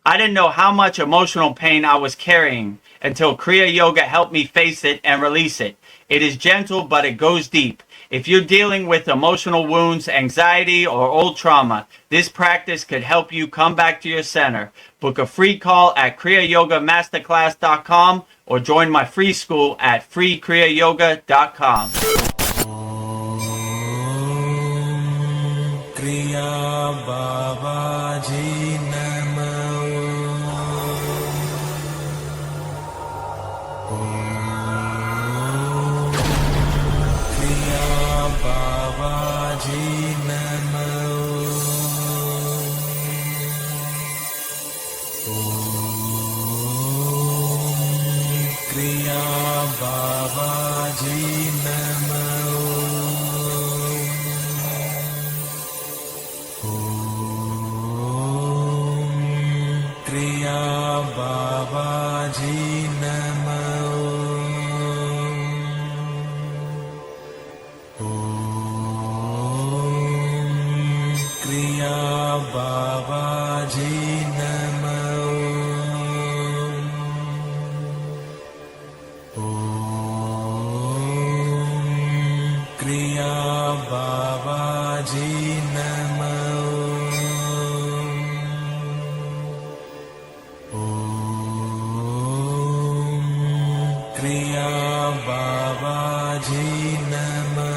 I didn't know how much emotional pain I was carrying until Kriya Yoga helped me face it and release it. It is gentle, but it goes deep. If you're dealing with emotional wounds, anxiety, or old trauma, this practice could help you come back to your center. Book a free call at kriyayogamasterclass.com or join my free school at freekriyayogamasterclass.com. Kriya Babaji Namo. Kriya Babaji Namo. Kriya Babaji Namo. Kriya Babaji Namo. Kriya Babaji Namo. Kriya Babaji Namo. Kriya Babaji Namo.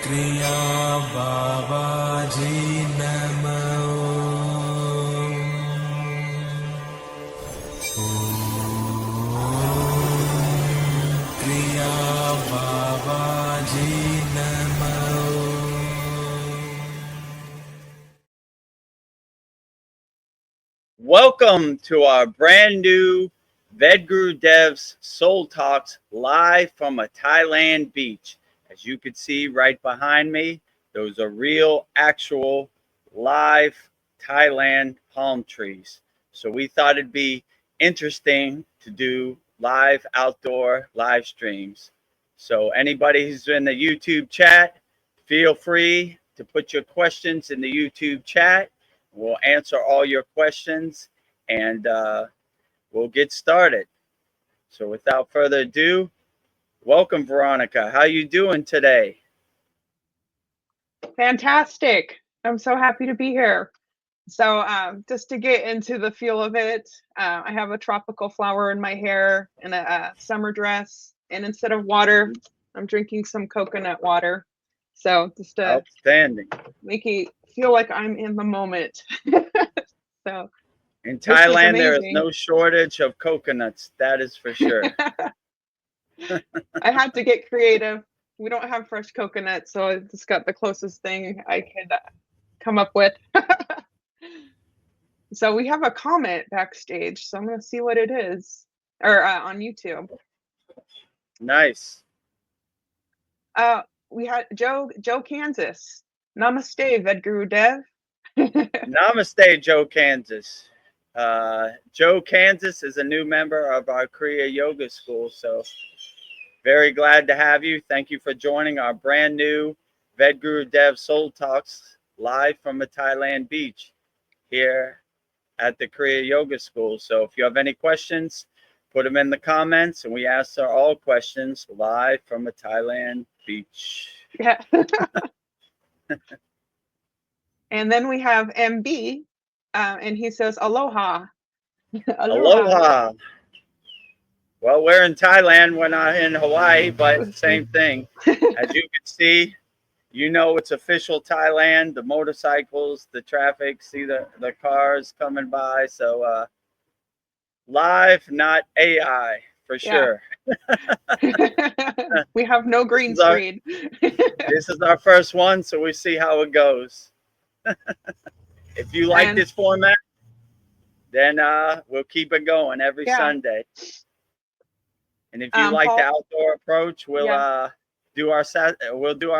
Kriya Babaji Namo. Kriya Babaji Namo. Welcome to our brand new VEDAGURUDEV'S Soul Talks live from a Thailand beach. As you can see right behind me, those are real, actual, live Thailand palm trees. So we thought it'd be interesting to do live outdoor live streams. So anybody who's in the YouTube chat, feel free to put your questions in the YouTube chat. We'll answer all your questions and we'll get started. So without further ado, welcome, Veronica. How you doing today? Fantastic. I'm so happy to be here. So just to get into the feel of it, I have a tropical flower in my hair and a summer dress. And instead of water, I'm drinking some coconut water. So just to Outstanding. make it feel like I'm in the moment. So In this is Thailand, there is amazing. no shortage of coconuts. That is for sure. I had to get creative. We don't have fresh coconuts, so I just got the closest thing I could come up with. So we have a comment backstage, so I'm going to see what it is, or on YouTube. Nice. We had Joe Kansas. Namaste, VEDGURUDEV. Namaste, Joe Kansas. Joe Kansas is a new member of our Kriya Yoga School, so very glad to have you. Thank you for joining our brand new VEDAGURUDEV'S Soul Talks live from a Thailand beach here at the Kriya Yoga School. So if you have any questions, put them in the comments and we answer all questions live from a Thailand beach. Yeah. And then we have MB, and he says, aloha. Aloha. Well, we're in Thailand. We're not in Hawaii, but same thing. As you can see, you know it's official Thailand. The motorcycles, the traffic, see the cars coming by. So live, not AI, for sure. We have no green screen. This is our first one, so we see how it goes. If you like this format, then we'll keep it going every Sunday. And if you like the outdoor approach, we'll do our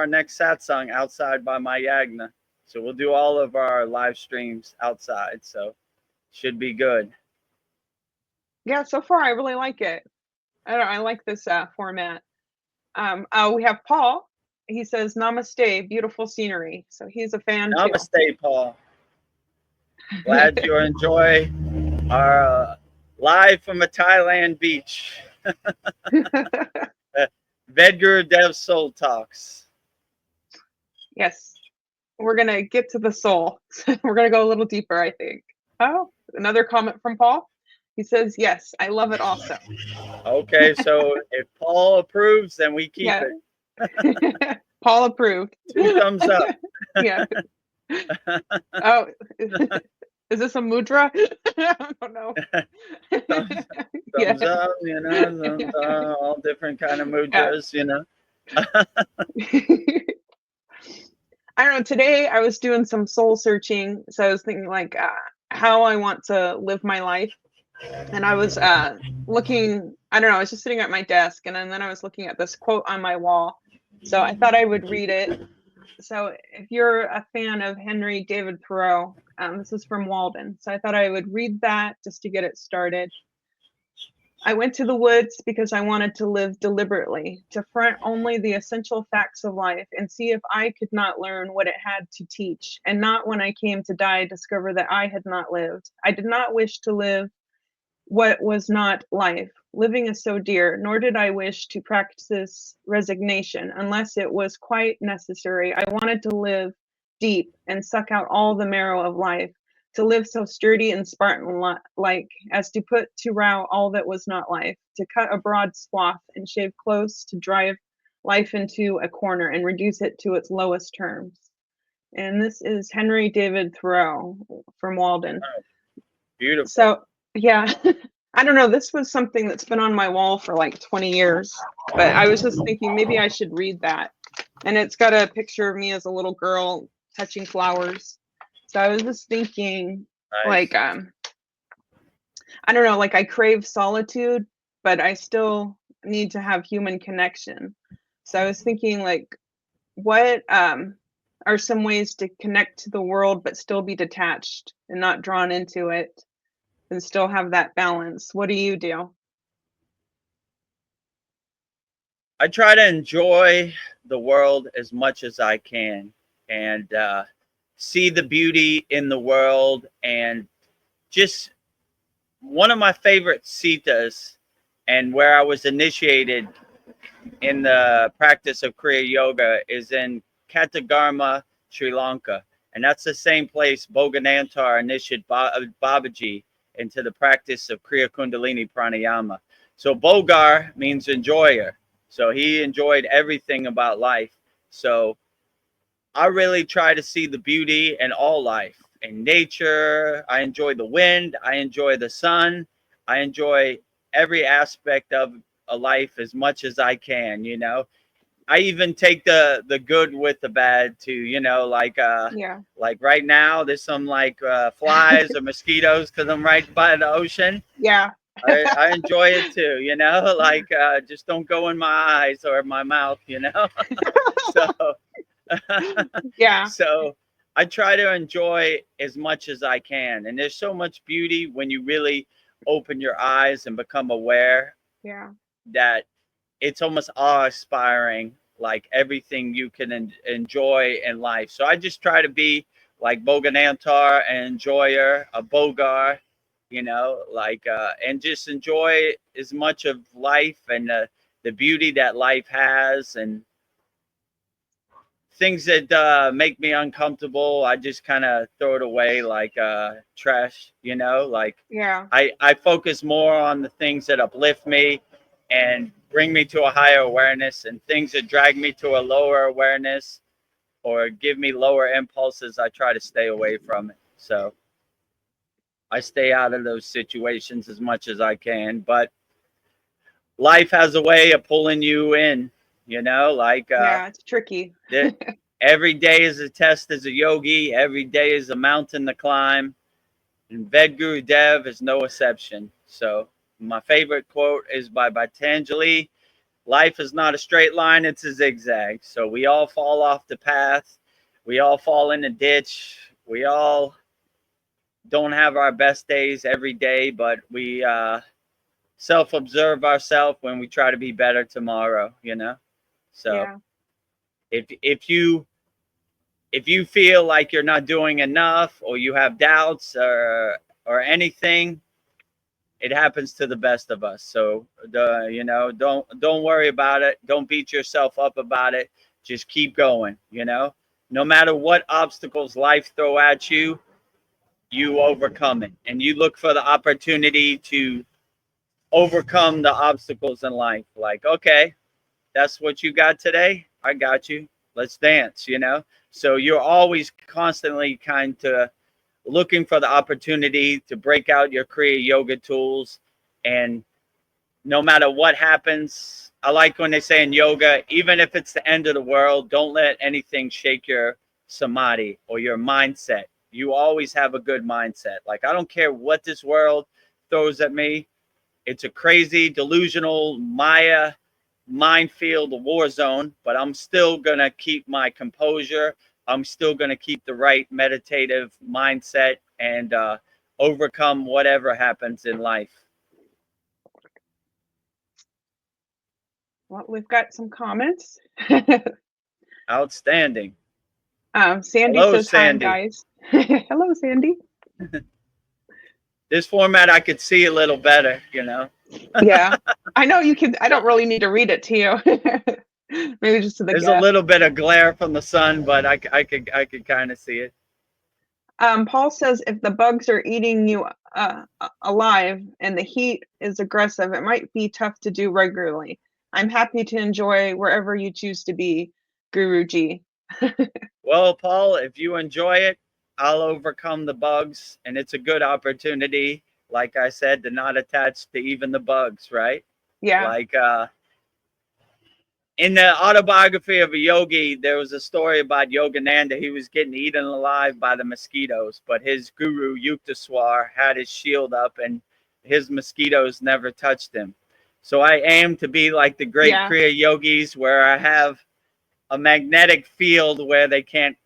next satsang outside by my yagna. So we'll do all of our live streams outside. So should be good. Yeah, so far I really like it. I like this format. We have Paul, he says, "Namaste, beautiful scenery." So he's a fan too. Namaste, Paul. Glad you enjoy our live from a Thailand beach. VEDAGURUDEV'S Soul Talks. Yes, we're gonna get to the soul. We're gonna go a little deeper, I think. Oh, another comment from Paul. He says, "Yes, I love it also." Okay, so if Paul approves, then we keep Yeah. it. Paul approved. 2 thumbs up. Yeah. Oh, is this a mudra? I don't know. thumbs, Yeah. thumbs up, you know, all different kind of mudras, you know. I don't know. Today I was doing some soul searching, so I was thinking like how I want to live my life, and I was looking. I don't know. I was just sitting at my desk, and then I was looking at this quote on my wall. So I thought I would read it. So if you're a fan of Henry David Thoreau, this is from Walden. So I thought I would read that just to get it started. I went to the woods because I wanted to live deliberately, to front only the essential facts of life and see if I could not learn what it had to teach, and not when I came to die discover that I had not lived. I did not wish to live what was not life. Living is so dear, nor did I wish to practice resignation unless it was quite necessary. I wanted to live deep and suck out all the marrow of life, to live so sturdy and Spartan-like as to put to rout all that was not life, to cut a broad swath and shave close, to drive life into a corner and reduce it to its lowest terms. And this is Henry David Thoreau from Walden. Beautiful. So, yeah, I don't know. This was something that's been on my wall for like 20 years, but I was just thinking maybe I should read that. And it's got a picture of me as a little girl touching flowers. So I was just thinking, Nice. like, I don't know, like I crave solitude, but I still need to have human connection. So I was thinking, like, what are some ways to connect to the world but still be detached and not drawn into it and still have that balance? What do you do? I try to enjoy the world as much as I can and see the beauty in the world. And just one of my favorite sitas, and where I was initiated in the practice of Kriya Yoga, is in Katagarma, Sri Lanka. And that's the same place Bhoganantar initiated Babaji into the practice of Kriya Kundalini Pranayama. So Bogar means enjoyer. So he enjoyed everything about life. So I really try to see the beauty in all life, in nature. I enjoy the wind. I enjoy the sun. I enjoy every aspect of a life as much as I can, you know. I even take the good with the bad too, you know, Yeah. like right now there's some like flies or mosquitoes because I'm right by the ocean. Yeah. I enjoy it too, you know, like just don't go in my eyes or my mouth, you know. So Yeah. so I try to enjoy as much as I can. And there's so much beauty when you really open your eyes and become aware Yeah. that it's almost awe-inspiring, like everything you can enjoy in life. So I just try to be like Boganantar, an enjoyer, a Bogar, you know, like, and just enjoy as much of life and the beauty that life has, and things that make me uncomfortable, I just kind of throw it away like trash, you know, like Yeah. I focus more on the things that uplift me and bring me to a higher awareness, and things that drag me to a lower awareness or give me lower impulses, I try to stay away from it. So I stay out of those situations as much as I can, but life has a way of pulling you in, you know, like Yeah, it's tricky. every day is a test as a yogi, every day is a mountain to climb, and Vedguru Dev is no exception. So my favorite quote is by Patanjali: life is not a straight line, it's a zigzag. So we all fall off the path, we all fall in a ditch, we all don't have our best days every day, but we self-observe ourselves when we try to be better tomorrow, you know. So Yeah. If you feel like you're not doing enough, or you have doubts, or anything, it happens to the best of us. So don't worry about it. Don't beat yourself up about it. Just keep going. No matter what obstacles life throw at you, you overcome it, and you look for the opportunity to overcome the obstacles in life. Like, okay, that's what you got today. I got you. Let's dance. So you're always constantly kind of looking for the opportunity to break out your Kriya yoga tools. And no matter what happens, I like when they say in yoga, even if it's the end of the world, don't let anything shake your samadhi or your mindset. You always have a good mindset. Like, I don't care what this world throws at me. It's a crazy, delusional Maya minefield, war zone, but I'm still going to keep my composure. I'm still going to keep the right meditative mindset and overcome whatever happens in life. Well, we've got some comments. Outstanding. Sandy Hello, says, Sandy. hi, guys. Hello, Sandy. This format, I could see a little better. Yeah, I know you can. I don't really need to read it to you. Maybe just to the There's guest. a little bit of glare from the sun, but I could kind of see it. Paul says, if the bugs are eating you alive and the heat is aggressive, it might be tough to do regularly. I'm happy to enjoy wherever you choose to be, Guruji. Well, Paul, if you enjoy it, I'll overcome the bugs, and it's a good opportunity, like I said, to not attach to even the bugs, right? Yeah. Like in the autobiography of a yogi, there was a story about Yogananda. He was getting eaten alive by the mosquitoes, but his guru Yukteswar had his shield up, and his mosquitoes never touched him. So I aim to be like the great Kriya yogis, where I have a magnetic field where they can't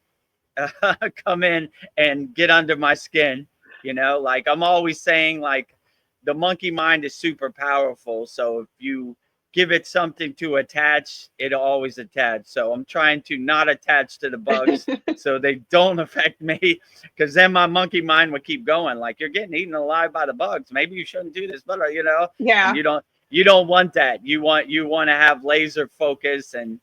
come in and get under my skin. Like, I'm always saying, like, the monkey mind is super powerful. So if you give it something to attach, it'll always attach. So I'm trying to not attach to the bugs so they don't affect me, because then my monkey mind would keep going. Like, you're getting eaten alive by the bugs. Maybe you shouldn't do this, but Yeah. And you don't want that. You want to have laser focus, and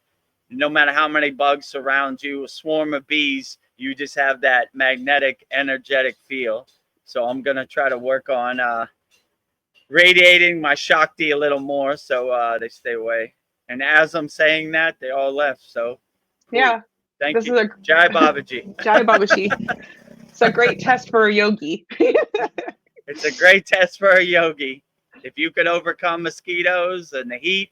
no matter how many bugs surround you, a swarm of bees, you just have that magnetic, energetic feel. So I'm going to try to work on radiating my Shakti a little more, so they stay away. And as I'm saying that, they all left. So cool. Yeah. Thank you. Jai Babaji. Jai Babaji. It's a great test for a yogi. It's a great test for a yogi. If you could overcome mosquitoes and the heat,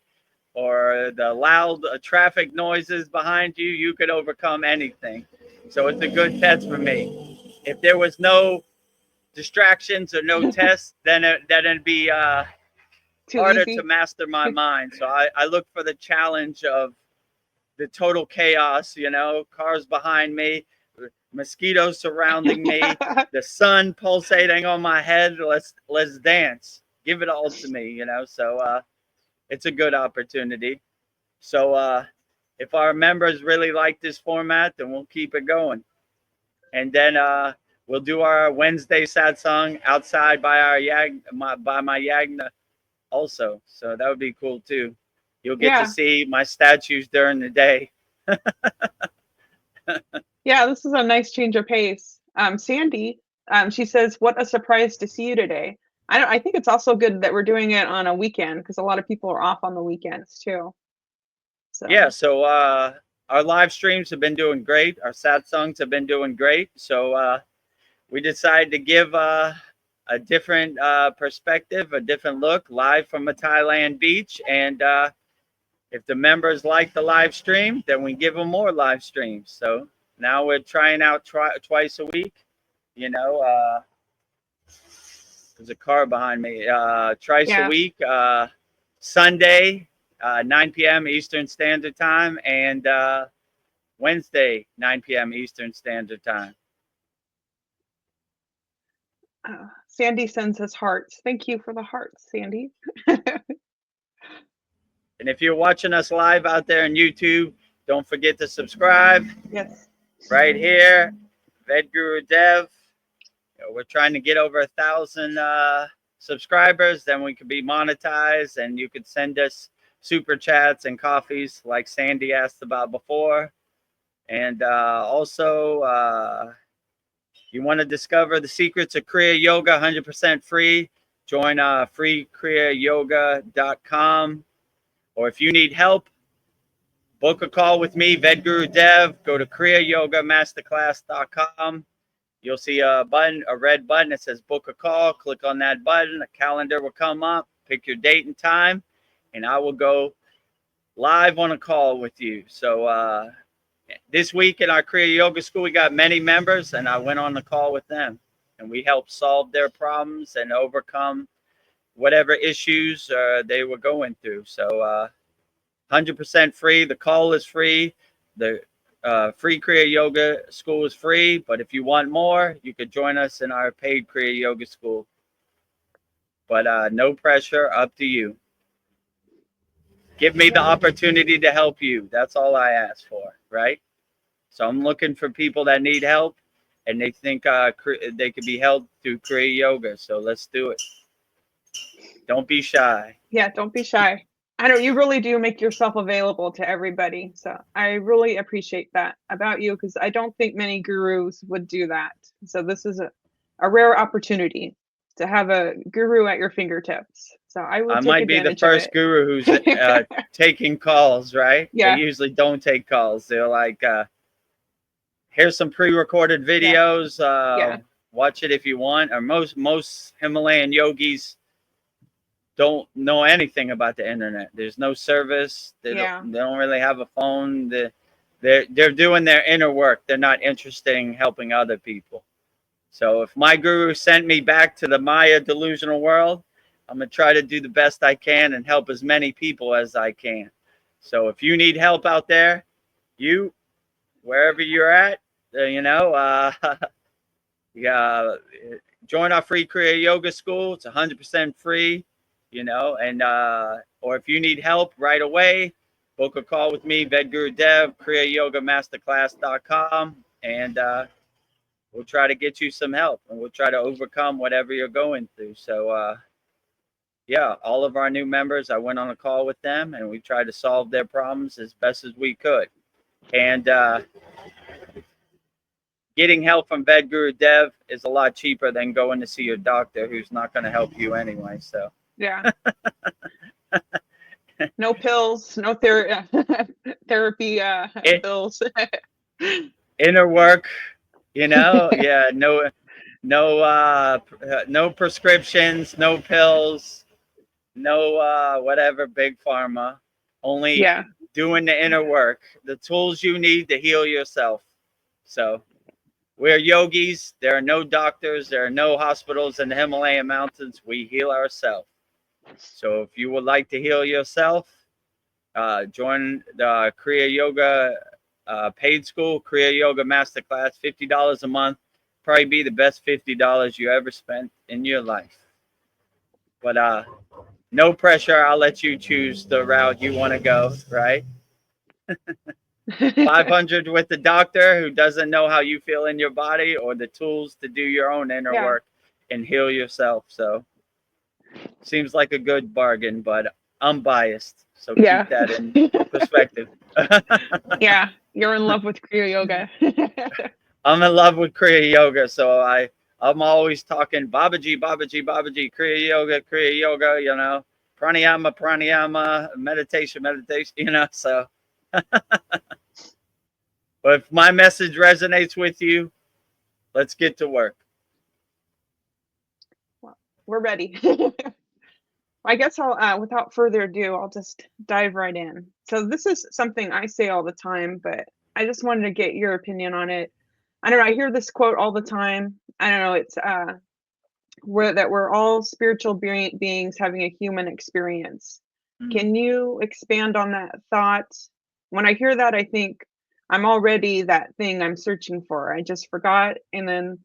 or the loud traffic noises behind you, you could overcome anything. So it's a good test for me. If there was no distractions or no tests, then it'd be harder to master my mind. So I look for the challenge of the total chaos, cars behind me, mosquitoes surrounding me, the sun pulsating on my head. Let's dance. Give it all to me, So it's a good opportunity. So if our members really like this format, then we'll keep it going. And then we'll do our Wednesday satsang outside by my yagna also. So that would be cool too. You'll get to see my statues during the day. Yeah, this is a nice change of pace. Sandy, she says, what a surprise to see you today. I think it's also good that we're doing it on a weekend, because a lot of people are off on the weekends too. So our live streams have been doing great. Our satsangs have been doing great. So we decided to give a different perspective, a different look, live from a Thailand beach. And if the members like the live stream, then we give them more live streams. So now we're trying out twice a week. There's a car behind me. Twice a week, Sunday, 9 p.m. Eastern Standard Time, and Wednesday, 9 p.m. Eastern Standard Time. Sandy sends us hearts. Thank you for the hearts, Sandy. And if you're watching us live out there on YouTube, Don't forget to subscribe Yes. right here, VEDGURU Dev. We're trying to get over 1,000 subscribers. Then we could be monetized, and you could send us super chats and coffees like Sandy asked about before. And also, you want to discover the secrets of Kriya Yoga 100% free, join freekriyayogamasterclass.com. Or if you need help, book a call with me, VEDGURU Dev. Go to kriyayogamasterclass.com. You'll see a button, a red button that says book a call. Click on that button. A calendar will come up. Pick your date and time, and I will go live on a call with you. So this week in our Kriya Yoga School, we got many members, and I went on the call with them, and we helped solve their problems and overcome whatever issues they were going through. So 100% free. The call is free. The free Kriya Yoga School is free, but if you want more, you could join us in our paid Kriya Yoga School. But no pressure, up to you. Give me the opportunity to help you. That's all I ask for, right? So I'm looking for people that need help, and they think they could be helped through Kriya Yoga. So let's do it. Don't be shy. Yeah, don't be shy. I know you really do make yourself available to everybody. So I really appreciate that about you, because I don't think many gurus would do that. So this is a rare opportunity to have a guru at your fingertips. So I will take might be the advantage of first it. guru who's taking calls, right? Yeah. They usually don't take calls. They're like, here's some pre-recorded videos. Yeah. Watch it if you want. Or most Himalayan yogis don't know anything about the internet. There's no service. They don't really have a phone. They're doing their inner work. They're not interested in helping other people. So if my guru sent me back to the Maya delusional world, I'm going to try to do the best I can and help as many people as I can. So if you need help out there, wherever you're at, join our free Kriya Yoga School. It's 100% free, and or if you need help right away, book a call with me, VEDGURU Dev, kriyayogamasterclass.com, and we'll try to get you some help, and we'll try to overcome whatever you're going through. So, yeah, all of our new members, I went on a call with them, and we tried to solve their problems as best as we could. And getting help from VEDGURU Dev is a lot cheaper than going to see your doctor, who's not going to help you anyway. So yeah. No pills, no therapy bills. Inner work, yeah, no prescriptions, no pills, no whatever big pharma, only doing the inner work, the tools you need to heal yourself. So we're yogis. There are no doctors. There are no hospitals in the Himalayan mountains. We heal ourselves. So if you would like to heal yourself, join the Kriya Yoga paid school, Kriya Yoga Masterclass, $50 a month. Probably be the best $50 you ever spent in your life. But no pressure. I'll let you choose the route you want to go, right? 500 with the doctor who doesn't know how you feel in your body, or the tools to do your own inner work and heal yourself. So seems like a good bargain, but I'm biased. So keep that in perspective. Yeah, you're in love with Kriya Yoga. I'm in love with Kriya Yoga, so I'm always talking Babaji, Kriya Yoga, pranayama, meditation, so. But if my message resonates with you, let's get to work. Well, we're ready. I guess I'll, without further ado, I'll just dive right in. So this is something I say all the time, but I just wanted to get your opinion on it. I don't know. I hear this quote all the time. I don't know. It's that we're all spiritual beings having a human experience. Can you expand on that thought? When I hear that, I think I'm already that thing I'm searching for. I just forgot. And then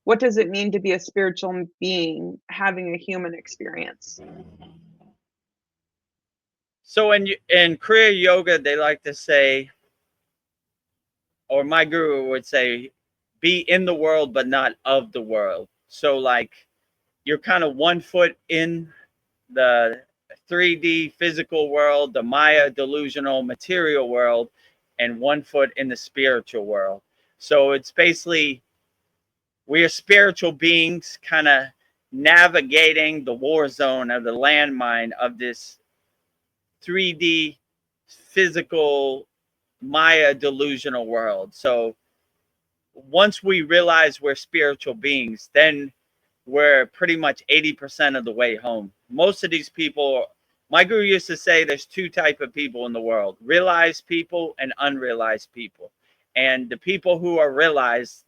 what does it mean to be a spiritual being having a human experience? So in Kriya Yoga, they like to say or my guru would say, be in the world but not of the world. So like you're kind of 1 foot in the 3D physical world, the Maya delusional material world, and 1 foot in the spiritual world. So it's basically we are spiritual beings kind of navigating the war zone of the landmine of this 3D physical Maya delusional world. So once we realize we're spiritual beings, then we're pretty much 80% of the way home. Most of these people, my guru used to say there's two type of people in the world, realized people and unrealized people. And the people who are realized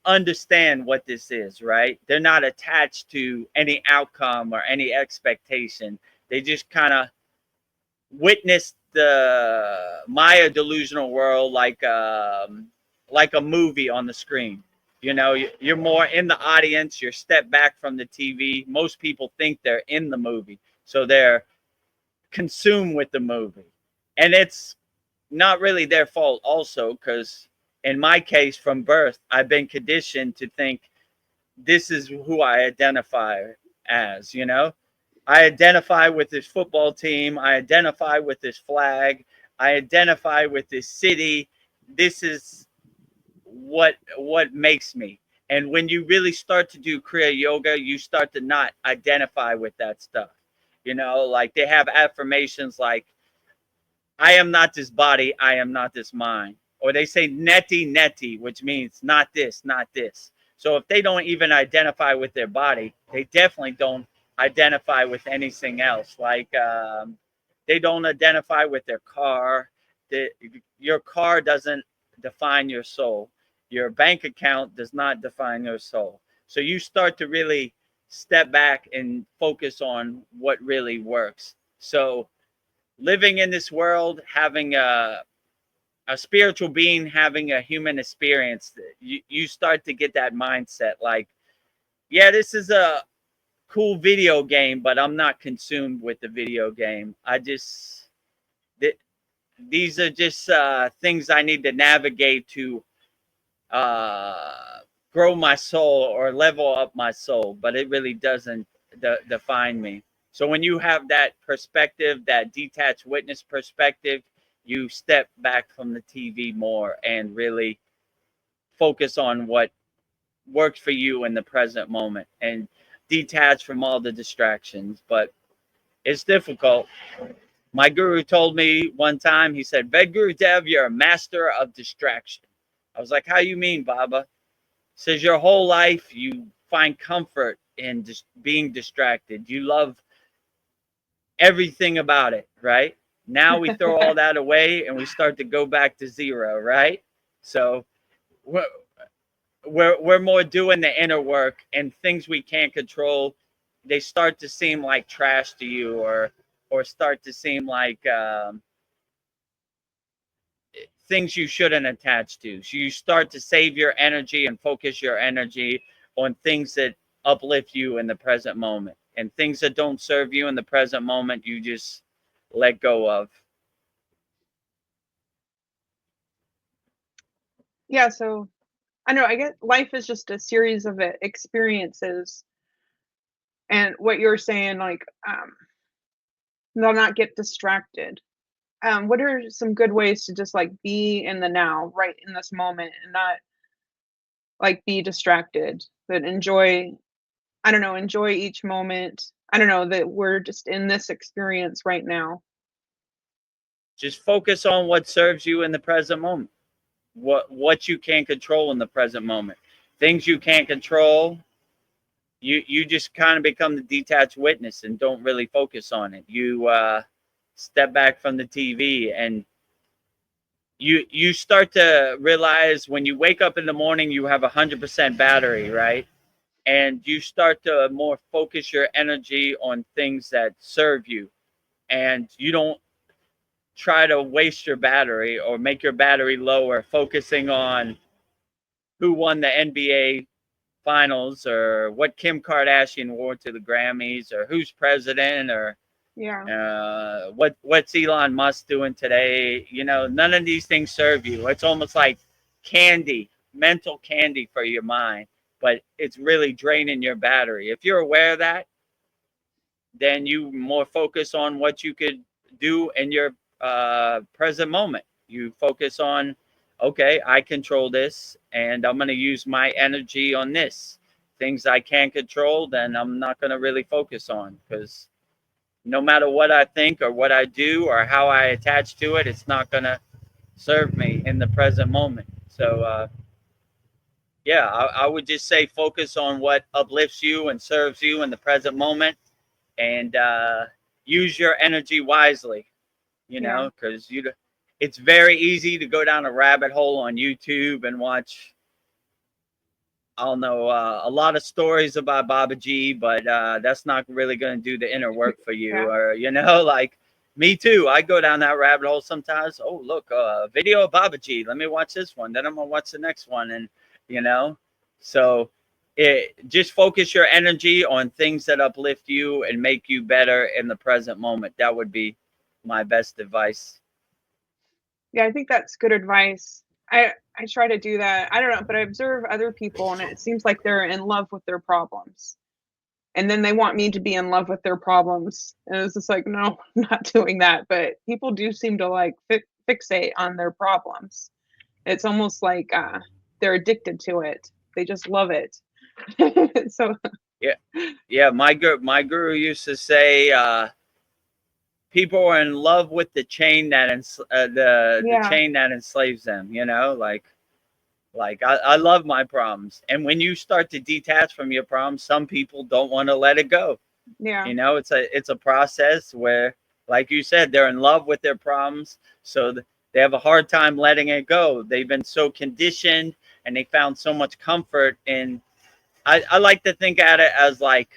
understand what this is, right? They're not attached to any outcome or any expectation. They just kind of witness the Maya delusional world like a movie on the screen. You know, you're more in the audience, you're stepped back from the TV. Most people think they're in the movie, so they're consumed with the movie. And it's not really their fault also, because in my case, from birth, I've been conditioned to think this is who I identify as, you know? I identify with this football team. I identify with this flag. I identify with this city. This is what makes me. And when you really start to do Kriya yoga, you start to not identify with that stuff. You know, like they have affirmations like, I am not this body, I am not this mind. Or they say neti neti, which means not this, not this. So if they don't even identify with their body, they definitely don't identify with anything else. Like they don't identify with their car. Your car doesn't define your soul. Your bank account does not define your soul. So you start to really step back and focus on what really works. So living in this world, having a spiritual being, having a human experience, you start to get that mindset like, yeah, this is a cool video game, but I'm not consumed with the video game. These are just things I need to navigate to grow my soul or level up my soul, but it really doesn't define me. So when you have that perspective, that detached witness perspective, you step back from the TV more and really focus on what works for you in the present moment and detach from all the distractions. But it's difficult. My guru told me one time, he said, Vedgurudev, you're a master of distraction. I was like, how you mean, Baba? He says your whole life you find comfort in just being distracted. You love everything about it, right? Now we throw all that away and we start to go back to zero, right? So we're more doing the inner work, and things we can't control, they start to seem like trash to you, or start to seem like things you shouldn't attach to. So you start to save your energy and focus your energy on things that uplift you in the present moment, and things that don't serve you in the present moment, you just let go of. Yeah, so I know, I guess life is just a series of experiences, and what you're saying, like, they'll not get distracted. What are some good ways to just like be in the now, right in this moment, and not like be distracted, but enjoy, I don't know, enjoy each moment. I don't know, that we're just in this experience right now. Just focus on what serves you in the present moment. What you can control in the present moment. Things you can't control, you just kind of become the detached witness and don't really focus on it. You step back from the TV, and you start to realize when you wake up in the morning you have 100% battery, right? And you start to more focus your energy on things that serve you, and you don't try to waste your battery or make your battery lower focusing on who won the NBA finals or what Kim Kardashian wore to the Grammys or who's president or Yeah. What's Elon Musk doing today? You know, none of these things serve you. It's almost like candy, mental candy for your mind, but it's really draining your battery. If you're aware of that, then you more focus on what you could do in your present moment. You focus on, okay, I control this, and I'm going to use my energy on this. Things I can't control, then I'm not going to really focus on, because no matter what I think or what I do or how I attach to it, it's not going to serve me in the present moment. So, yeah, I would just say focus on what uplifts you and serves you in the present moment, and use your energy wisely, you Yeah. know, because it's very easy to go down a rabbit hole on YouTube and watch, I don't know, a lot of stories about Babaji, but that's not really going to do the inner work for you. Yeah. Or, you know, like me too. I go down that rabbit hole sometimes. Oh, look, video of Babaji. Let me watch this one. Then I'm going to watch the next one. And, you know, so just focus your energy on things that uplift you and make you better in the present moment. That would be my best advice. Yeah, I think that's good advice. I try to do that. I don't know, but I observe other people and it seems like they're in love with their problems. And then they want me to be in love with their problems. And it's just like, no, I'm not doing that. But people do seem to like fixate on their problems. It's almost like they're addicted to it. They just love it. So Yeah. Yeah. My guru used to say, people are in love with the chain that the yeah, chain that enslaves them. You know, like I love my problems, and when you start to detach from your problems, some people don't want to let it go. yeah, You know, it's a process where, like you said, they're in love with their problems, so they have a hard time letting it go. They've been so conditioned, and they found so much comfort in. I like to think at it as like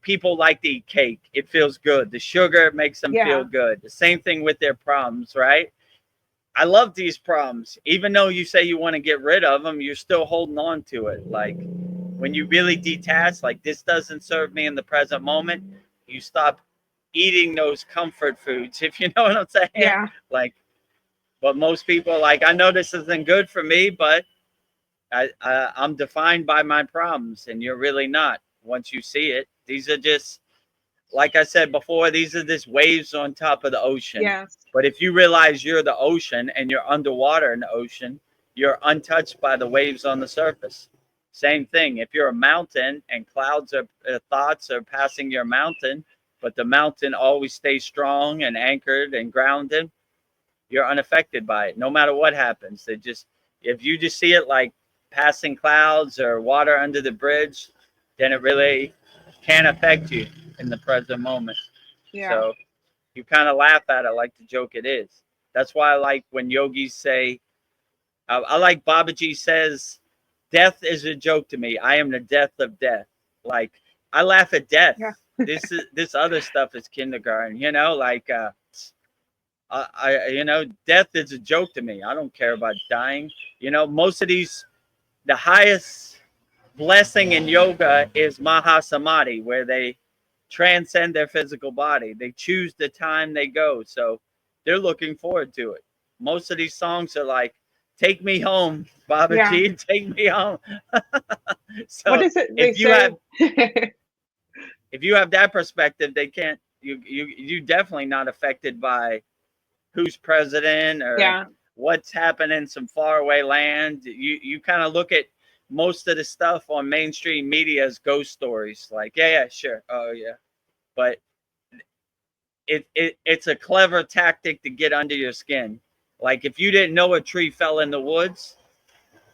people like to eat cake. It feels good. The sugar makes them feel yeah, good. The same thing with their problems, right? I love these problems. Even though you say you want to get rid of them, you're still holding on to it. Like when you really detach, like this doesn't serve me in the present moment, you stop eating those comfort foods, if you know what I'm saying. yeah, Like, but most people, like, I know this isn't good for me, but I'm defined by my problems, and you're really not once you see it. These are just, like I said before, these are just waves on top of the ocean. yes, But if you realize you're the ocean and you're underwater in the ocean, you're untouched by the waves on the surface. Same thing. If you're a mountain and clouds or thoughts are passing your mountain, but the mountain always stays strong and anchored and grounded, you're unaffected by it. No matter what happens, they just, if you just see it like passing clouds or water under the bridge, then it really can't affect you in the present moment. yeah, So you kind of laugh at it like the joke it is. That's why I like when yogis say, I like Babaji says, death is a joke to me. I am the death of death. Like, I laugh at death. yeah, This other stuff is kindergarten, you know, like, you know, death is a joke to me. I don't care about dying. You know, most of these, the highest blessing in yoga is Mahasamadhi, where they transcend their physical body. They choose the time they go. So they're looking forward to it. Most of these songs are like, take me home, yeah. Babaji, take me home. What So is it they if you say? have if you have that perspective, they can't you definitely not affected by who's president or Yeah, what's happening in some faraway land. You kind of look at most of the stuff on mainstream media as ghost stories. Like, yeah, sure, oh yeah, but it's a clever tactic to get under your skin. Like if you didn't know a tree fell in the woods,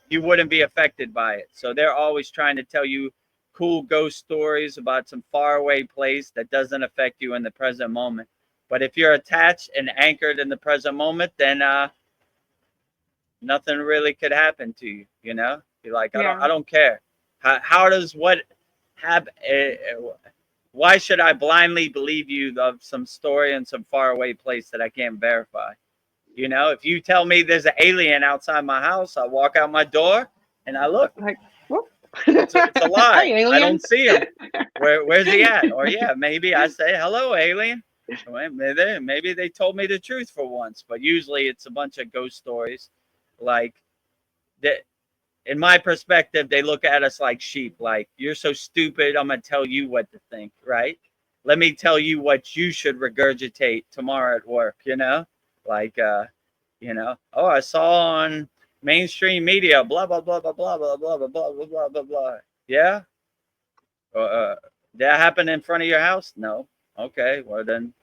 you wouldn't be affected by it. So they're always trying to tell you cool ghost stories about some faraway place that doesn't affect you in the present moment. But if you're attached and anchored in the present moment, then nothing really could happen to you. You know, you're like, yeah, I don't care. How does what happen? Why should I blindly believe you of some story in some faraway place that I can't verify? You know, if you tell me there's an alien outside my house, I walk out my door and I look. like whoop. It's a Hi, lie. I alien. don't see him. Where's he at? Or yeah, maybe I say hello, alien. Well, maybe they told me the truth for once, but usually it's a bunch of ghost stories. Like that, in my perspective, they look at us like sheep. Like, you're so stupid, I'm gonna tell you what to think, right? Let me tell you what you should regurgitate tomorrow at work. Like oh, I saw on mainstream media, blah blah blah blah blah blah blah blah blah blah blah blah blah. Yeah. That happened in front of your house? No. Okay. Well then,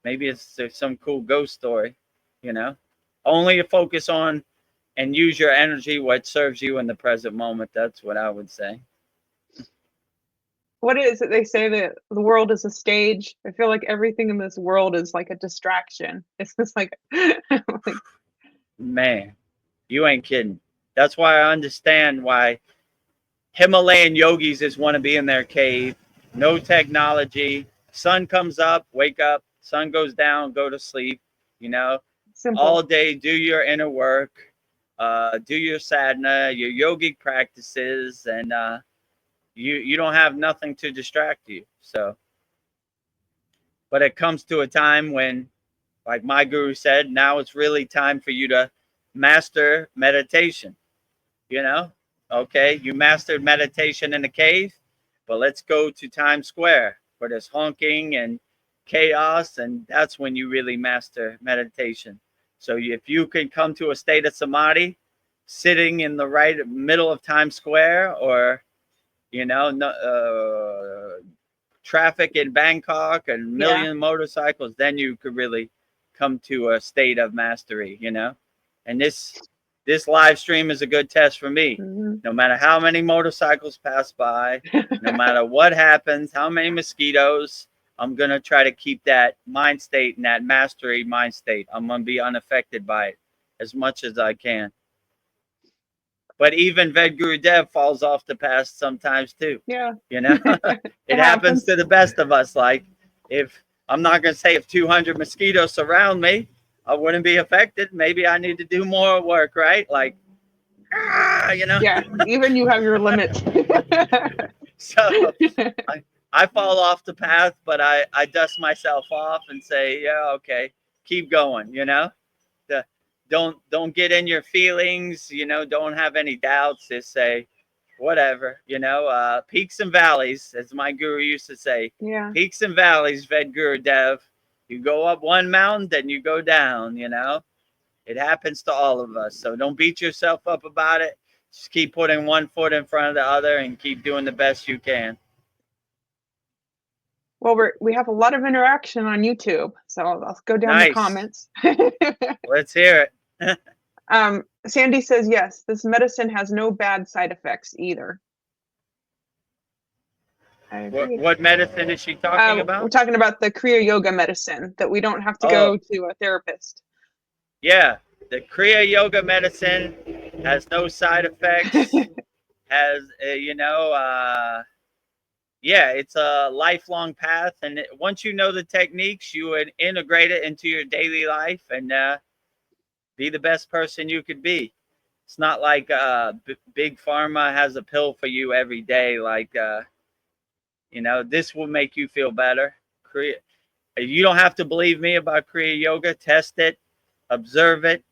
maybe it's some cool ghost story. You know. Only focus on and use your energy what serves you in the present moment. That's what I would say. What is it they say that the world is a stage? I feel like everything in this world is like a distraction. It's just like, like Man, you ain't kidding. That's why I understand why Himalayan yogis just want to be in their cave. No technology. Sun comes up, wake up. Sun goes down, go to sleep. You know, all simple. day, do your inner work, do your sadhana, your yogic practices, and you don't have nothing to distract you. So, but it comes to a time when, like my guru said, now it's really time for you to master meditation. You know, okay, you mastered meditation in the cave, but let's go to Times Square for this honking and chaos, and that's when you really master meditation. So if you can come to a state of samadhi sitting in the right middle of Times Square, or traffic in Bangkok and million motorcycles, then you could really come to a state of mastery, And this live stream is a good test for me. Mm-hmm. No matter how many motorcycles pass by, no matter what happens, how many mosquitoes, I'm going to try to keep that mind state and that mastery mind state. I'm going to be unaffected by it as much as I can. But even VEDGURUDEV falls off the path sometimes too. Yeah. It happens to the best of us. Like, if I'm not going to say if 200 mosquitoes surround me, I wouldn't be affected. Maybe I need to do more work, right? Like, Yeah, even you have your limits. So I fall off the path, but I dust myself off and say, yeah, okay, keep going, don't get in your feelings, don't have any doubts. Just say whatever, peaks and valleys, as my guru used to say. Yeah. Peaks and valleys, VEDGURUDEV. You go up one mountain, then you go down. It happens to all of us, so don't beat yourself up about it. Just keep putting one foot in front of the other and keep doing the best you can. Well, we have a lot of interaction on YouTube, so I'll go down the comments. Let's hear it. Sandy says, yes, this medicine has no bad side effects either. What medicine is she talking about? We're talking about the Kriya Yoga medicine, that we don't have to go to a therapist. Yeah, the Kriya Yoga medicine has no side effects. Has it's a lifelong path, and once you know the techniques, you would integrate it into your daily life and be the best person you could be. It's not like big pharma has a pill for you every day. Like this will make you feel better. You don't have to believe me about Kriya Yoga. Test it, observe it,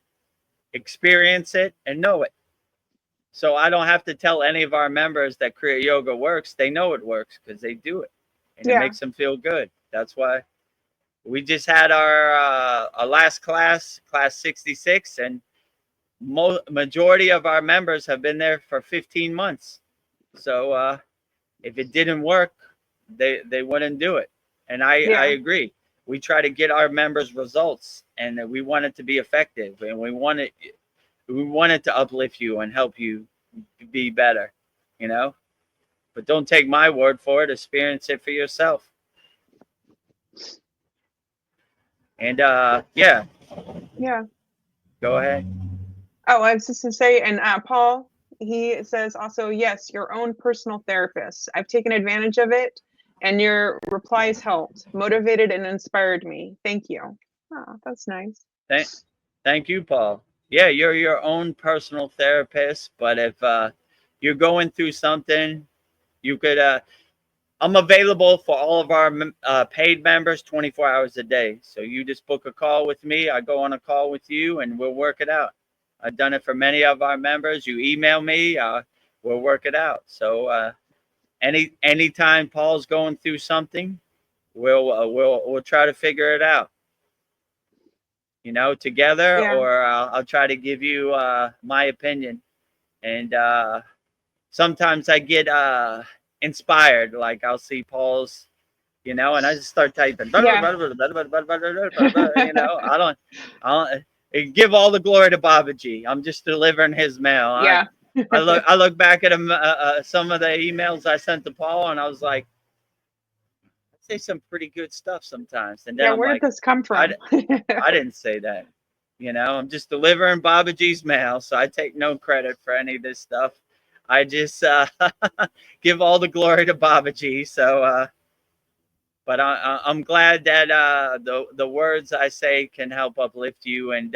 experience it, and know it. So I don't have to tell any of our members that Kriya Yoga works. They know it works because they do it, and it makes them feel good. That's why we just had our last class 66, and majority of our members have been there for 15 months. So if it didn't work, they wouldn't do it. And I agree. We try to get our members results, and we want it to be effective, and we want it to uplift you and help you be better, but don't take my word for it. Experience it for yourself. And go ahead. Oh, I was just to say, and Paul, he says also, yes, your own personal therapist. I've taken advantage of it, and your replies helped, motivated, and inspired me. Thank you. Oh, that's nice. Thank you, Paul. Yeah, you're your own personal therapist, but if you're going through something, you could I'm available for all of our paid members 24 hours a day. So you just book a call with me. I go on a call with you and we'll work it out. I've done it for many of our members. You email me, we'll work it out. So anytime Paul's going through something, we'll try to figure it out, together, Yeah. or I'll try to give you my opinion. And sometimes I get inspired, like I'll see Paul's, and I just start typing. Yeah. I don't give all the glory to Baba G. I'm just delivering his mail. Yeah. I look back at him, some of the emails I sent to Paul, and I was like, I say some pretty good stuff sometimes. And then Yeah, I'm where like, did this come from? I didn't say that. I'm just delivering Baba G's mail, so I take no credit for any of this stuff. I just give all the glory to Baba G. So, but I'm glad that the words I say can help uplift you and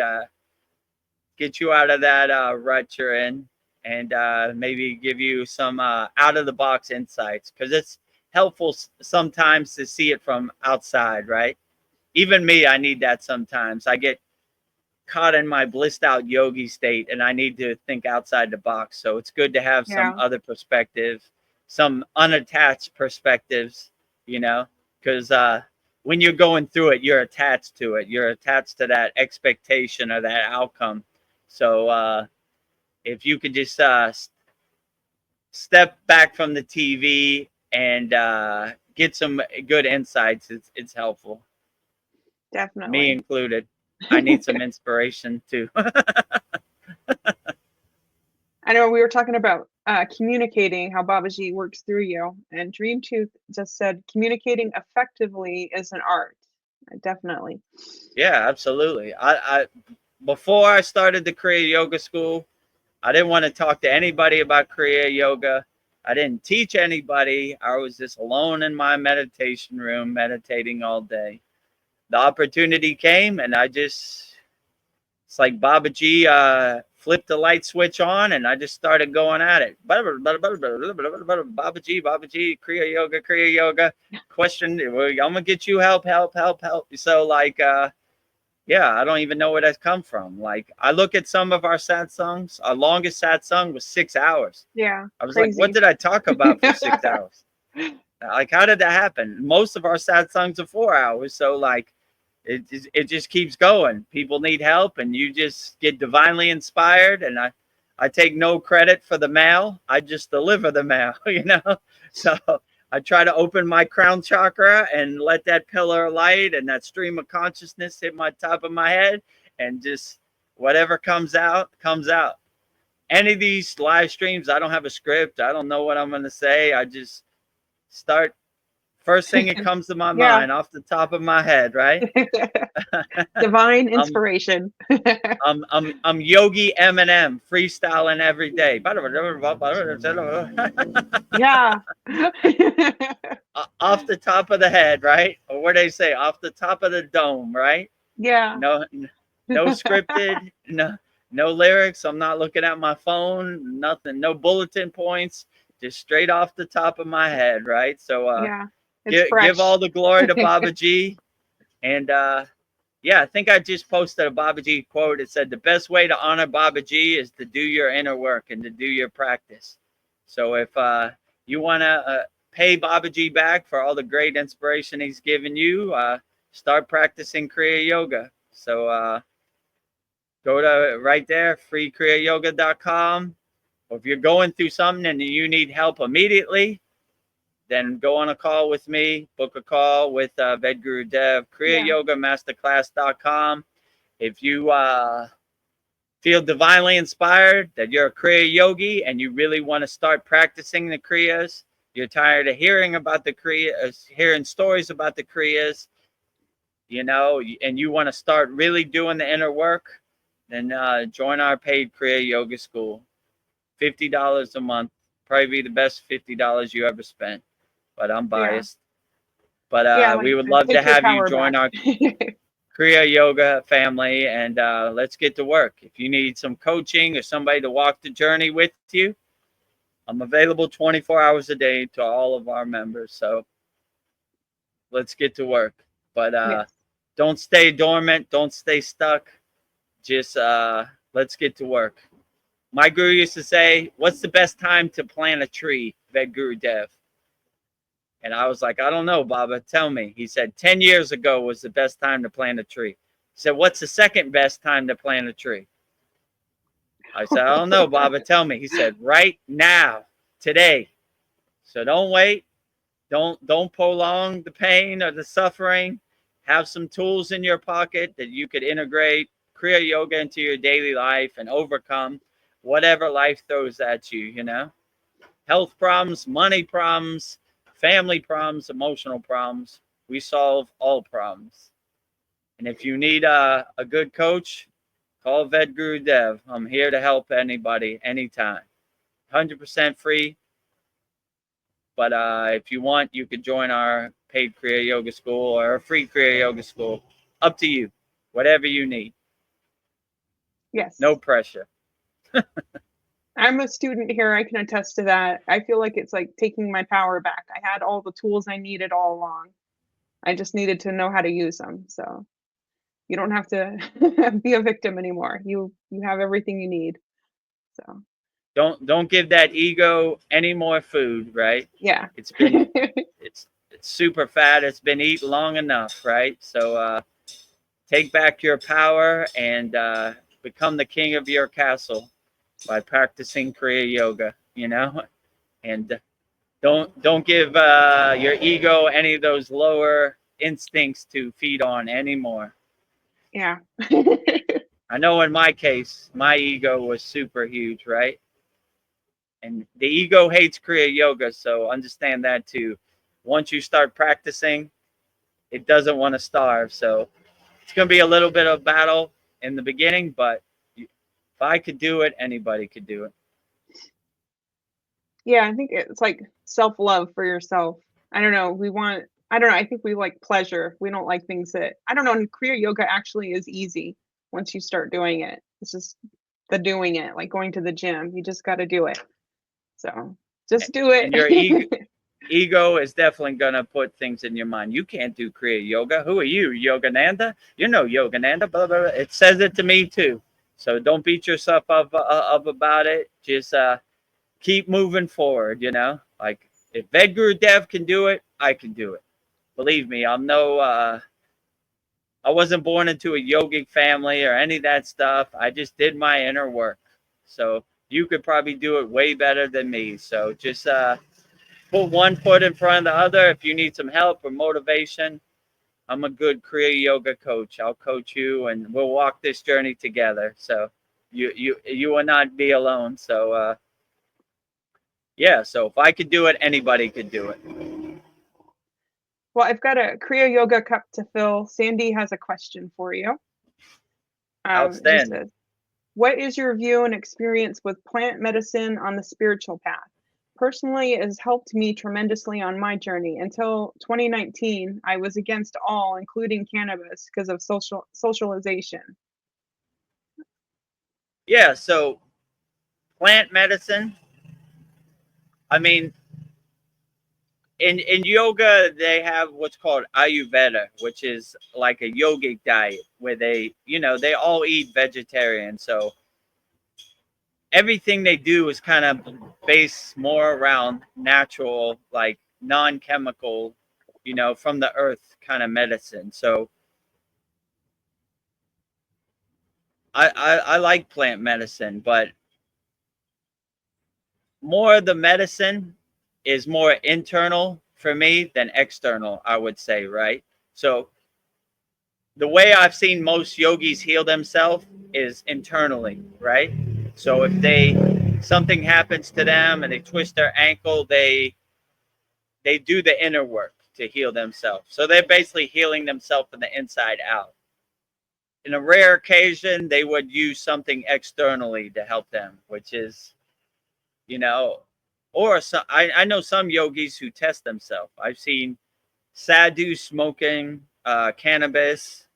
get you out of that rut you're in, and maybe give you some out of the box insights, because it's helpful sometimes to see it from outside, right? Even me, I need that sometimes. I get caught in my blissed out yogi state and I need to think outside the box. So it's good to have some other perspective, some unattached perspectives, because when you're going through it, you're attached to it. You're attached to that expectation or that outcome. So if you could just step back from the TV and get some good insights, it's helpful. Definitely. Me included. I need some inspiration too. I know we were talking about communicating, how Babaji works through you, and Dream Tooth just said communicating effectively is an art. Definitely. Yeah, absolutely. I before I started the Kriya Yoga School, I didn't want to talk to anybody about Kriya Yoga. I didn't teach anybody. I was just alone in my meditation room, meditating all day. The opportunity came, and it's like Baba G flipped the light switch on, and I just started going at it. Baba G, Kriya Yoga. Question, I'm gonna get you help. So like, yeah, I don't even know where that's come from. Like, I look at some of our satsangs. Our longest satsang was 6 hours. Yeah, I was crazy. like, what did I talk about for 6 hours? Like, how did that happen? Most of our satsangs are 4 hours. So like, it just keeps going. People need help, and you just get divinely inspired. And I take no credit for the mail. I just deliver the mail, So I try to open my crown chakra and let that pillar of light and that stream of consciousness hit my top of my head, and just whatever comes out, comes out. Any of these live streams, I don't have a script. I don't know what I'm going to say. I just start. First thing that comes to my mind off the top of my head, right? Divine inspiration. I'm Yogi Eminem, freestyling every day. Yeah. Off the top of the head, right? Or what they say, off the top of the dome, right? Yeah. No scripted, no lyrics. I'm not looking at my phone, nothing, no bulletin points, just straight off the top of my head, right? So give all the glory to Baba G. And yeah, I think I just posted a Baba G quote. It said, the best way to honor Baba G is to do your inner work and to do your practice. So if you want to pay Baba G back for all the great inspiration he's given you, start practicing Kriya Yoga. So go to right there, freekriyayogamasterclass.com. Or if you're going through something and you need help immediately, then go on a call with me, book a call with VEDAGURUDEV, kriyayogamasterclass.com. If you feel divinely inspired that you're a Kriya yogi and you really want to start practicing the Kriyas, you're tired of hearing about the Kriyas, hearing stories about the Kriyas, and you want to start really doing the inner work, then join our paid Kriya Yoga School. $50 a month, probably be the best $50 you ever spent. But I'm biased. But we would love to have you join our Kriya Yoga family, and let's get to work. If you need some coaching or somebody to walk the journey with you, I'm available 24 hours a day to all of our members. So let's get to work. But Yes. don't stay dormant. Don't stay stuck. Just let's get to work. My guru used to say, what's the best time to plant a tree, VEDGURUDEV? And I was like, I don't know, Baba, tell me. He said, 10 years ago was the best time to plant a tree. He said, what's the second best time to plant a tree? I said, I don't know, Baba, tell me. He said, right now, today. So don't wait. Don't prolong the pain or the suffering. Have some tools in your pocket that you could integrate Kriya Yoga into your daily life and overcome whatever life throws at you, you know? Health problems, money problems, family problems, emotional problems. We solve all problems. And if you need a good coach, call VEDGURUDEV. I'm here to help anybody, anytime. 100% free. But if you want, you could join our paid Kriya Yoga school or a free Kriya Yoga school. Up to you. Whatever you need. Yes. No pressure. I'm a student here. I can attest to that. I feel like it's like taking my power back. I had all the tools I needed all along. I just needed to know how to use them. So you don't have to be a victim anymore. You have everything you need. So Don't give that ego any more food, right? yeah. It's been it's super fat. It's been eaten long enough, right? So take back your power and become the king of your castle by practicing Kriya Yoga, you know? And don't give your ego any of those lower instincts to feed on anymore. Yeah. I know in my case, my ego was super huge, right? And the ego hates Kriya Yoga, so understand that too. Once you start practicing, it doesn't want to starve. So it's going to be a little bit of battle in the beginning, but if I could do it, anybody could do it. Yeah, I think it's like self-love for yourself. I don't know. I don't know. I think we like pleasure. We don't like things that, I don't know. And Kriya Yoga actually is easy once you start doing it. It's just the doing it, like going to the gym. You just got to do it. So just do And your it. ego is definitely going to put things in your mind. You can't do Kriya Yoga. Who are you, Yogananda? You're no Yogananda. Blah, blah, blah. It says it to me too. So don't beat yourself up about it. Just keep moving forward, you know? Like if VEDGURUDEV can do it, I can do it. Believe me, I'm no I wasn't born into a yogic family or any of that stuff. I just did my inner work. So you could probably do it way better than me. So just put one foot in front of the other. If you need some help or motivation, I'm a good Kriya Yoga coach. I'll coach you and we'll walk this journey together. So you will not be alone. So yeah, so if I could do it, anybody could do it. Well, I've got a Kriya Yoga cup to fill. Sandy has a question for you. It just Outstanding. says, what is your view and experience with plant medicine on the spiritual path? Personally, it has helped me tremendously on my journey. Until 2019, I was against all, including cannabis, because of socialization. Yeah, so plant medicine, I mean, in yoga they have what's called Ayurveda, which is like a yogic diet where they all eat vegetarian. So everything they do is kind of based more around natural, like non-chemical, from the earth kind of medicine. So I like plant medicine, but more of the medicine is more internal for me than external, I would say, right? So the way I've seen most yogis heal themselves is internally, right? So if something happens to them and they twist their ankle, they do the inner work to heal themselves. So they're basically healing themselves from the inside out. In a rare occasion, they would use something externally to help them, which is, or I know some yogis who test themselves. I've seen sadhu smoking cannabis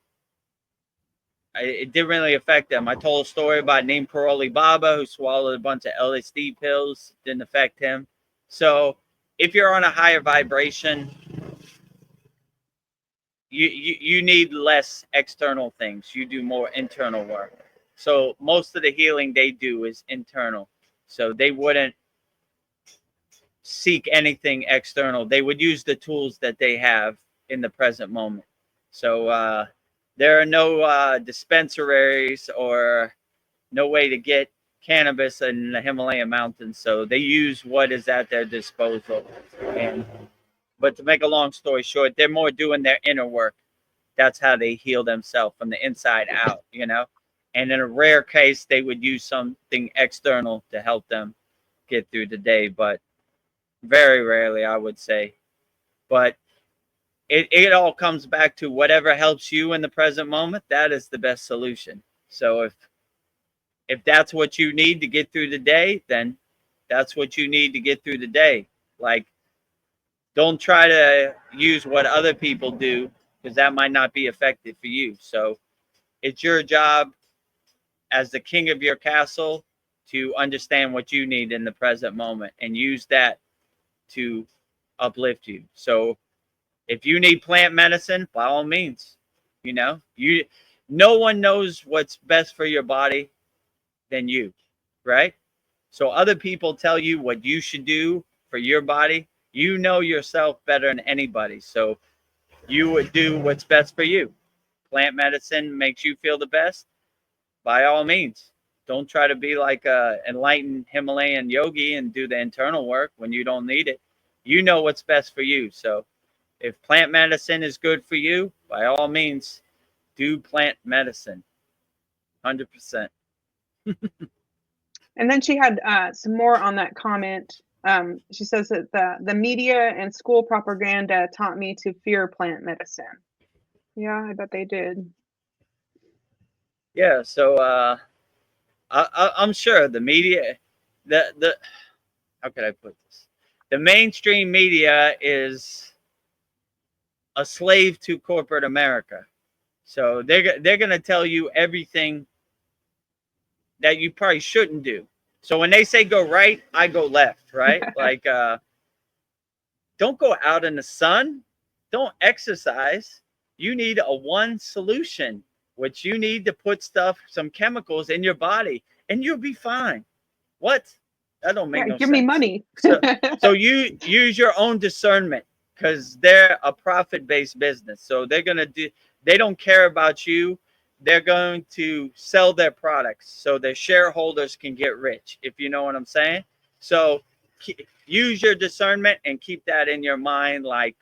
it didn't really affect them. I told a story about Neem Karoli Baba, who swallowed a bunch of LSD pills. Didn't affect him. So if you're on a higher vibration, you need less external things. You do more internal work. So most of the healing they do is internal. So they wouldn't seek anything external. They would use the tools that they have in the present moment. So there are no dispensaries or no way to get cannabis in the Himalayan mountains. So they use what is at their disposal. And but to make a long story short, they're more doing their inner work. That's how they heal themselves from the inside out, you know. And in a rare case, they would use something external to help them get through the day, but very rarely, I would say. But it all comes back to whatever helps you in the present moment. That is the best solution. So if that's what you need to get through the day, then that's what you need to get through the day. Like, don't try to use what other people do, because that might not be effective for you. So it's your job as the king of your castle to understand what you need in the present moment and use that to uplift you. So if you need plant medicine, by all means, you know, no one knows what's best for your body than you, right? So other people tell you what you should do for your body. You know yourself better than anybody. So you would do what's best for you. Plant medicine makes you feel the best. By all means, don't try to be like a enlightened Himalayan yogi and do the internal work when you don't need it. You know what's best for you. So if plant medicine is good for you, by all means, do plant medicine. 100%. And then she had some more on that comment. She says that the media and school propaganda taught me to fear plant medicine. Yeah, I bet they did. Yeah, so I'm sure the media, the how could I put this? The mainstream media is a slave to corporate America. So they're gonna tell you everything that you probably shouldn't do. So when they say go right, I go left, right? Like don't go out in the sun, don't exercise. You need a one solution, which you need to put some chemicals in your body, and you'll be fine. What? That don't make no give sense. me money. So you use your own discernment, because they're a profit-based business. So they don't care about you. They're going to sell their products so their shareholders can get rich, if you know what I'm saying. So use your discernment and keep that in your mind. Like,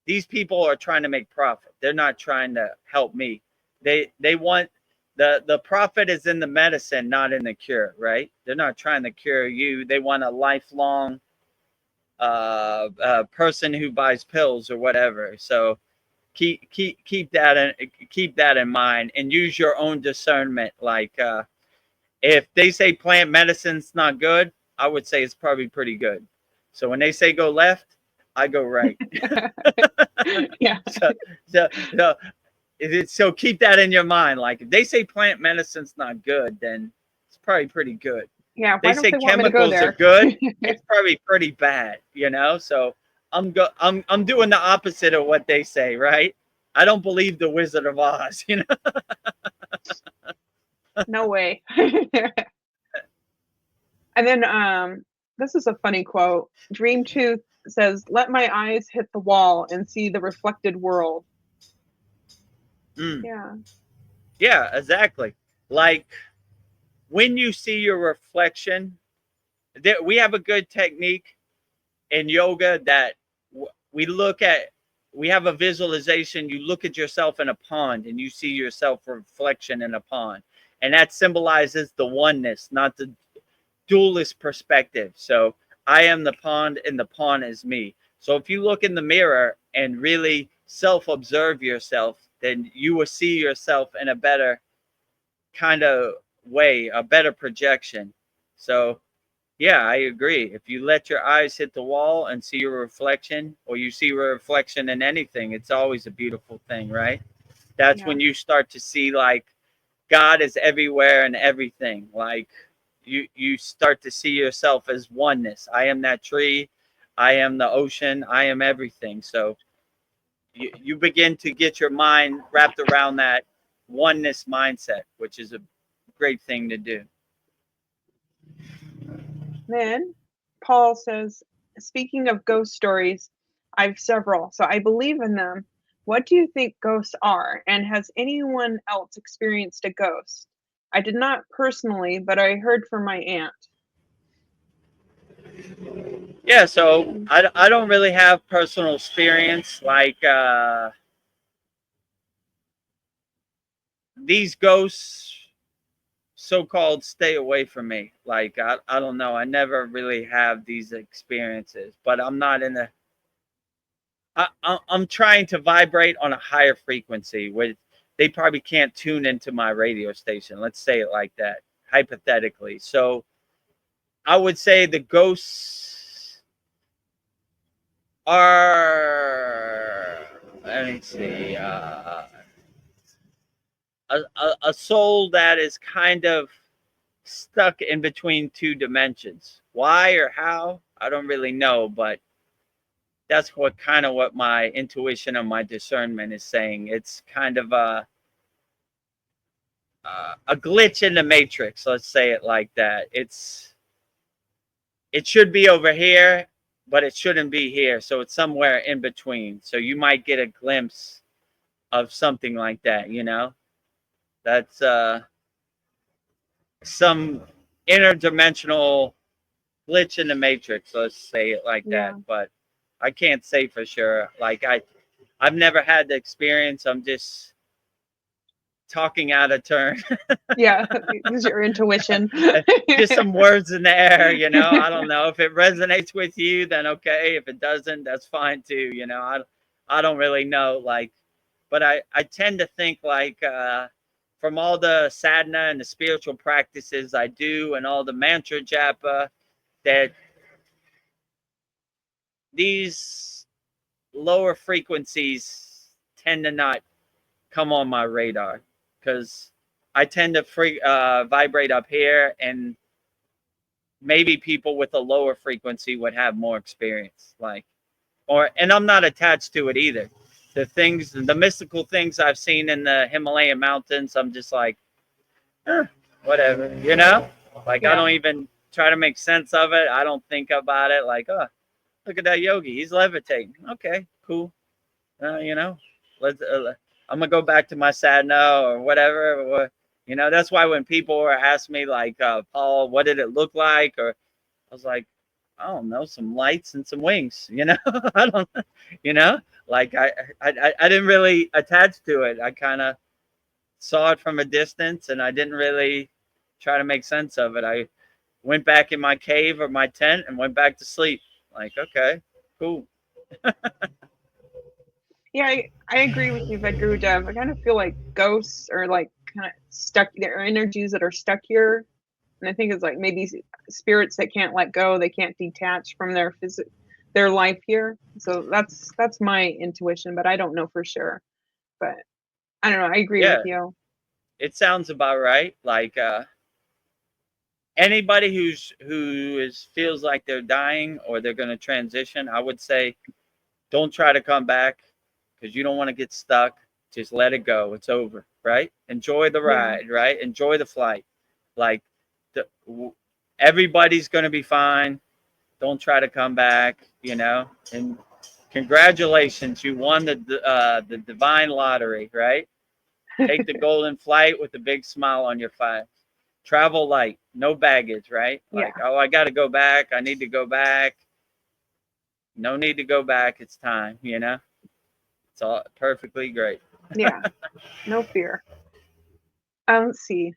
these people are trying to make profit. They're not trying to help me. They want the profit is in the medicine, not in the cure, right? They're not trying to cure you. They want a lifelong person who buys pills or whatever. So keep that in mind, and use your own discernment. Like if they say plant medicine's not good, I would say it's probably pretty good. So when they say go left, I go right. Yeah. So keep that in your mind. Like if they say plant medicine's not good, then it's probably pretty good. Yeah. They Why don't say they want me to go chemicals there? are good, it's probably pretty bad, you know? So I'm doing the opposite of what they say, right? I don't believe the Wizard of Oz, you know? No way. And then this is a funny quote. Dream Tooth says, "Let my eyes hit the wall and see the reflected world." Mm. Yeah. Yeah, exactly. Like when you see your reflection, we have a good technique in yoga that we have a visualization. You look at yourself in a pond and you see yourself reflection in a pond, and that symbolizes the oneness, not the dualist perspective. So I am the pond and the pond is me. So if you look in the mirror and really self-observe yourself, then you will see yourself in a better kind of way, a better projection. So yeah, I agree. If you let your eyes hit the wall and see your reflection, or you see your reflection in anything, it's always a beautiful thing, right? That's Yeah. when you start to see like God is everywhere and everything. Like you start to see yourself as oneness. I am that tree. I am the ocean. I am everything. So you begin to get your mind wrapped around that oneness mindset, which is a great thing to do. Then Paul says, speaking of ghost stories, I've several, so I believe in them. What do you think ghosts are? And has anyone else experienced a ghost? I did not personally, but I heard from my aunt. Yeah, so I don't really have personal experience like these ghosts so-called stay away from me. Like I don't know, I never really have these experiences, but I'm not in a I'm trying to vibrate on a higher frequency where they probably can't tune into my radio station. Let's say it like that, hypothetically. So I would say the ghosts are, let me see, a soul that is kind of stuck in between two dimensions. Why or how, I don't really know, but that's what my intuition and my discernment is saying. It's kind of a glitch in the matrix. Let's say it like that. It should be over here, but it shouldn't be here. So it's somewhere in between. So you might get a glimpse of something like that. You know, that's some interdimensional glitch in the matrix. Let's say it like Yeah. that. But I can't say for sure. Like I've never had the experience. I'm just talking out of turn. Yeah, use your intuition. Just some words in the air, you know. I don't know if it resonates with you, then okay. If it doesn't, that's fine too. You know, I don't really know. Like, but I tend to think like from all the sadhana and the spiritual practices I do and all the mantra japa that these lower frequencies tend to not come on my radar because I tend to vibrate up here, and maybe people with a lower frequency would have more experience. Like, and I'm not attached to it either. The mystical things I've seen in the Himalayan mountains, I'm just like, whatever, you know? Like, I Yeah. don't even try to make sense of it. I don't think about it like, oh, look at that yogi. He's levitating. Okay, cool. You know, I'm gonna go back to my sadhana or whatever. Or, you know, that's why when people were asking me like, Paul, what did it look like? Or I was like, I don't know, some lights and some wings. You know, I don't. You know, like I didn't really attach to it. I kind of saw it from a distance, and I didn't really try to make sense of it. I went back in my cave or my tent and went back to sleep. Like, okay, cool. Yeah, I agree with you, VEDGURUDEV. I kind of feel like ghosts are like kind of stuck. There are energies that are stuck here, and I think it's like maybe spirits that can't let go. They can't detach from their life here. So that's my intuition, but I don't know for sure. But I don't know. I agree with Yeah, you. it sounds about right. Like anybody feels like they're dying or they're going to transition, I would say don't try to come back because you don't want to get stuck. Just let it go. It's over, right? Enjoy the Yeah. ride, right? Enjoy the flight. Like everybody's going to be fine. Don't try to come back, you know. And congratulations, you won the divine lottery, right? Take the golden flight with a big smile on your face. Travel light, no baggage, right? Like, Yeah. oh, I got to go back. I need to go back. No need to go back. It's time, you know? It's all perfectly great. Yeah. No fear. Let's see.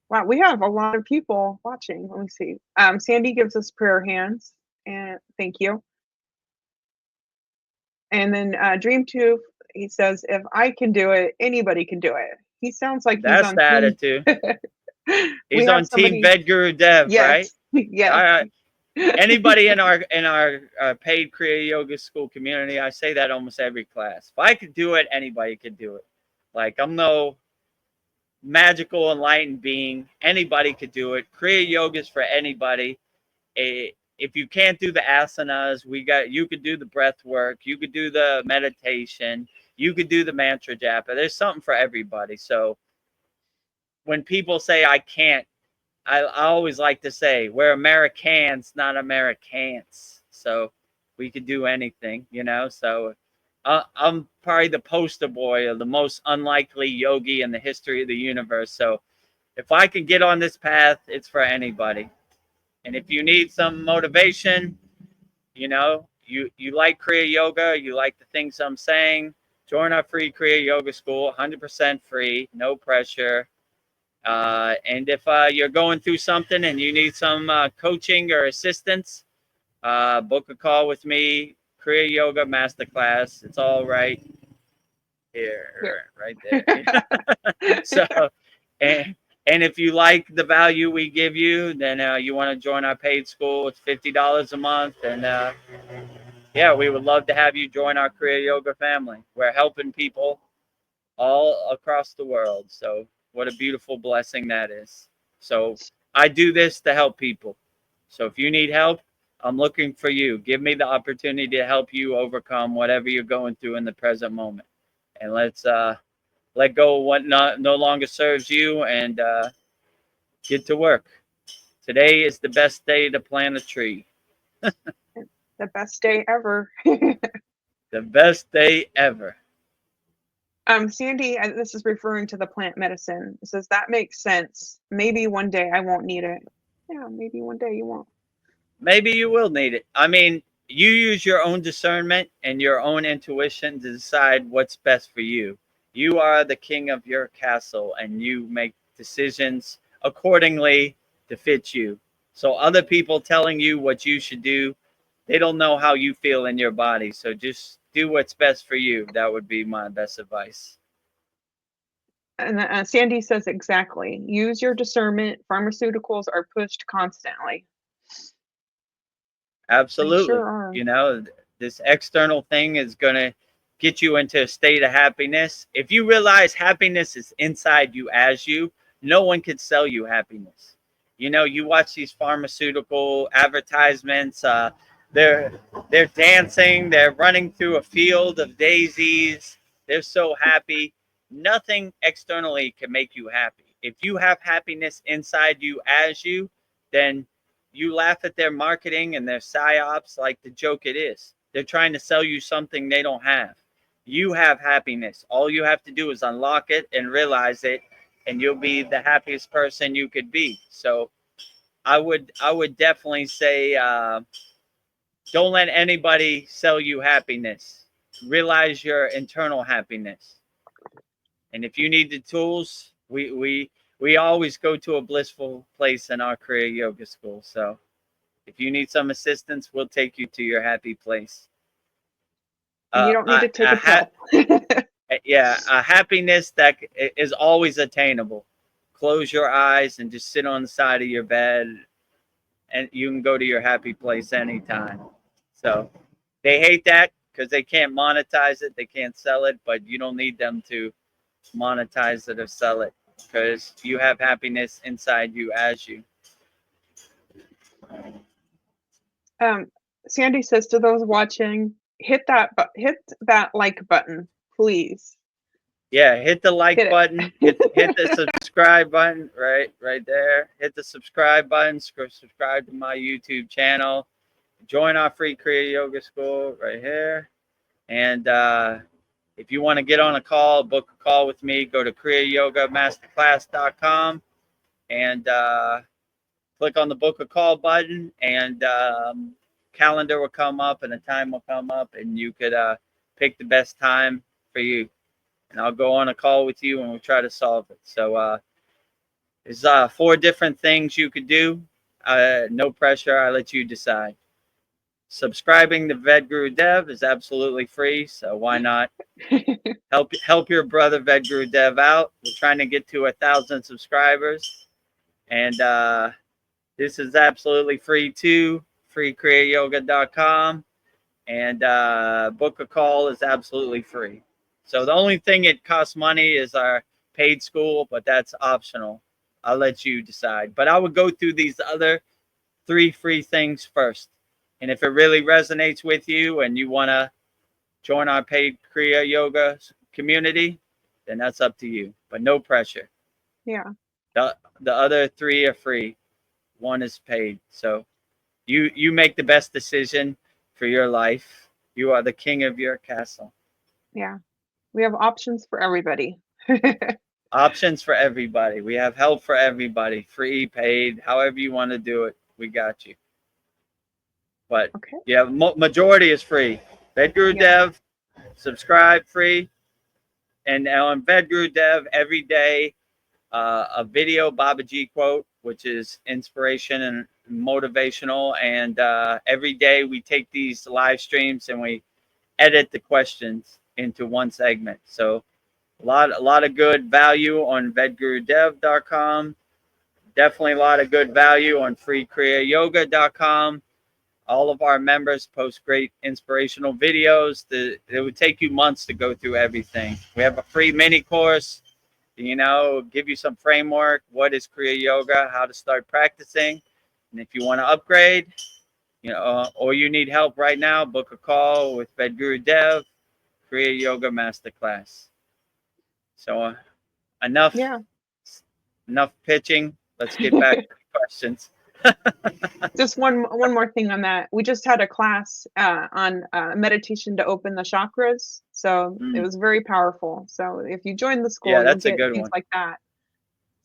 Wow, we have a lot of people watching. Let me see. Sandy gives us prayer hands, and thank you. And then Dream Tooth, he says, "If I can do it, anybody can do it." He sounds like he's That's on the team. attitude. We He's have on Team somebody. VEDGURUDEV, right? Yes, yes. Anybody in our paid Kriya Yoga School community, I say that almost every class. If I could do it, anybody could do it. Like, I'm no magical enlightened being. Anybody could do it. Kriya yoga is for anybody. If you can't do the asanas, you could do the breath work, you could do the meditation, you could do the mantra japa. There's something for everybody. So when people say I can't, I always like to say we're Americans, not Americans. So we could do anything, you know. So I'm probably the poster boy of the most unlikely yogi in the history of the universe. So if I can get on this path, it's for anybody. And if you need some motivation, you know, you like Kriya Yoga, you like the things I'm saying, join our free Kriya Yoga school, 100% free, no pressure. And if you're going through something and you need some coaching or assistance, book a call with me, Kriya Yoga Masterclass. It's all right here, right there. So, and if you like the value we give you, then you want to join our paid school. It's $50 a month, and yeah, we would love to have you join our Kriya Yoga family. We're helping people all across the world. So what a beautiful blessing that is. So I do this to help people. So if you need help, I'm looking for you. Give me the opportunity to help you overcome whatever you're going through in the present moment. And let's let go of what no longer serves you and get to work. Today is the best day to plant a tree. The best day ever. The best day ever. Sandy, this is referring to the plant medicine. It says that makes sense. Maybe one day I won't need it. Yeah, maybe one day you won't. Maybe you will need it. I mean, you use your own discernment and your own intuition to decide what's best for you. You are the king of your castle and you make decisions accordingly to fit you. So other people telling you what you should do, they don't know how you feel in your body. So just do what's best for you. That would be my best advice. And Sandy says exactly. Use your discernment. Pharmaceuticals are pushed constantly. Absolutely. They sure are. You know, this external thing is going to get you into a state of happiness. If you realize happiness is inside you as you, no one can sell you happiness. You know, you watch these pharmaceutical advertisements, they're dancing, they're running through a field of daisies. They're so happy. Nothing externally can make you happy. If you have happiness inside you as you, then you laugh at their marketing and their psyops like the joke it is. They're trying to sell you something they don't have. You have happiness. All you have to do is unlock it and realize it, and you'll be the happiest person you could be. So I would definitely say don't let anybody sell you happiness. Realize your internal happiness. And if you need the tools, we always go to a blissful place in our Kriya Yoga school. So if you need some assistance, we'll take you to your happy place. You don't need to take a pill. Yeah, a happiness that is always attainable. Close your eyes and just sit on the side of your bed, and you can go to your happy place anytime. So they hate that because they can't monetize it, they can't sell it, but you don't need them to monetize it or sell it because you have happiness inside you as you. Sandy says to those watching, hit that like button, please. Yeah, hit the like button, hit the subscribe button right there. Hit the subscribe button, subscribe to my YouTube channel. Join our free Kriya Yoga school right here. And if you want to get on a call, book a call with me, go to kriyayogamasterclass.com and click on the book a call button, and calendar will come up and a time will come up, and you could pick the best time for you. And I'll go on a call with you and we'll try to solve it. So there's 4 different things you could do. No pressure. I let you decide. Subscribing to VEDGURU Dev is absolutely free, so why not help your brother VEDGURU Dev out? We're trying to get to 1,000 subscribers, and this is absolutely free too. Freekriyayoga.com, and book a call is absolutely free. So the only thing it costs money is our paid school, but that's optional. I'll let you decide. But I would go through these other 3 free things first. And if it really resonates with you and you want to join our paid Kriya Yoga community, then that's up to you. But no pressure. Yeah. The other 3 are free. 1 is paid. So you make the best decision for your life. You are the king of your castle. Yeah. We have options for everybody. Options for everybody. We have help for everybody. Free, paid, however you want to do it. We got you. But Okay. yeah, majority is free. VEDGURU Yeah. Dev, subscribe free. And on VEDGURU Dev, every day, a video Babaji quote, which is inspiration and motivational. And every day we take these live streams and we edit the questions into one segment. So a lot of good value on VEDGURUDEV.com. Definitely a lot of good value on freeKriyayoga.com. All of our members post great inspirational videos. It would take you months to go through everything. We have a free mini course, give you some framework. What is Kriya Yoga? How to start practicing. And if you want to upgrade, or you need help right now, book a call with VEDGURU Dev, Kriya Yoga Masterclass. So enough pitching. Let's get back to the questions. Just one more thing on that. We just had a class on meditation to open the chakras. So it was very powerful. So if you join the school, that's you'll a get good things one. like that.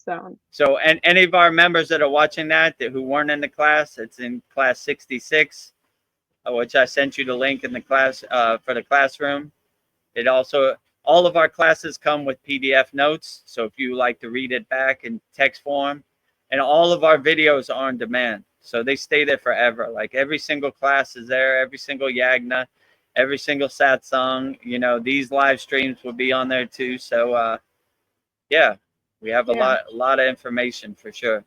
And any of our members that are watching that who weren't in the class, it's in class 66, which I sent you the link in the class for the classroom. It also, all of our classes come with PDF notes. So if you like to read it back in text form, and all of our videos are on demand. So they stay there forever. Like every single class is there, every single yagna, every single satsang. These live streams will be on there too. So we have a lot of information for sure.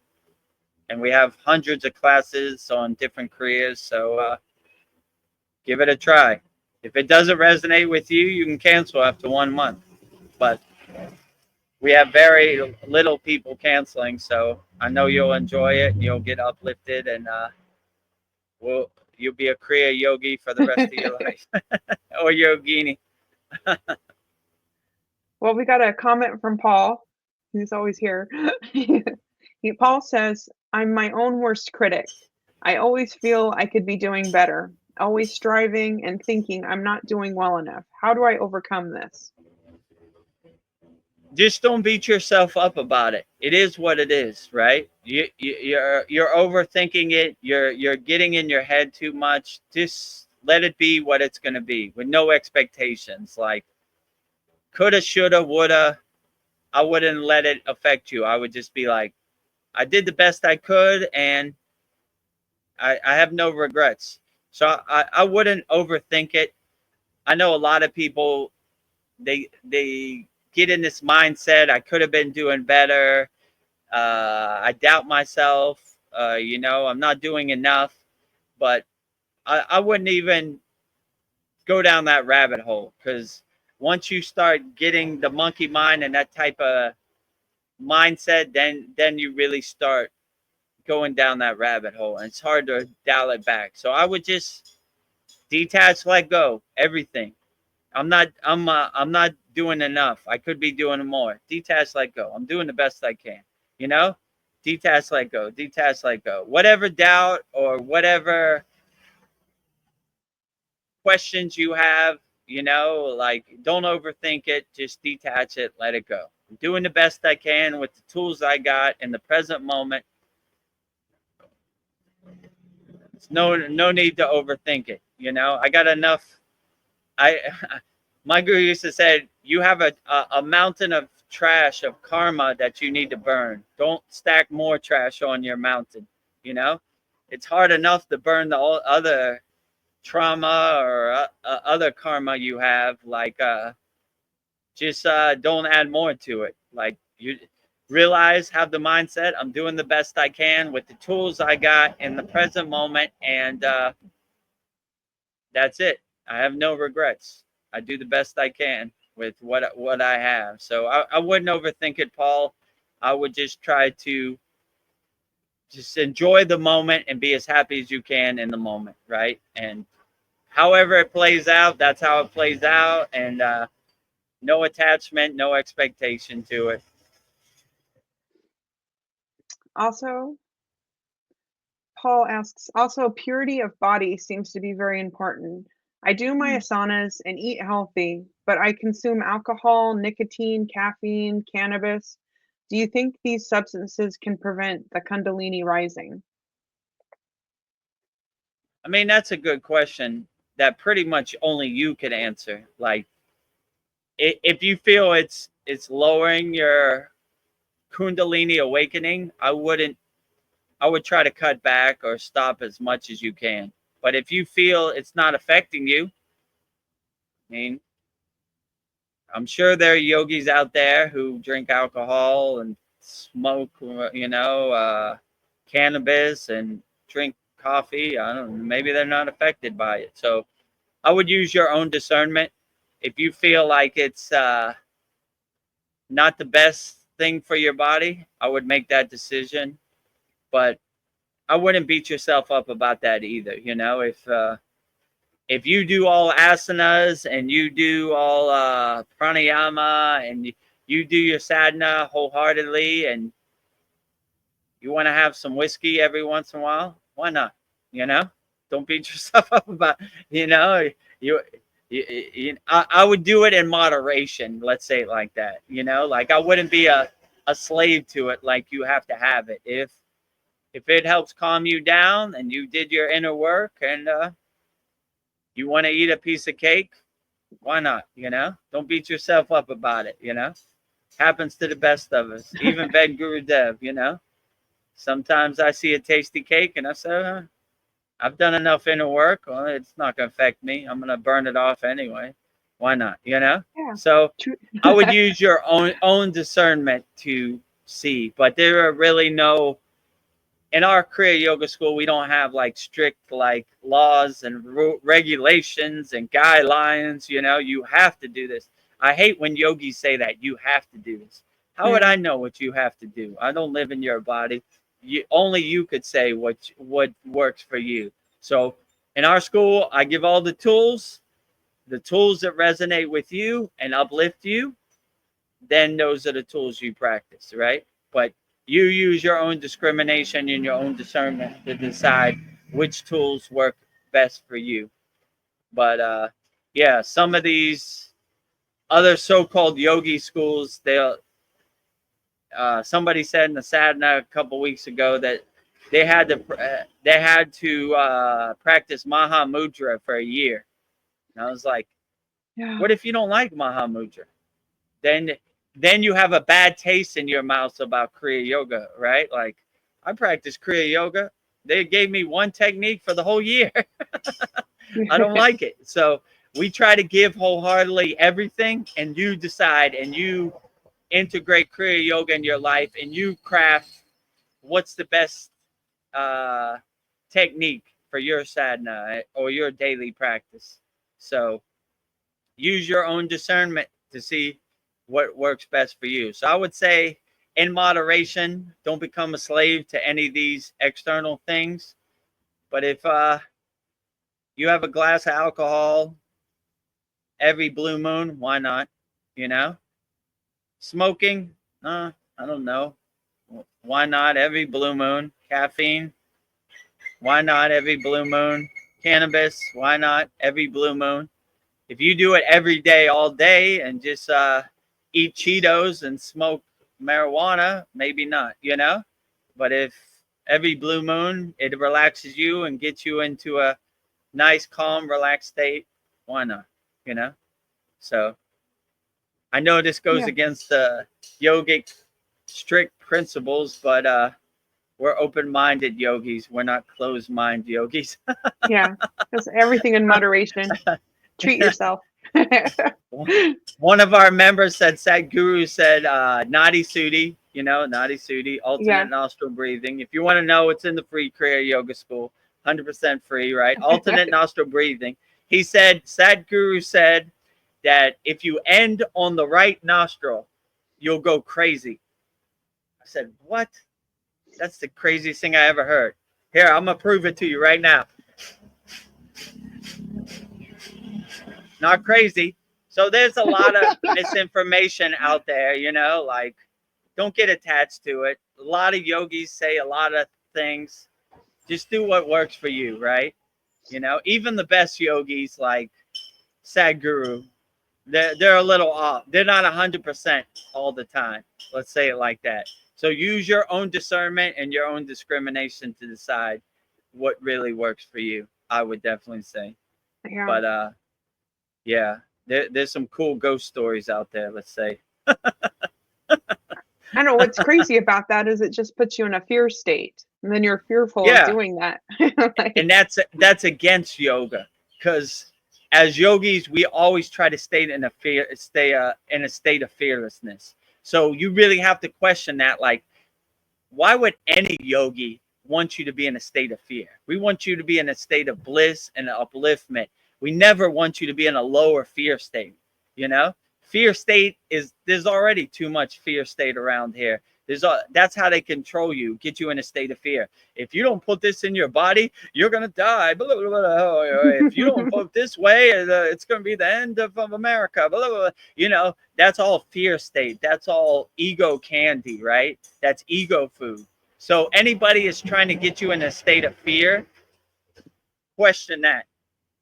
And we have hundreds of classes on different kriyas. So give it a try. If it doesn't resonate with you, you can cancel after 1 month. But we have very little people canceling, so I know you'll enjoy it and you'll get uplifted, and you'll be a Kriya yogi for the rest of your life, or yogini. Well, we got a comment from Paul. He's always here. Paul says, "I'm my own worst critic. I always feel I could be doing better. Always striving and thinking I'm not doing well enough. How do I overcome this?" Just don't beat yourself up about it. It is what it is, right? You're overthinking it. You're getting in your head too much. Just let it be what it's going to be, with no expectations. Like coulda, shoulda, woulda. I wouldn't let it affect you. I would just be like, I did the best I could, and I have no regrets. So I wouldn't overthink it. I know a lot of people, they get in this mindset, I could have been doing better. I doubt myself. I'm not doing enough. But I wouldn't even go down that rabbit hole, because once you start getting the monkey mind and that type of mindset, then you really start going down that rabbit hole, and it's hard to dial it back. So I would just detach, let go, everything. I'm not doing enough. I could be doing more. Detach, let go. I'm doing the best I can. Detach, let go. Detach, let go. Whatever doubt or whatever questions you have, like don't overthink it. Just detach it, let it go. I'm doing the best I can with the tools I got in the present moment. It's no need to overthink it. I got enough. My guru used to say, you have a mountain of trash, of karma that you need to burn. Don't stack more trash on your mountain. It's hard enough to burn the other trauma or other karma you have. Like just don't add more to it. Like you realize, have the mindset, I'm doing the best I can with the tools I got in the present moment, and that's it. I have no regrets. I do the best I can. with what I have. So I wouldn't overthink it, Paul. I would just try to just enjoy the moment and be as happy as you can in the moment, right? And however it plays out, that's how it plays out, and no attachment, no expectation to it. Also, Paul asks, also purity of body seems to be very important. I do my asanas and eat healthy, but I consume alcohol, nicotine, caffeine, cannabis. Do you think these substances can prevent the Kundalini rising? I mean, that's a good question that pretty much only you can answer. Like, if you feel it's lowering your Kundalini awakening, I would try to cut back or stop as much as you can. But if you feel it's not affecting you, I mean, I'm sure there are yogis out there who drink alcohol and smoke, cannabis and drink coffee. I don't know. Maybe they're not affected by it. So I would use your own discernment. If you feel like it's not the best thing for your body, I would make that decision. But I wouldn't beat yourself up about that either. If you do all asanas and you do all pranayama and you do your sadhana wholeheartedly and you want to have some whiskey every once in a while, why not? Don't beat yourself up about, I would do it in moderation. Let's say it like that. Like I wouldn't be a slave to it. Like you have to have it. If it helps calm you down and you did your inner work and you want to eat a piece of cake, why not? Don't beat yourself up about it. Happens to the best of us, even VEDAGURUDEV. Sometimes I see a tasty cake and I say, I've done enough inner work. Well, it's not going to affect me. I'm going to burn it off anyway. Why not? Yeah, So true. I would use your own discernment to see, but there are really no, in our Kriya Yoga school, we don't have like strict like laws and regulations and guidelines. You have to do this. I hate when yogis say that you have to do this. How would I know what you have to do? I don't live in your body. Only you could say what works for you. So in our school, I give all the tools that resonate with you and uplift you. Then those are the tools you practice, right? But you use your own discrimination and your own discernment to decide which tools work best for you. But yeah, some of these other so-called yogi schools, they'll somebody said in the sadhana a couple weeks ago that they had to practice Maha Mudra for a year. And I was like, what if you don't like Maha Mudra? Then you have a bad taste in your mouth about Kriya Yoga, right? Like, I practice Kriya Yoga. They gave me one technique for the whole year. I don't like it. So we try to give wholeheartedly everything, and you decide, and you integrate Kriya Yoga in your life, and you craft what's the best technique for your sadhana or your daily practice. So use your own discernment to see what works best for you. So I would say in moderation, don't become a slave to any of these external things. But if you have a glass of alcohol every blue moon, why not? Smoking, I don't know. Why not every blue moon? Caffeine, why not every blue moon? Cannabis, why not every blue moon? If you do it every day, all day, and just eat Cheetos and smoke marijuana, maybe not, But if every blue moon it relaxes you and gets you into a nice, calm, relaxed state, why not, So I know this goes against the yogic strict principles, but we're open-minded yogis. We're not closed-minded yogis. Yeah, just everything in moderation. Treat yourself. One of our members said, Sadhguru said, Nadi Sudhi, Nadi Sudhi, alternate nostril breathing. If you want to know, it's in the free Kriya Yoga School, 100% free, right? Alternate nostril breathing. He said, Sadhguru said that if you end on the right nostril, you'll go crazy. I said, what? That's the craziest thing I ever heard. Here, I'm going to prove it to you right now. Not crazy. So there's a lot of misinformation out there, you know, like don't get attached to it. A lot of yogis say a lot of things. Just do what works for you, right? You know, even the best yogis like Sadhguru, they're a little off. They're not 100% all the time. Let's say it like that. So use your own discernment and your own discrimination to decide what really works for you. I would definitely say. Yeah. But yeah, there's some cool ghost stories out there. Let's say. I know what's crazy about that is it just puts you in a fear state, and then you're fearful of doing that. Like, and that's against yoga, because as yogis we always try to stay in a state of fearlessness. So you really have to question that. Like, why would any yogi want you to be in a state of fear? We want you to be in a state of bliss and upliftment. We never want you to be in a lower fear state. You know, fear state there's already too much fear state around here. That's how they control you, get you in a state of fear. If you don't put this in your body, you're gonna die. Blah, blah, blah, blah. If you don't put this way, it's gonna be the end of America. Blah, blah, blah. You know, that's all fear state. That's all ego candy, right? That's ego food. So anybody is trying to get you in a state of fear, question that,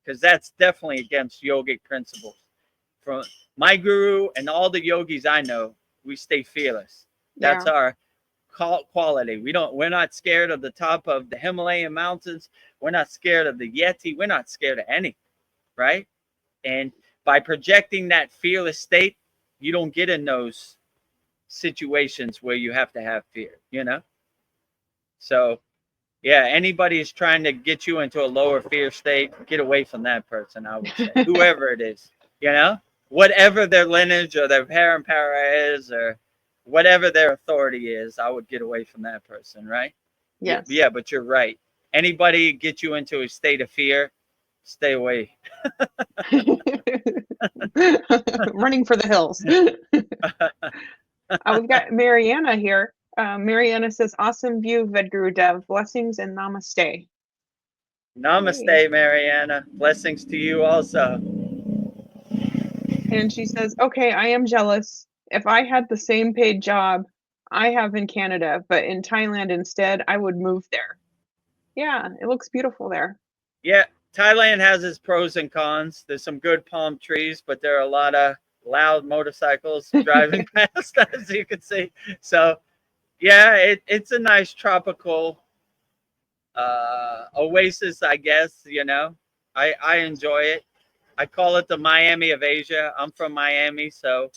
because that's definitely against yogic principles. From my guru and all the yogis I know, we stay fearless. That's our quality. We're not scared of the top of the Himalayan mountains. We're not scared of the Yeti. We're not scared of anything, right? And by projecting that fearless state, you don't get in those situations where you have to have fear, you know? So, yeah, anybody is trying to get you into a lower fear state, get away from that person, I would say. Whoever it is, you know? Whatever their lineage or their parampara is, or whatever their authority is, I would get away from that person, right? Yes. Yeah, but you're right. Anybody get you into a state of fear, stay away. Running for the hills. We've got Mariana here. Mariana says, awesome view, Vedguru Dev. Blessings and namaste. Namaste, hey. Mariana. Blessings to you also. And she says, okay, I am jealous. If I had the same paid job I have in Canada, but in Thailand instead, I would move there. Yeah, it looks beautiful there. Yeah, Thailand has its pros and cons. There's some good palm trees, but there are a lot of loud motorcycles driving past, as you can see. So, yeah, it's a nice tropical oasis, I guess, you know. I enjoy it. I call it the Miami of Asia. I'm from Miami, so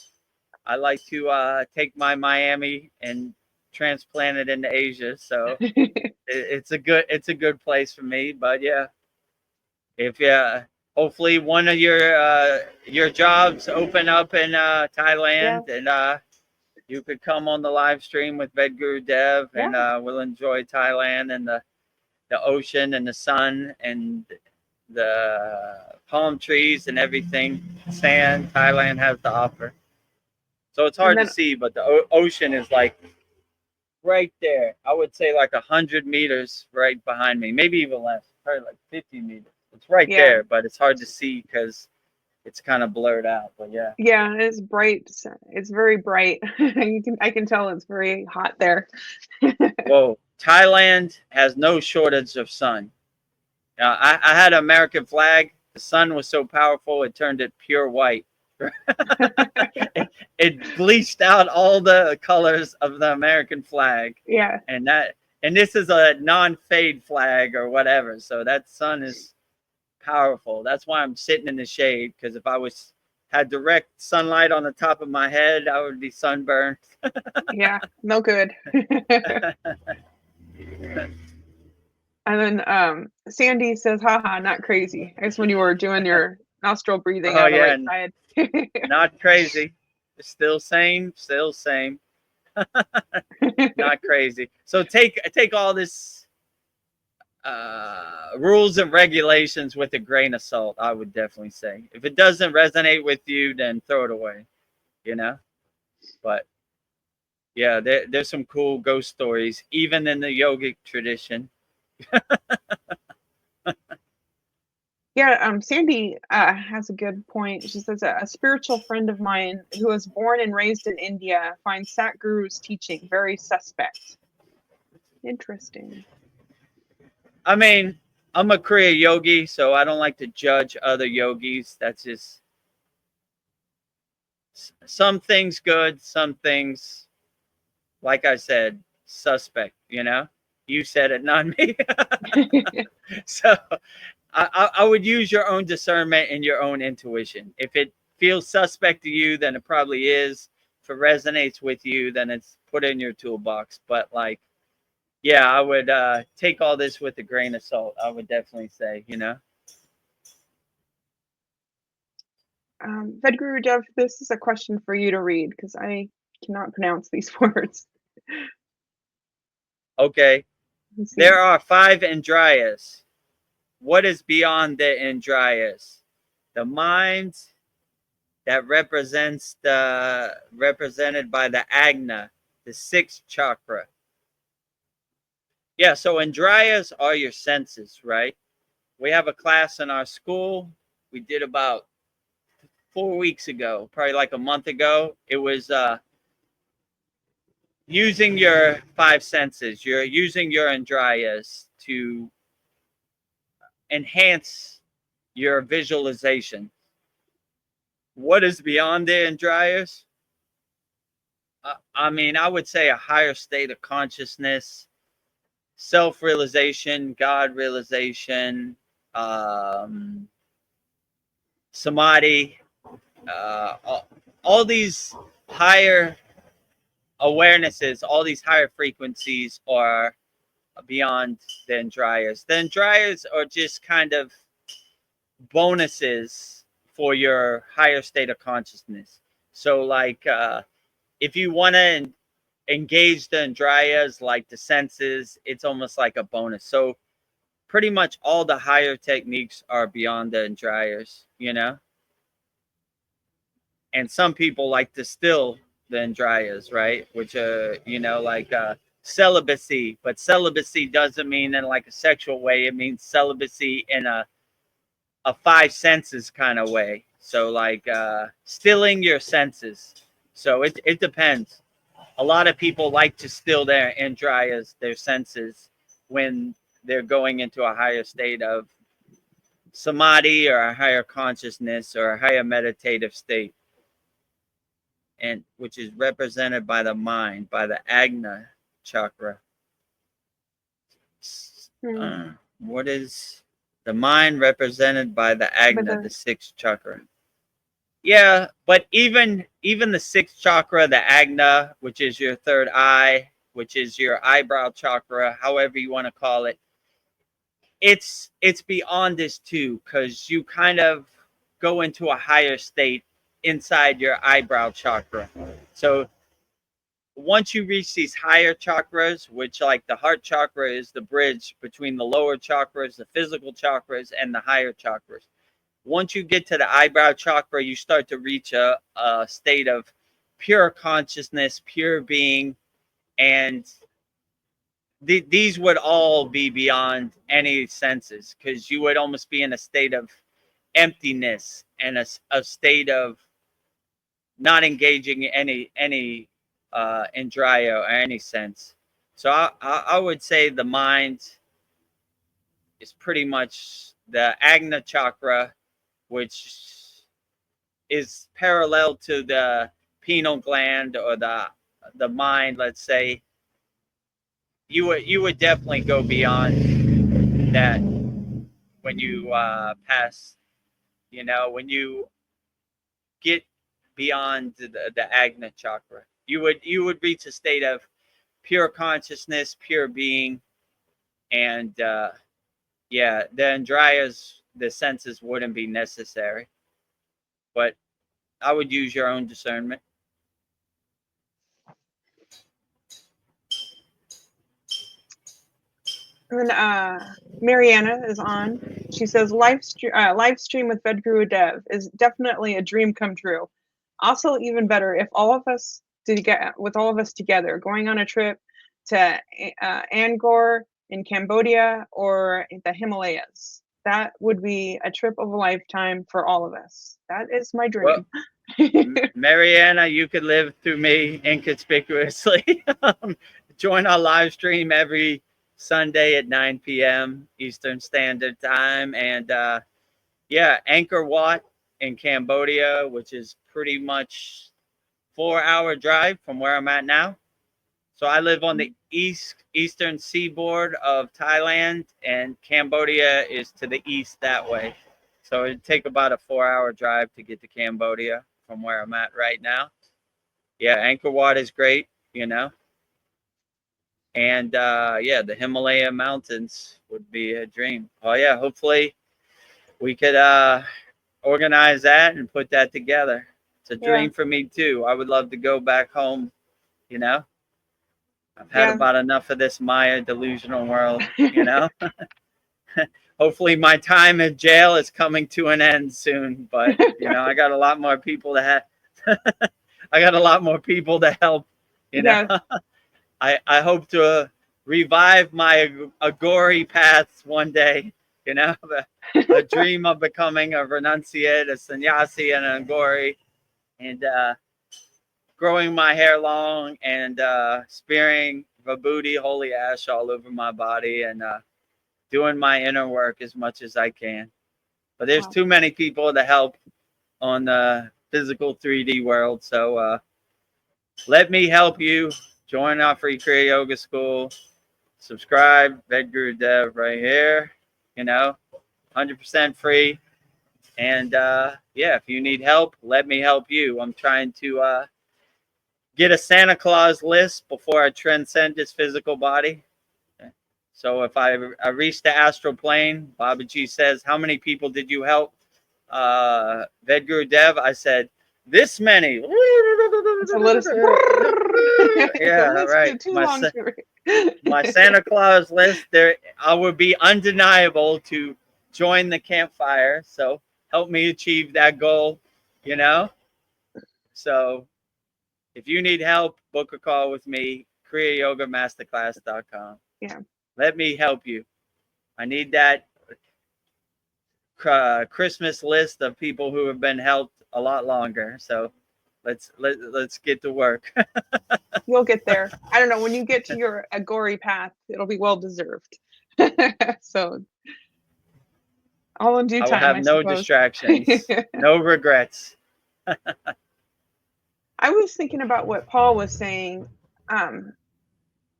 I like to take my Miami and transplant it into Asia. So it's a good place for me. But yeah, if hopefully one of your jobs open up in Thailand, and you could come on the live stream with Vedguru Dev, and we'll enjoy Thailand and the ocean and the sun and the palm trees and everything, sand Thailand has to offer. So it's hard to see, but the ocean is like right there. I would say like 100 meters right behind me, maybe even less, probably like 50 meters. It's right there, but it's hard to see because it's kind of blurred out. But yeah. Yeah, it's bright. It's very bright. I can tell it's very hot there. Whoa, Thailand has no shortage of sun. I had an American flag. The sun was so powerful it turned it pure white. it bleached out all the colors of the American flag. Yeah. And this is a non-fade flag or whatever. So that sun is powerful. That's why I'm sitting in the shade, because if I had direct sunlight on the top of my head, I would be sunburned. Yeah, no good. And then Sandy says, haha, not crazy. I guess when you were doing your nostril breathing out the right side. Not crazy. Still same. Not crazy. So take all this rules and regulations with a grain of salt, I would definitely say. If it doesn't resonate with you, then throw it away, you know? But yeah, there's some cool ghost stories, even in the yogic tradition. Yeah, Sandy has a good point. She says a spiritual friend of mine who was born and raised in India finds Satguru's teaching very suspect. Interesting. I mean, I'm a Kriya yogi, so I don't like to judge other yogis. That's just some things good, some things, like I said, suspect, you know? You said it, not me. So I would use your own discernment and your own intuition. If it feels suspect to you, then it probably is. If it resonates with you, then it's put in your toolbox. But like, yeah, I would take all this with a grain of salt. I would definitely say, you know. VEDGURUDEV, this is a question for you to read because I cannot pronounce these words. Okay. Let's see. There are 5 Indriyas. What is beyond the Indriyas? The mind that represented by the Agna, the 6th chakra. Yeah, so Indriyas are your senses, right? We have a class in our school. We did about 4 weeks ago, probably like a month ago. It was using your 5 senses. You're using your Indriyas to enhance your visualization. What is beyond the Indriyas? I mean, I would say a higher state of consciousness, self-realization, God realization, samadhi, all these higher awarenesses, all these higher frequencies are beyond the Indriyas. The Indriyas are just kind of bonuses for your higher state of consciousness. So like if you want to engage the Indriyas, like the senses, it's almost like a bonus. So pretty much all the higher techniques are beyond the Indriyas, you know? And some people like to still the Indriyas, right? Which you know, like celibacy, but celibacy doesn't mean in like a sexual way. It means celibacy in a 5 senses kind of way. So like stilling your senses. So it depends. A lot of people like to still their Indriyas, their senses, when they're going into a higher state of samadhi or a higher consciousness or a higher meditative state, and which is represented by the mind, by the Agna chakra. What is the mind represented by the Agna, the 6th chakra? Yeah, but even the 6th chakra, the Agna, which is your third eye, which is your eyebrow chakra, however you want to call it, it's beyond this too, because you kind of go into a higher state inside your eyebrow chakra. So once you reach these higher chakras, which like the heart chakra is the bridge between the lower chakras, the physical chakras, and the higher chakras. Once you get to the eyebrow chakra, you start to reach a state of pure consciousness, pure being, and these would all be beyond any senses, because you would almost be in a state of emptiness and a state of not engaging any Indriya or any sense. So I would say the mind is pretty much the Agna chakra, which is parallel to the pineal gland or the mind. Let's say you would definitely go beyond that when you pass. You know, when you get beyond the Agna chakra, you would reach a state of pure consciousness, pure being, and yeah, the Indriyas, the senses wouldn't be necessary. But I would use your own discernment. And then Mariana is on. She says live stream with VEDGURU Dev is definitely a dream come true. Also, even better if all of us together, going on a trip to Angkor in Cambodia or the Himalayas. That would be a trip of a lifetime for all of us. That is my Well, dream. Mariana, you could live through me inconspicuously. Join our live stream every Sunday at 9 p.m. Eastern Standard Time. And yeah, Angkor Wat in Cambodia, which is pretty much 4-hour drive from where I'm at now. So I live on the eastern seaboard of Thailand, and Cambodia is to the east that way. So it'd take about a 4-hour drive to get to Cambodia from where I'm at right now. Yeah, Angkor Wat is great, you know. And yeah, the Himalayan mountains would be a dream. Oh yeah, hopefully we could organize that and put that together. It's a dream for me too. I would love to go back home, you know. I've had about enough of this Maya delusional world, you know. Hopefully my time in jail is coming to an end soon, but you know, I got a lot more people to have. I got a lot more people to help, you know. I hope to revive my Agori paths one day, you know, a dream of becoming a renunciate, a sannyasi, and an Agori, and growing my hair long and spearing vibhuti, holy ash, all over my body, and doing my inner work as much as I can. But there's too many people to help on the physical 3D world, so let me help you. Join our free Kriya Yoga School. Subscribe, VEDGURU Dev right here. You know, 100% free. And yeah, if you need help, let me help you. I'm trying to get a Santa Claus list before I transcend this physical body. So if I reach the astral plane, Babaji says, how many people did you help? VEDGURU Dev, I said, this many. It's a list. Yeah, right. My Santa Claus list, there, I would be undeniable to join the campfire. So help me achieve that goal, you know? So if you need help, book a call with me, kriyayogamasterclass.com. Yeah. Let me help you. I need that Christmas list of people who have been helped a lot longer. So let's get to work. You'll get there. I don't know. When you get to your Agori path, it'll be well deserved. So all in due time. I will have no distractions, no regrets. I was thinking about what Paul was saying.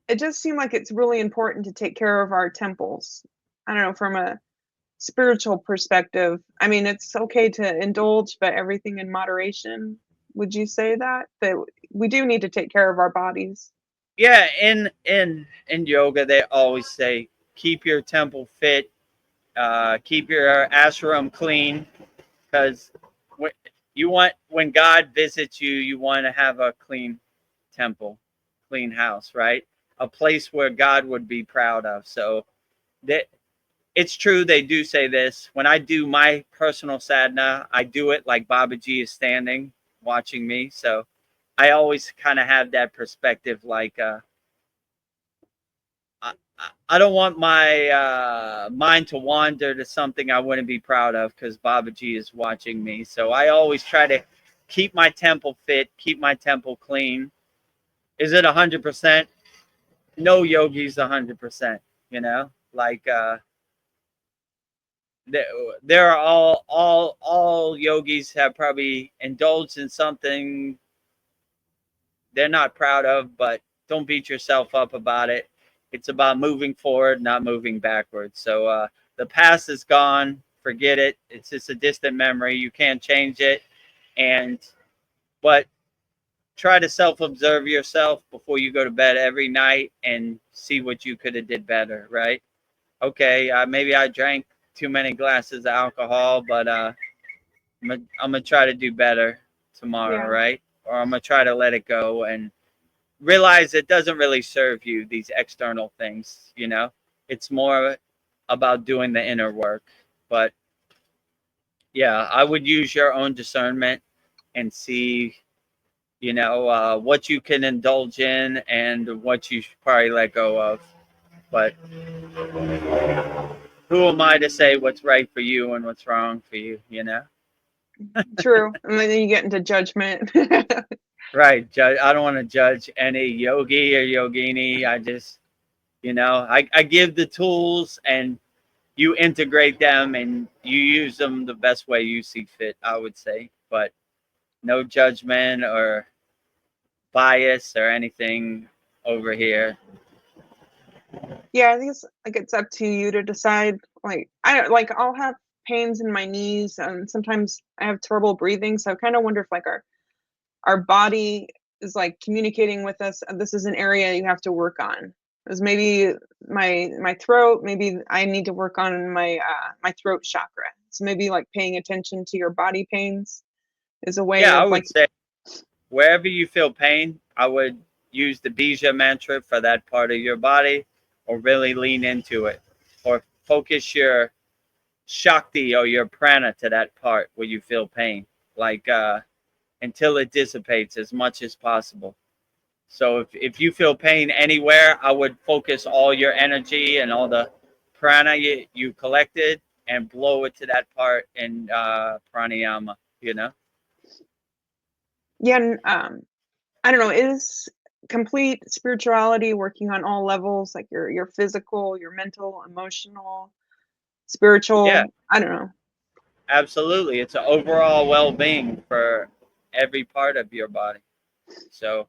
It just seemed like it's really important to take care of our temples. I don't know, from a spiritual perspective. I mean, it's okay to indulge, but everything in moderation. Would you say that we do need to take care of our bodies? Yeah, in yoga, they always say keep your temple fit, keep your ashram clean, because when God visits you, you want to have a clean temple, clean house, right? A place where God would be proud of. So that it's true, they do say this. When I do my personal sadhana, I do it like Babaji is standing watching me. So I always kind of have that perspective, like I don't want my mind to wander to something I wouldn't be proud of, because Babaji is watching me. So I always try to keep my temple fit, keep my temple clean. Is it 100%? No yogi's 100%. You know, like there are all yogis have probably indulged in something they're not proud of, but don't beat yourself up about it. It's about moving forward, not moving backwards. So the past is gone. Forget it. It's just a distant memory. You can't change it. But try to self-observe yourself before you go to bed every night and see what you could have did better, right? Okay, maybe I drank too many glasses of alcohol, but I'm gonna try to do better tomorrow, right? Or I'm gonna try to let it go and realize it doesn't really serve you, these external things, you know. it's more about doing the inner work. But yeah, I would use your own discernment and see, what you can indulge in and what you should probably let go of. But who am I to say what's right for you and what's wrong for you, True. And then you get into judgment. Right. I don't want to judge any yogi or yogini. I just, I give the tools and you integrate them and you use them the best way you see fit, I would say. But no judgment or bias or anything over here. Yeah, I think it's like it's up to you to decide. Like I don't like I'll have pains in my knees and sometimes I have trouble breathing. So I kind of wonder if like our body is like communicating with us. This is an area you have to work on. Because maybe my throat, maybe I need to work on my throat chakra. So maybe like paying attention to your body pains is a way Yeah, I of would like, say wherever you feel pain, I would use the Bija mantra for that part of your body or really lean into it or focus your Shakti or your prana to that part where you feel pain, like until it dissipates as much as possible. So if you feel pain anywhere, I would focus all your energy and all the prana you collected and blow it to that part in pranayama, yeah, and, I don't know, is complete spirituality working on all levels, like your physical, your mental, emotional, Yeah, spiritual, I don't know. absolutely. It's an overall well-being for every part of your body. So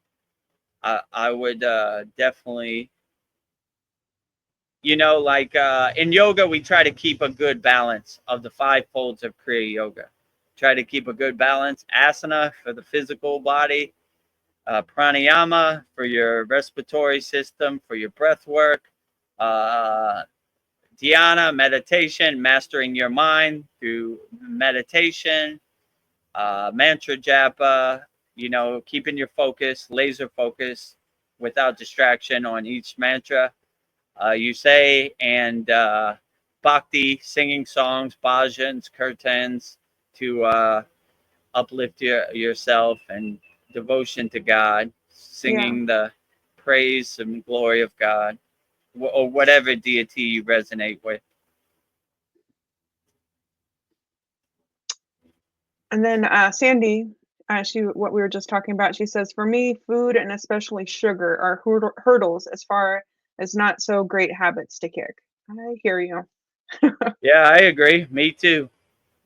I would definitely, like in yoga, we try to keep a good balance of the five folds of Kriya yoga. Try to keep a good balance. Asana for the physical body, pranayama for your respiratory system, for your breath work, uh, dhyana, meditation, mastering your mind through meditation, mantra japa, keeping your focus, laser focus without distraction on each mantra you say, and bhakti, singing songs, bhajans, kirtans to uplift yourself and devotion to God, Yeah. singing the praise and glory of God or whatever deity you resonate with. And then Sandy, what we were just talking about, she says, for me, food and especially sugar are hurdles as far as not so great habits to kick. I hear you. Yeah, I agree. Me too.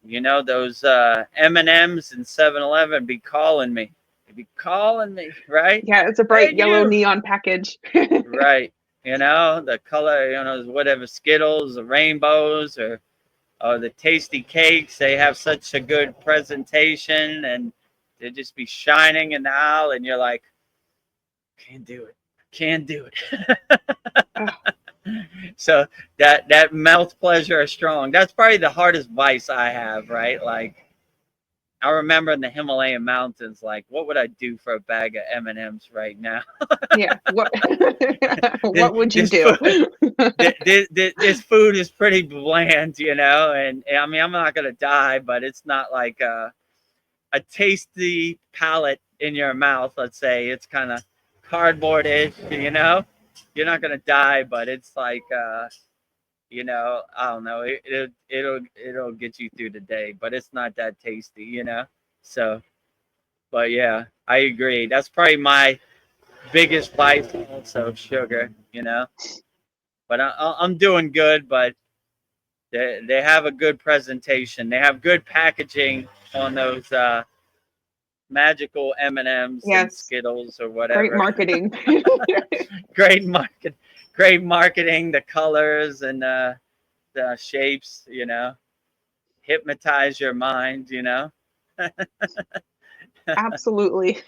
Those M&Ms and 7-Eleven be calling me. They be calling me, right? Yeah, it's a Hey, bright yellow you. neon package. Right. The color, whatever Skittles, the rainbows, or the tasty cakes. They have such a good presentation and they just be shining in the aisle, and you're like, can't do it. Can't do it. Oh, So that mouth pleasure is strong. That's probably the hardest vice I have, right? Like I remember in the Himalayan mountains, like what would I do for a bag of M&Ms right now? yeah. What this, what would you this do? food, this food is pretty bland, and I mean I'm not gonna die, but it's not like a tasty palate in your mouth. Let's say it's kind of cardboardish, You're not gonna die, but it's like I don't know. It'll get you through the day, but it's not that tasty. So, but yeah, I agree. That's probably my biggest vice, also sugar. But I'm doing good. But they have a good presentation. They have good packaging on those magical M&Ms and Yes, Skittles or great whatever. marketing. great market, great marketing. The colors and the shapes. Hypnotize your mind. Absolutely.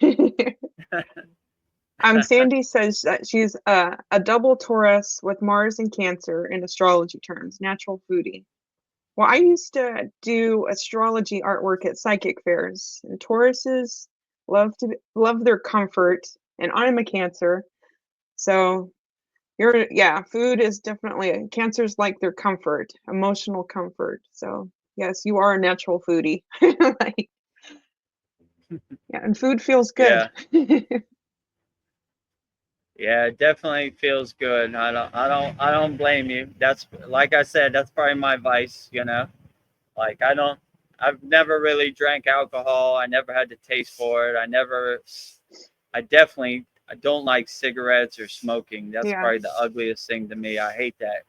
Sandy says that she's a double Taurus with Mars and Cancer in astrology terms, natural foodie. Well, I used to do astrology artwork at psychic fairs, and Tauruses love their comfort, and I'm a Cancer, so Food is definitely cancer's like their comfort, emotional comfort. So yes, you are a natural foodie. Like, yeah, and food feels good. Yeah. Yeah, it definitely feels good. I don't blame you. That's, like I said, that's probably my vice, you know. Like I've never really drank alcohol. I never had the taste for it. I don't like cigarettes or smoking. That's Yeah. probably the ugliest thing to me. I hate that.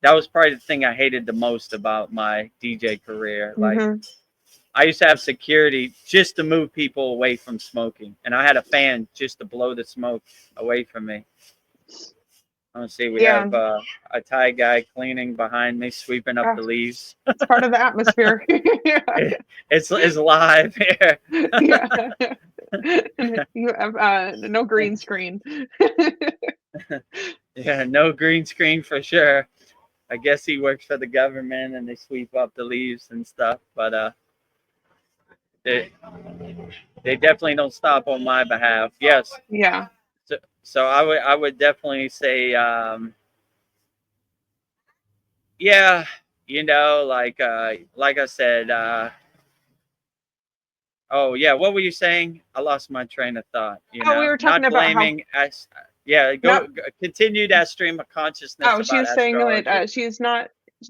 That was probably the thing I hated the most about my DJ career. Like, Mhm. I used to have security just to move people away from smoking, and I had a fan just to blow the smoke away from me. Let's see, we Yeah. have a Thai guy cleaning behind me, sweeping up Ah, the leaves. it's part of the atmosphere. Yeah. It's live here. Yeah. And you have no green screen. Yeah, no green screen for sure. I guess he works for the government and they sweep up the leaves and stuff. But they they definitely don't stop on my behalf. Yes. Yeah. So I would definitely say yeah, like I said, oh yeah, what were you saying? I lost my train of thought. Oh, we were talking Not about how blaming us. Yeah, not continue that stream of consciousness oh, she about was saying that astrology. she's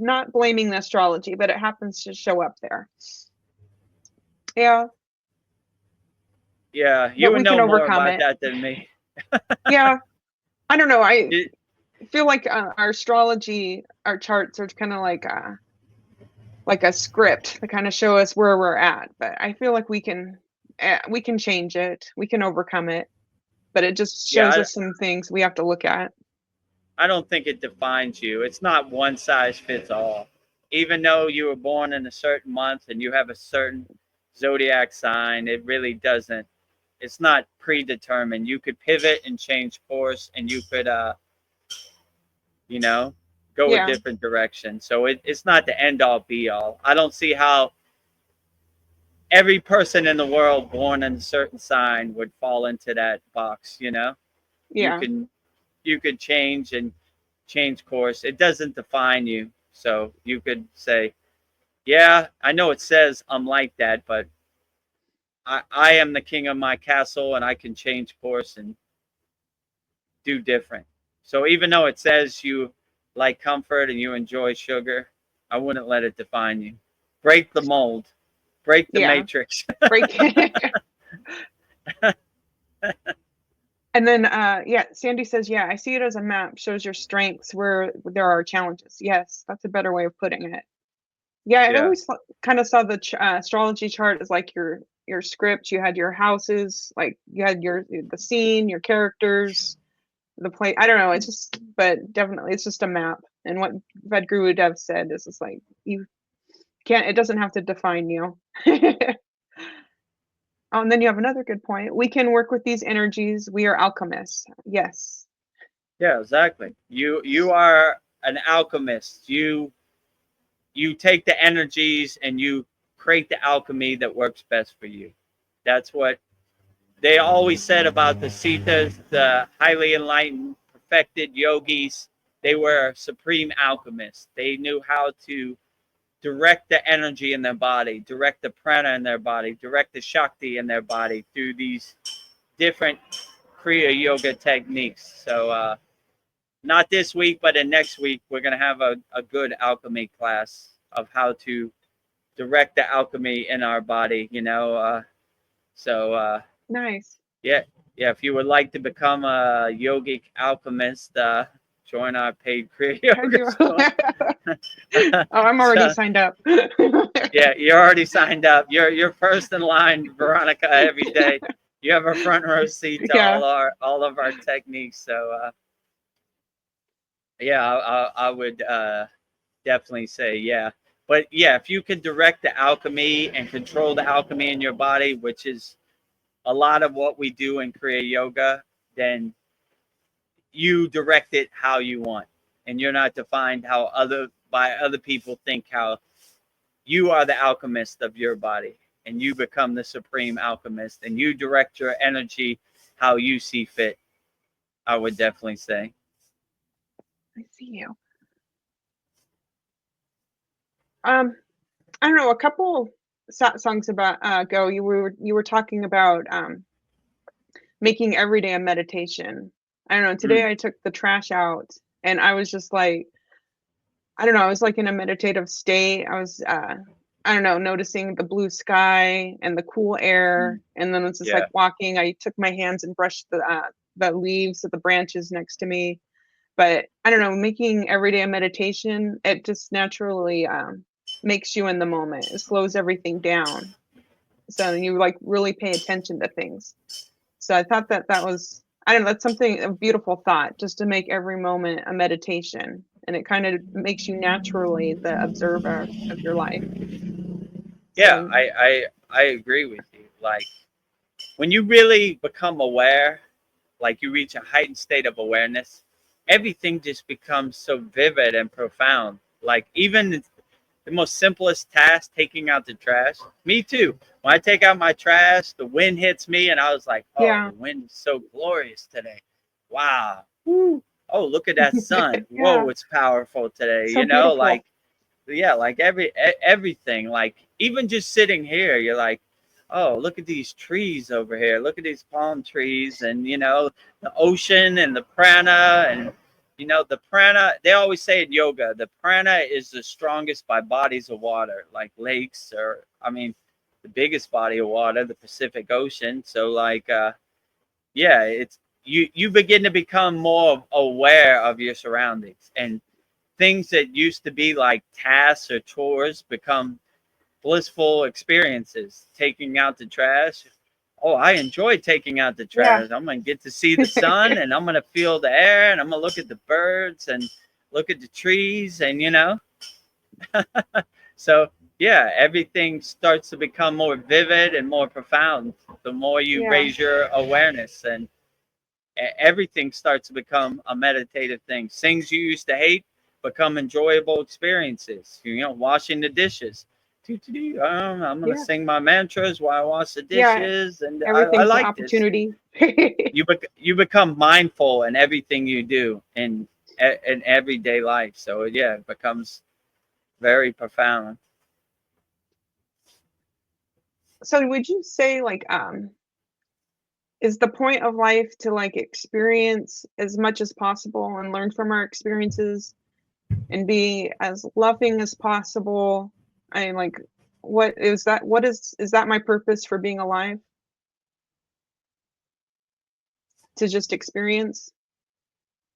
not blaming the astrology, but it happens to show up there. Yeah, Yeah, you but would we can know more overcome about it. that than me. Yeah, I don't know. I It- feel like our astrology, our charts are kind of like a script that kind of show us where we're at. But I feel like we can change it. We can overcome it. But it just yeah, shows us some things we have to look at. I don't think it defines you. It's not one size fits all. Even though you were born in a certain month and you have a certain zodiac sign, it really doesn't. It's not predetermined. You could pivot and change course, and you could, you know, go a Yeah, different direction. So it's not the end all be all. I don't see how every person in the world born in a certain sign would fall into that box. You yeah, can you could change course. It doesn't define you. So you could say, yeah, I know it says I'm like that, but I am the king of my castle and I can change course and do different. So even though it says you like comfort and you enjoy sugar, I wouldn't let it define you. Break the mold, break the yeah. matrix. Break it. And then, yeah, Sandy says, yeah, I see it as a map, shows your strengths where there are challenges. Yes, that's a better way of putting it. Yeah, I Yeah. always kind of saw the astrology chart as like your script. You had your houses, like you had the scene, your characters, the play. I don't know. It's just, but definitely, it's just a map. And what Vedgurudev said is just like you can't. It doesn't have to define you. Oh, and then you have another good point. We can work with these energies. We are alchemists. Yes. Yeah, exactly. You are an alchemist. You take the energies and you create the alchemy that works best for you. That's what they always said about the Siddhas, the highly enlightened, perfected yogis. They were supreme alchemists. They knew how to direct the energy in their body, direct the prana in their body, direct the shakti in their body through these different kriya yoga techniques. So not this week, but in next week, we're going to have a good alchemy class of how to direct the alchemy in our body, So, Nice. yeah, yeah, if you would like to become a yogic alchemist, join our paid Kriya Have yoga you? school. Oh, I'm already So, signed up. yeah, you're already signed up. You're first in line, Veronica, every day. You have a front row seat to Yeah. all of our techniques. So, yeah, I would definitely say yeah. But yeah, if you can direct the alchemy and control the alchemy in your body, which is a lot of what we do in Kriya Yoga, then you direct it how you want, and you're not defined by other people think how you are the alchemist of your body, and you become the supreme alchemist, and you direct your energy how you see fit. I would definitely say. I see you. I don't know. A couple songs about ago, you were talking about making every day a meditation. I don't know. Mm, Today I took the trash out, and I was just like, I don't know. I was like in a meditative state. I was, I don't know, noticing the blue sky and the cool mm, air, and then it's just like yeah. walking. I took my hands and brushed the leaves of the branches next to me. But I don't know, making every day a meditation, it just naturally makes you in the moment. It slows everything down, so you like really pay attention to things. So I thought that that was, I don't know, that's something, a beautiful thought, just to make every moment a meditation, and it kind of makes you naturally the observer of your life. Yeah, So I agree with you. Like when you really become aware, like you reach a heightened state of awareness, everything just becomes so vivid and profound. Like even the most simplest task, taking out the trash. Me too. When I take out my trash, the wind hits me, and I was like, "Oh, yeah, the wind is so glorious today! Wow! Woo. Oh, look at that sun! yeah, Whoa, it's powerful today!" so beautiful. Like yeah, like everything. Like even just sitting here, you're like, "Oh, look at these trees over here! Look at these palm trees, and the ocean and the prana and." The prana, they always say in yoga, the prana is the strongest by bodies of water, like lakes, or, I mean, the biggest body of water, the Pacific Ocean. So, like, yeah, it's you begin to become more aware of your surroundings, and things that used to be like tasks or chores become blissful experiences. Taking out the trash. Oh, I enjoy taking out the Yeah, trash. I'm gonna get to see the sun, and I'm gonna feel the air, and I'm gonna look at the birds and look at the trees, and so yeah, everything starts to become more vivid and more profound the more you yeah, raise your awareness, and everything starts to become a meditative thing. Things you used to hate become enjoyable experiences. Washing the dishes. I'm gonna yeah, sing my mantras while I wash the yeah. dishes, and I Everything's an like this. opportunity. You become mindful in everything you do in everyday life. So yeah, it becomes very profound. So would you say like is the point of life to like experience as much as possible and learn from our experiences and be as loving as possible? I mean, like, what is that? Is that my purpose for being alive? To just experience?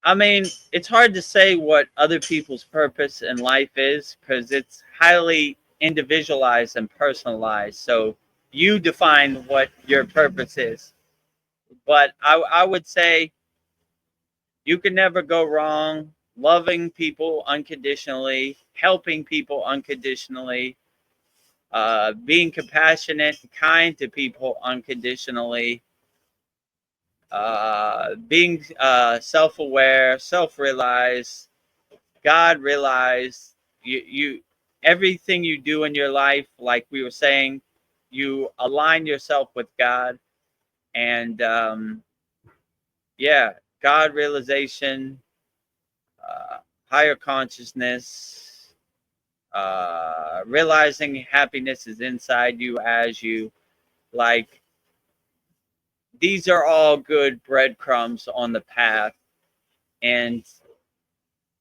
I mean, it's hard to say what other people's purpose in life is because it's highly individualized and personalized. So you define what your purpose is. But I would say you can never go wrong loving people unconditionally, helping people unconditionally, being compassionate and kind to people unconditionally, being self-aware, self-realized, God realized. You everything you do in your life, like we were saying, you align yourself with God, and yeah, God realization, uh, higher consciousness, realizing happiness is inside you as you like. These are all good breadcrumbs on the path, and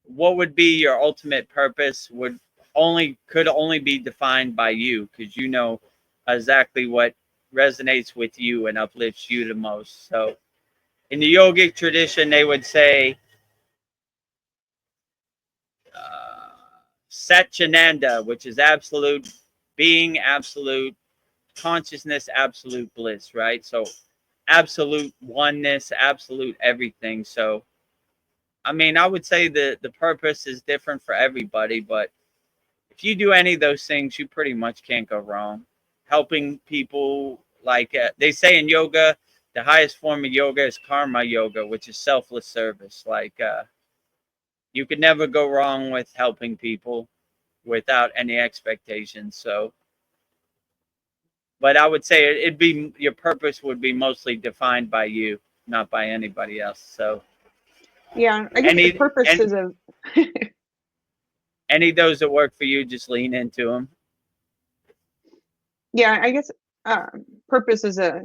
what would be your ultimate purpose could only be defined by you, because you know exactly what resonates with you and uplifts you the most. So in the yogic tradition, they would say uh, Satchinanda, which is absolute being, absolute consciousness, absolute bliss, right? So absolute oneness, absolute everything. So I mean, I would say the purpose is different for everybody, but if you do any of those things, you pretty much can't go wrong. Helping people, like they say in yoga, the highest form of yoga is karma yoga, which is selfless service. Like you could never go wrong with helping people without any expectations. So, but I would say it'd be your purpose would be mostly defined by you, not by anybody else. So, Yeah, I guess the purpose is a any of those that work for you, just lean into them. yeah, I guess purpose is a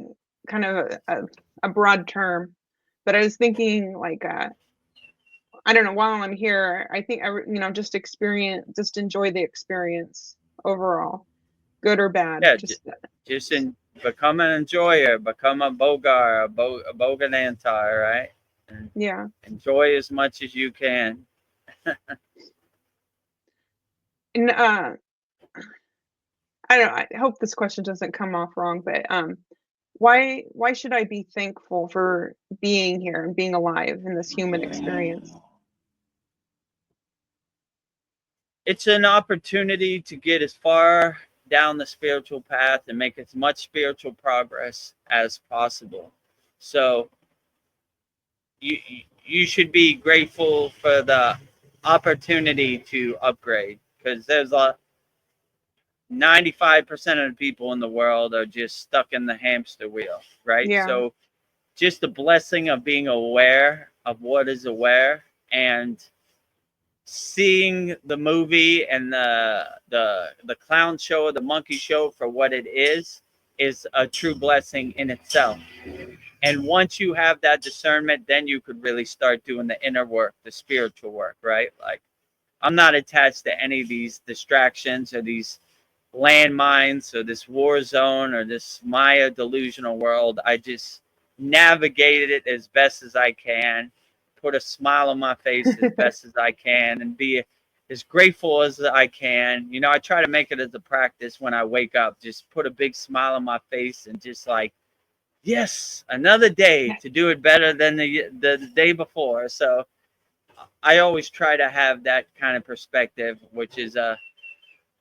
kind of a broad term, but I was thinking like I don't know, while I'm here, I think just enjoy the experience overall, good or bad. Yeah, become an enjoyer, become a bogar, a boganantar, right? And yeah. enjoy as much as you can. And I don't know, I hope this question doesn't come off wrong, but why should I be thankful for being here and being alive in this human experience? It's an opportunity to get as far down the spiritual path and make as much spiritual progress as possible. So you should be grateful for the opportunity to upgrade, because there's 95% of the people in the world are just stuck in the hamster wheel, right? Yeah. So just the blessing of being aware of what is aware, and seeing the movie and the clown show or the monkey show for what it is a true blessing in itself. And once you have that discernment, then you could really start doing the inner work, the spiritual work, right? Like, I'm not attached to any of these distractions or these landmines or this war zone or this Maya delusional world. I just navigated it as best as I can, put a smile on my face as best as I can, and be as grateful as I can. You know, I try to make it as a practice when I wake up, just put a big smile on my face and just like, yes, another day to do it better than the day before. So I always try to have that kind of perspective, which is a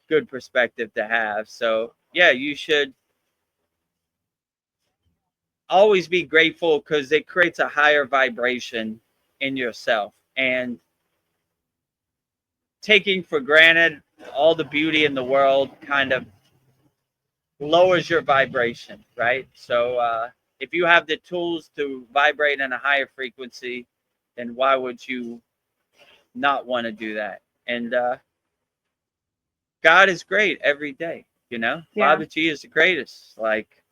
good perspective to have. So yeah, you should always be grateful, because it creates a higher vibration in yourself. And taking for granted all the beauty in the world kind of lowers your vibration, right? So if you have the tools to vibrate in a higher frequency, then why would you not want to do that? And God is great every day, you know? Yeah. Babaji is the greatest. Like,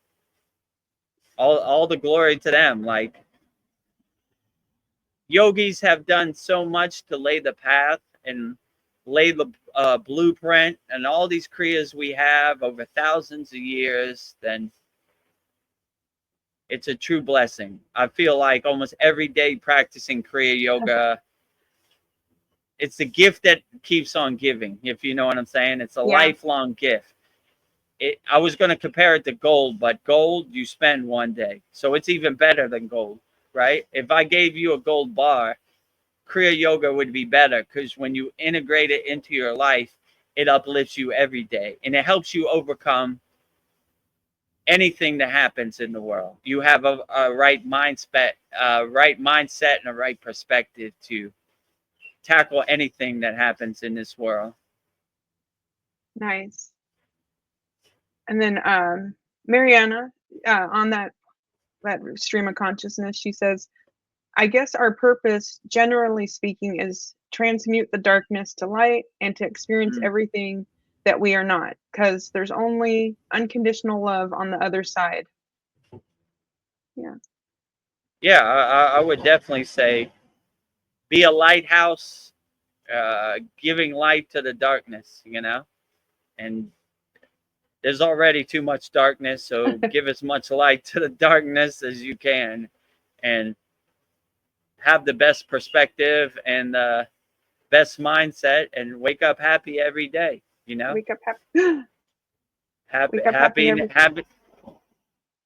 all the glory to them. Like, yogis have done so much to lay the path and lay the blueprint, and all these kriyas we have over thousands of years, then it's a true blessing. I feel like almost every day practicing kriya yoga, it's the gift that keeps on giving, if you know what I'm saying. It's a lifelong gift. I was going to compare it to gold, but gold you spend one day, so it's even better than gold, right? If I gave you a gold bar, Kriya yoga would be better, because when you integrate it into your life, it uplifts you every day, and it helps you overcome anything that happens in the world. You have a right mindset, and a right perspective to tackle anything that happens in this world. Nice. And then Mariana, on that stream of consciousness, she says, I guess our purpose, generally speaking, is transmute the darkness to light and to experience everything that we are not, because there's only unconditional love on the other side. Yeah. Yeah, I would definitely say be a lighthouse, giving light to the darkness, you know? And there's already too much darkness, so give as much light to the darkness as you can, and have the best perspective and the best mindset, and wake up happy every day, you know? Wake up happy.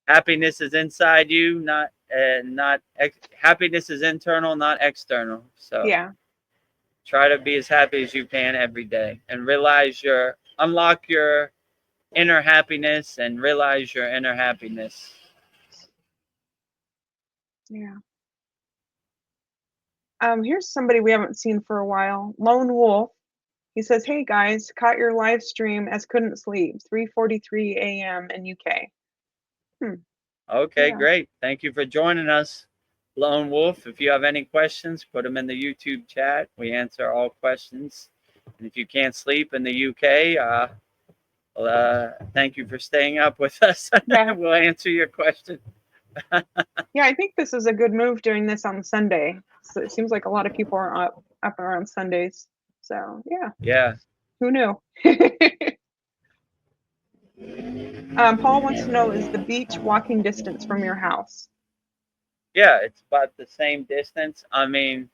Happiness is inside you, not happiness is internal, not external. So yeah. Try to be as happy as you can every day, and unlock your inner happiness, and realize your inner happiness. Yeah. Here's somebody we haven't seen for a while. Lone Wolf. He says, "Hey guys, caught your live stream as couldn't sleep. 3:43 a.m. in UK." Okay, great. Thank you for joining us. Lone Wolf, if you have any questions, put them in the YouTube chat. We answer all questions. And if you can't sleep in the UK, thank you for staying up with us. Yeah. We'll answer your question. Yeah, I think this is a good move doing this on Sunday. So it seems like a lot of people are up around Sundays. So yeah. Yeah. Who knew? Paul wants to know, is the beach walking distance from your house? Yeah, it's about the same distance. I mean,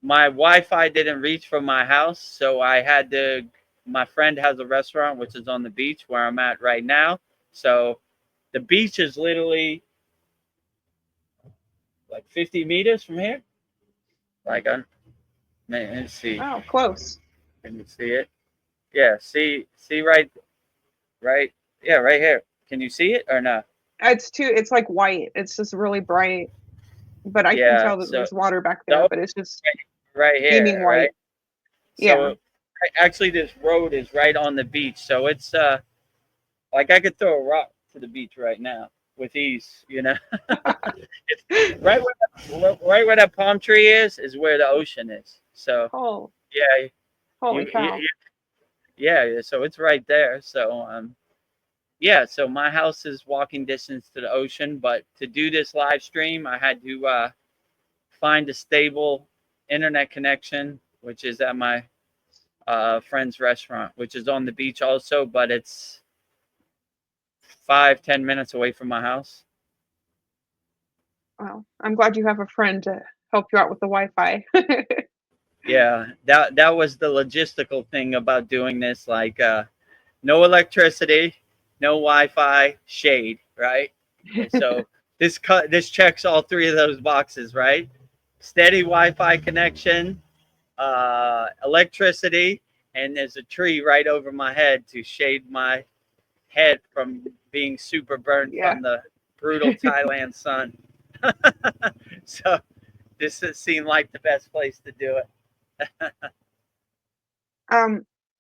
my Wi-Fi didn't reach from my house, so I had to. My friend has a restaurant which is on the beach where I'm at right now. So the beach is literally like 50 meters from here. Like, let's see. Oh, close. Can you see it? Yeah, see right, yeah, right here. Can you see it or not? It's like white. It's just really bright. But I can tell that So there's water back there, but it's just right beaming here, white. right? Yeah. So actually this road is right on the beach. So it's like I could throw a rock to the beach right now with ease, you know. It's right where that palm tree is where the ocean is. So Oh, yeah, holy cow. yeah, so it's right there. So yeah, so my house is walking distance to the ocean, but to do this live stream, I had to find a stable internet connection, which is at my friend's restaurant, which is on the beach also, but it's 5-10 minutes away from my house. Wow. I'm glad you have a friend to help you out with the Wi-Fi. Yeah, that was the logistical thing about doing this. Like, no electricity, no Wi-Fi, shade, right? So this checks all three of those boxes, right? Steady Wi-Fi connection, electricity, and there's a tree right over my head to shade my head from being super burned from the brutal Thailand sun. So this seemed like the best place to do it.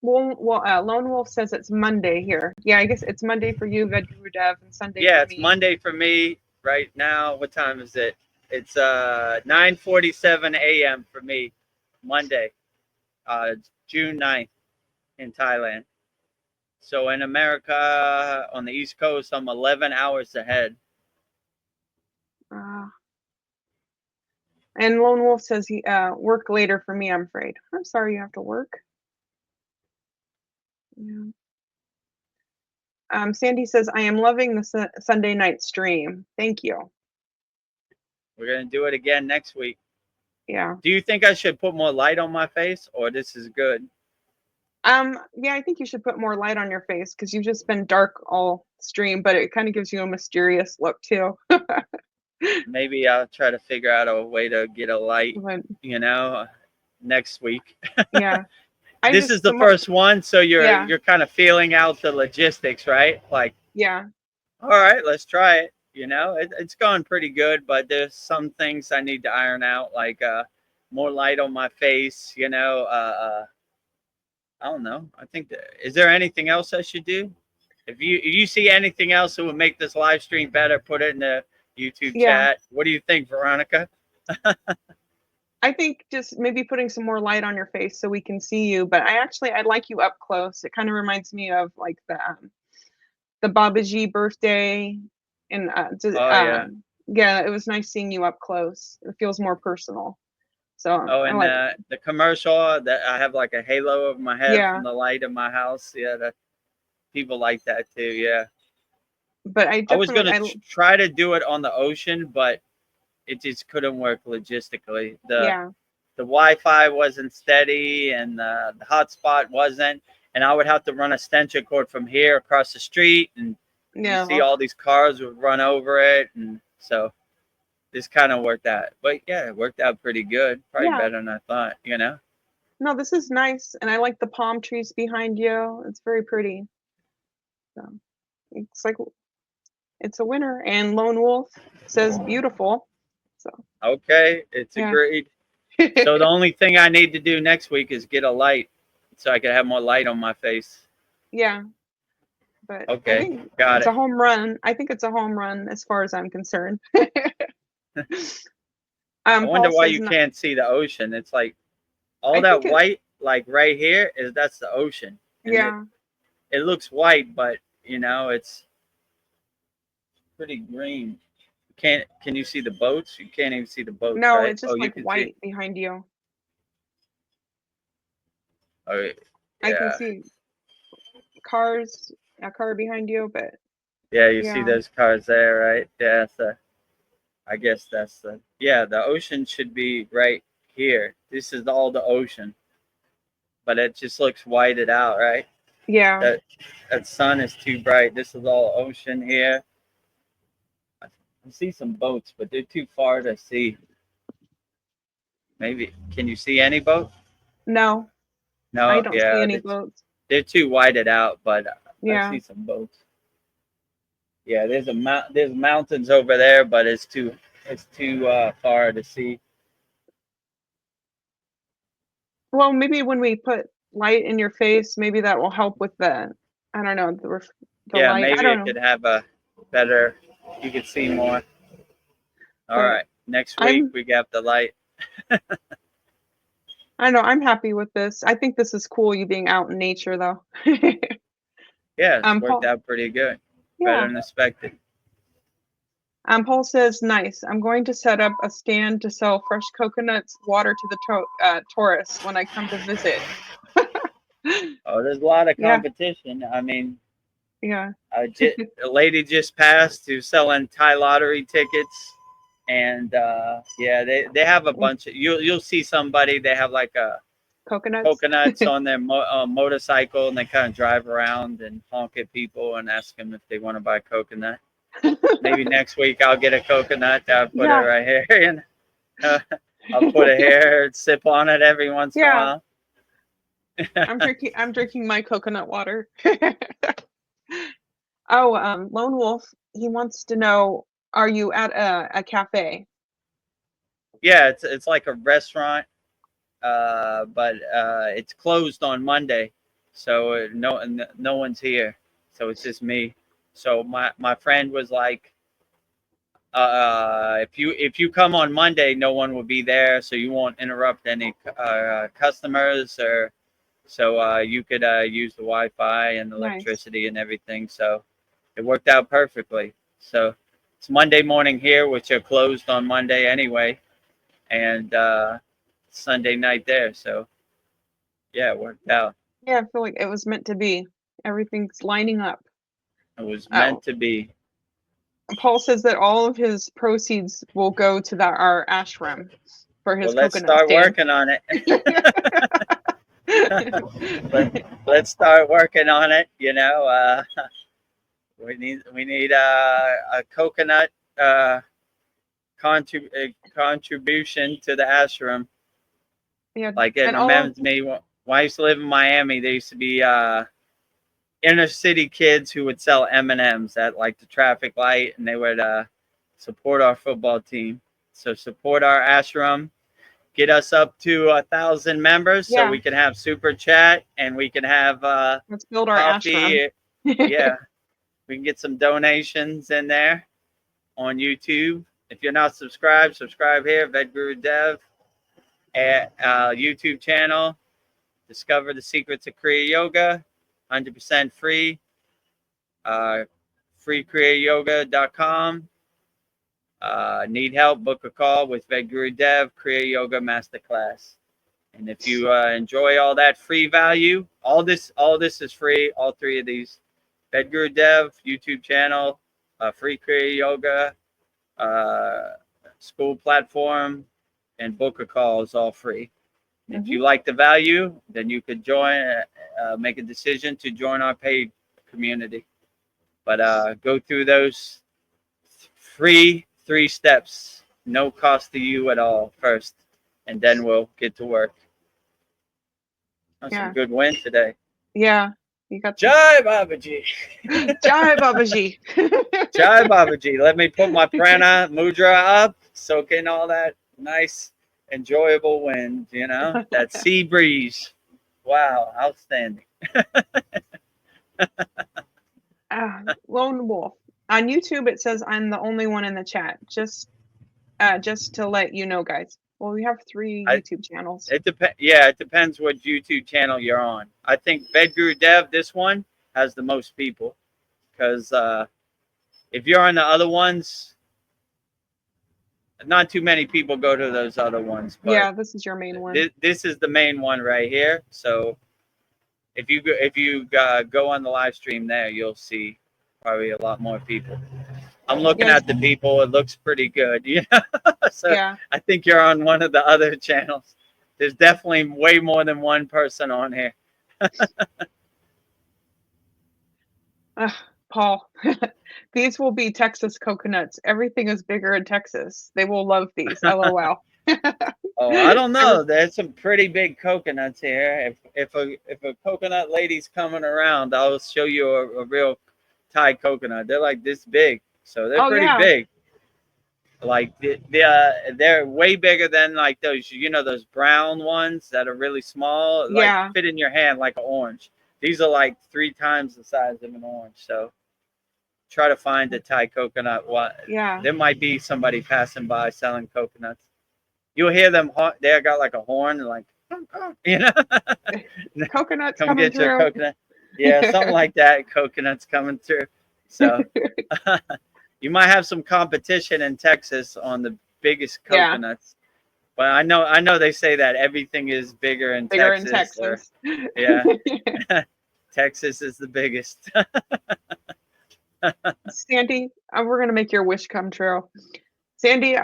Lone Wolf says it's Monday here. Yeah, I guess it's Monday for you, VEDAGURUDEV, and Sunday for me. Yeah, it's Monday for me right now. What time is it? It's 9:47 a.m. for me, Monday, June 9th in Thailand. So in America, on the East Coast, I'm 11 hours ahead. And Lone Wolf says he work later for me, I'm afraid. I'm sorry you have to work. Yeah. Sandy says, I am loving the Sunday night stream. Thank you. We're going to do it again next week. Yeah. Do you think I should put more light on my face, or this is good? Yeah, I think you should put more light on your face because you've just been dark all stream, but it kind of gives you a mysterious look too. Maybe I'll try to figure out a way to get a light, you know, next week. Yeah. This is the first one, so you're kind of feeling out the logistics, right? Like, yeah. All right, let's try it. You know, it's going pretty good, but there's some things I need to iron out, like more light on my face. You know, I don't know. I think is there anything else I should do? If you see anything else that would make this live stream better, put it in the YouTube chat. What do you think, Veronica? I think just maybe putting some more light on your face so we can see you. But I'd like you up close. It kind of reminds me of like the Babaji birthday, and yeah, it was nice seeing you up close. It feels more personal. So and the commercial that I have like a halo over my head from the light in my house. Yeah, people like that too. Yeah. But I was gonna try to do it on the ocean, but it just couldn't work logistically. The Wi-Fi wasn't steady, and the hotspot wasn't, and I would have to run a extension cord from here across the street, and you see all these cars would run over it, and so this kind of worked out. But yeah, it worked out pretty good, probably better than I thought. You know. No, this is nice, and I like the palm trees behind you. It's very pretty. So it's like it's a winner. And Lone Wolf says beautiful. So okay, it's agreed. So the only thing I need to do next week is get a light, so I can have more light on my face. Yeah. But I Okay, think got it's a it. home run. I think it's a home run as far as I'm concerned. I wonder Paul why says you no. can't see the ocean. It's like all I that think it. white, like right here, that's the ocean, and it Yeah, it looks white, but it's pretty green. Can you see the boats? You can't even see the boats, no, right? it's Oh, just you like can see. white behind you. Oh, I can yeah, see cars, a car behind you, but yeah. You see yeah, those cars there, right? Yeah. So I guess that's the ocean should be right here. This is all the ocean, but it just looks whited out, right? yeah. That that sun is too bright. This is all ocean here. I see some boats, but they're too far to see. Maybe can you see any boat? No, I No, don't see yeah, any boats. they're too whited out, but I Yeah. see some boats. Yeah, there's mountains over there, but it's too far to see. Well, maybe when we put light in your face, maybe that will help with I don't know, the Yeah, light. I maybe don't it know, could have a better. You could see more. All but right, next week I'm we got the light. I know I'm happy with this. I think this is cool, you being out in nature though. Yeah, it's worked Paul, out pretty good, better yeah. than expected. Paul says, nice. I'm going to set up a stand to sell fresh coconuts water to the tourists when I come to visit. Oh, there's a lot of Yeah, competition. I mean, yeah. a lady just passed who's selling Thai lottery tickets, and yeah, they have a With bunch of you'll see somebody they have like a coconuts. coconuts on their motorcycle, and they kind of drive around and honk at people and ask them if they want to buy coconut. Maybe next week I'll get a coconut. I'll put it Yeah, right here, and uh, I'll put it here and sip on it every once in a yeah. while. I'm drinking my coconut water. Oh, Lone Wolf, he wants to know, are you at a cafe? Yeah, it's like a restaurant, but it's closed on Monday, so no one's here. So it's just me. So my friend was like, if you come on Monday, no one will be there, so you won't interrupt any customers, or so you could use the Wi-Fi and Nice. electricity and everything. So it worked out perfectly. So it's Monday morning here, which are closed on Monday anyway, and Sunday night there. So yeah, it worked out. Yeah, I feel like it was meant to be. Everything's lining up. It was Oh, meant to be. Paul says that all of his proceeds will go to our ashram for Well, his let's coconut start stand. working on it. Let's start working on it. We need a coconut uh, contribution to the ashram. Yeah, Like it and all reminds me when I used to live in Miami. There used to be inner city kids who would sell M&Ms at like the traffic light, and they would support our football team. So support our ashram. Get us up to 1,000 members so yeah, we can have super chat and we can have let's build our ashram. coffee. Yeah, we can get some donations in there on YouTube. If you're not subscribed, subscribe here, VEDGURU Dev at YouTube channel. Discover the secrets of Kriya Yoga, 100% free. Uh, freekriyayogamasterclass.com. Need help? Book a call with VEDGURU Dev, Kriya Yoga Masterclass. And if you enjoy all that free value, all this is free. All three of these: VEDGURU Dev YouTube channel, free Kriya Yoga, SKOOL platform, and book a call is all free. And if Hmm. you like the value, then you could make a decision to join our paid community. But go through those free 3 steps, no cost to you at all first, and then we'll get to work. That's some Yeah, good win today. yeah, you got the Jai Babaji. Jai Babaji. Jai Babaji. Let me put my prana mudra up, soak in all that nice, enjoyable wind, that sea breeze. Wow, outstanding. Lone Wolf. On YouTube, it says I'm the only one in the chat. Just to let you know, guys. Well, we have 3 I- YouTube channels. It depends. Yeah, it depends what YouTube channel you're on. I think VEDGURU Dev, this one, has the most people. Because if you're on the other ones, not too many people go to those other ones. But Yeah, this is your main one. this is the main one right here. So if you go on the live stream there, you'll see probably a lot more people. I'm looking Yes. at the people. It looks pretty good. You know? So Yeah. I think you're on one of the other channels. There's definitely way more than one person on here. Paul, these will be Texas coconuts. Everything is bigger in Texas. They will love these. LOL. Oh, I don't know. There's some pretty big coconuts here. If a coconut lady's coming around, I'll show you a real Thai coconut. They're like this big, so they're pretty big. Like they're way bigger than like those, those brown ones that are really small. Like fit in your hand like an orange. These are like 3 times the size of an orange. So try to find a Thai coconut. There might be somebody passing by selling coconuts. You'll hear them. They got like a horn, like coconuts come coming get through. your coconut. Yeah, something like that. Coconuts coming through. So you might have some competition in Texas on the biggest coconuts. But I know they say that everything is bigger in Texas. Yeah. Texas is the biggest. Sandy, we're going to make your wish come true. Sandy,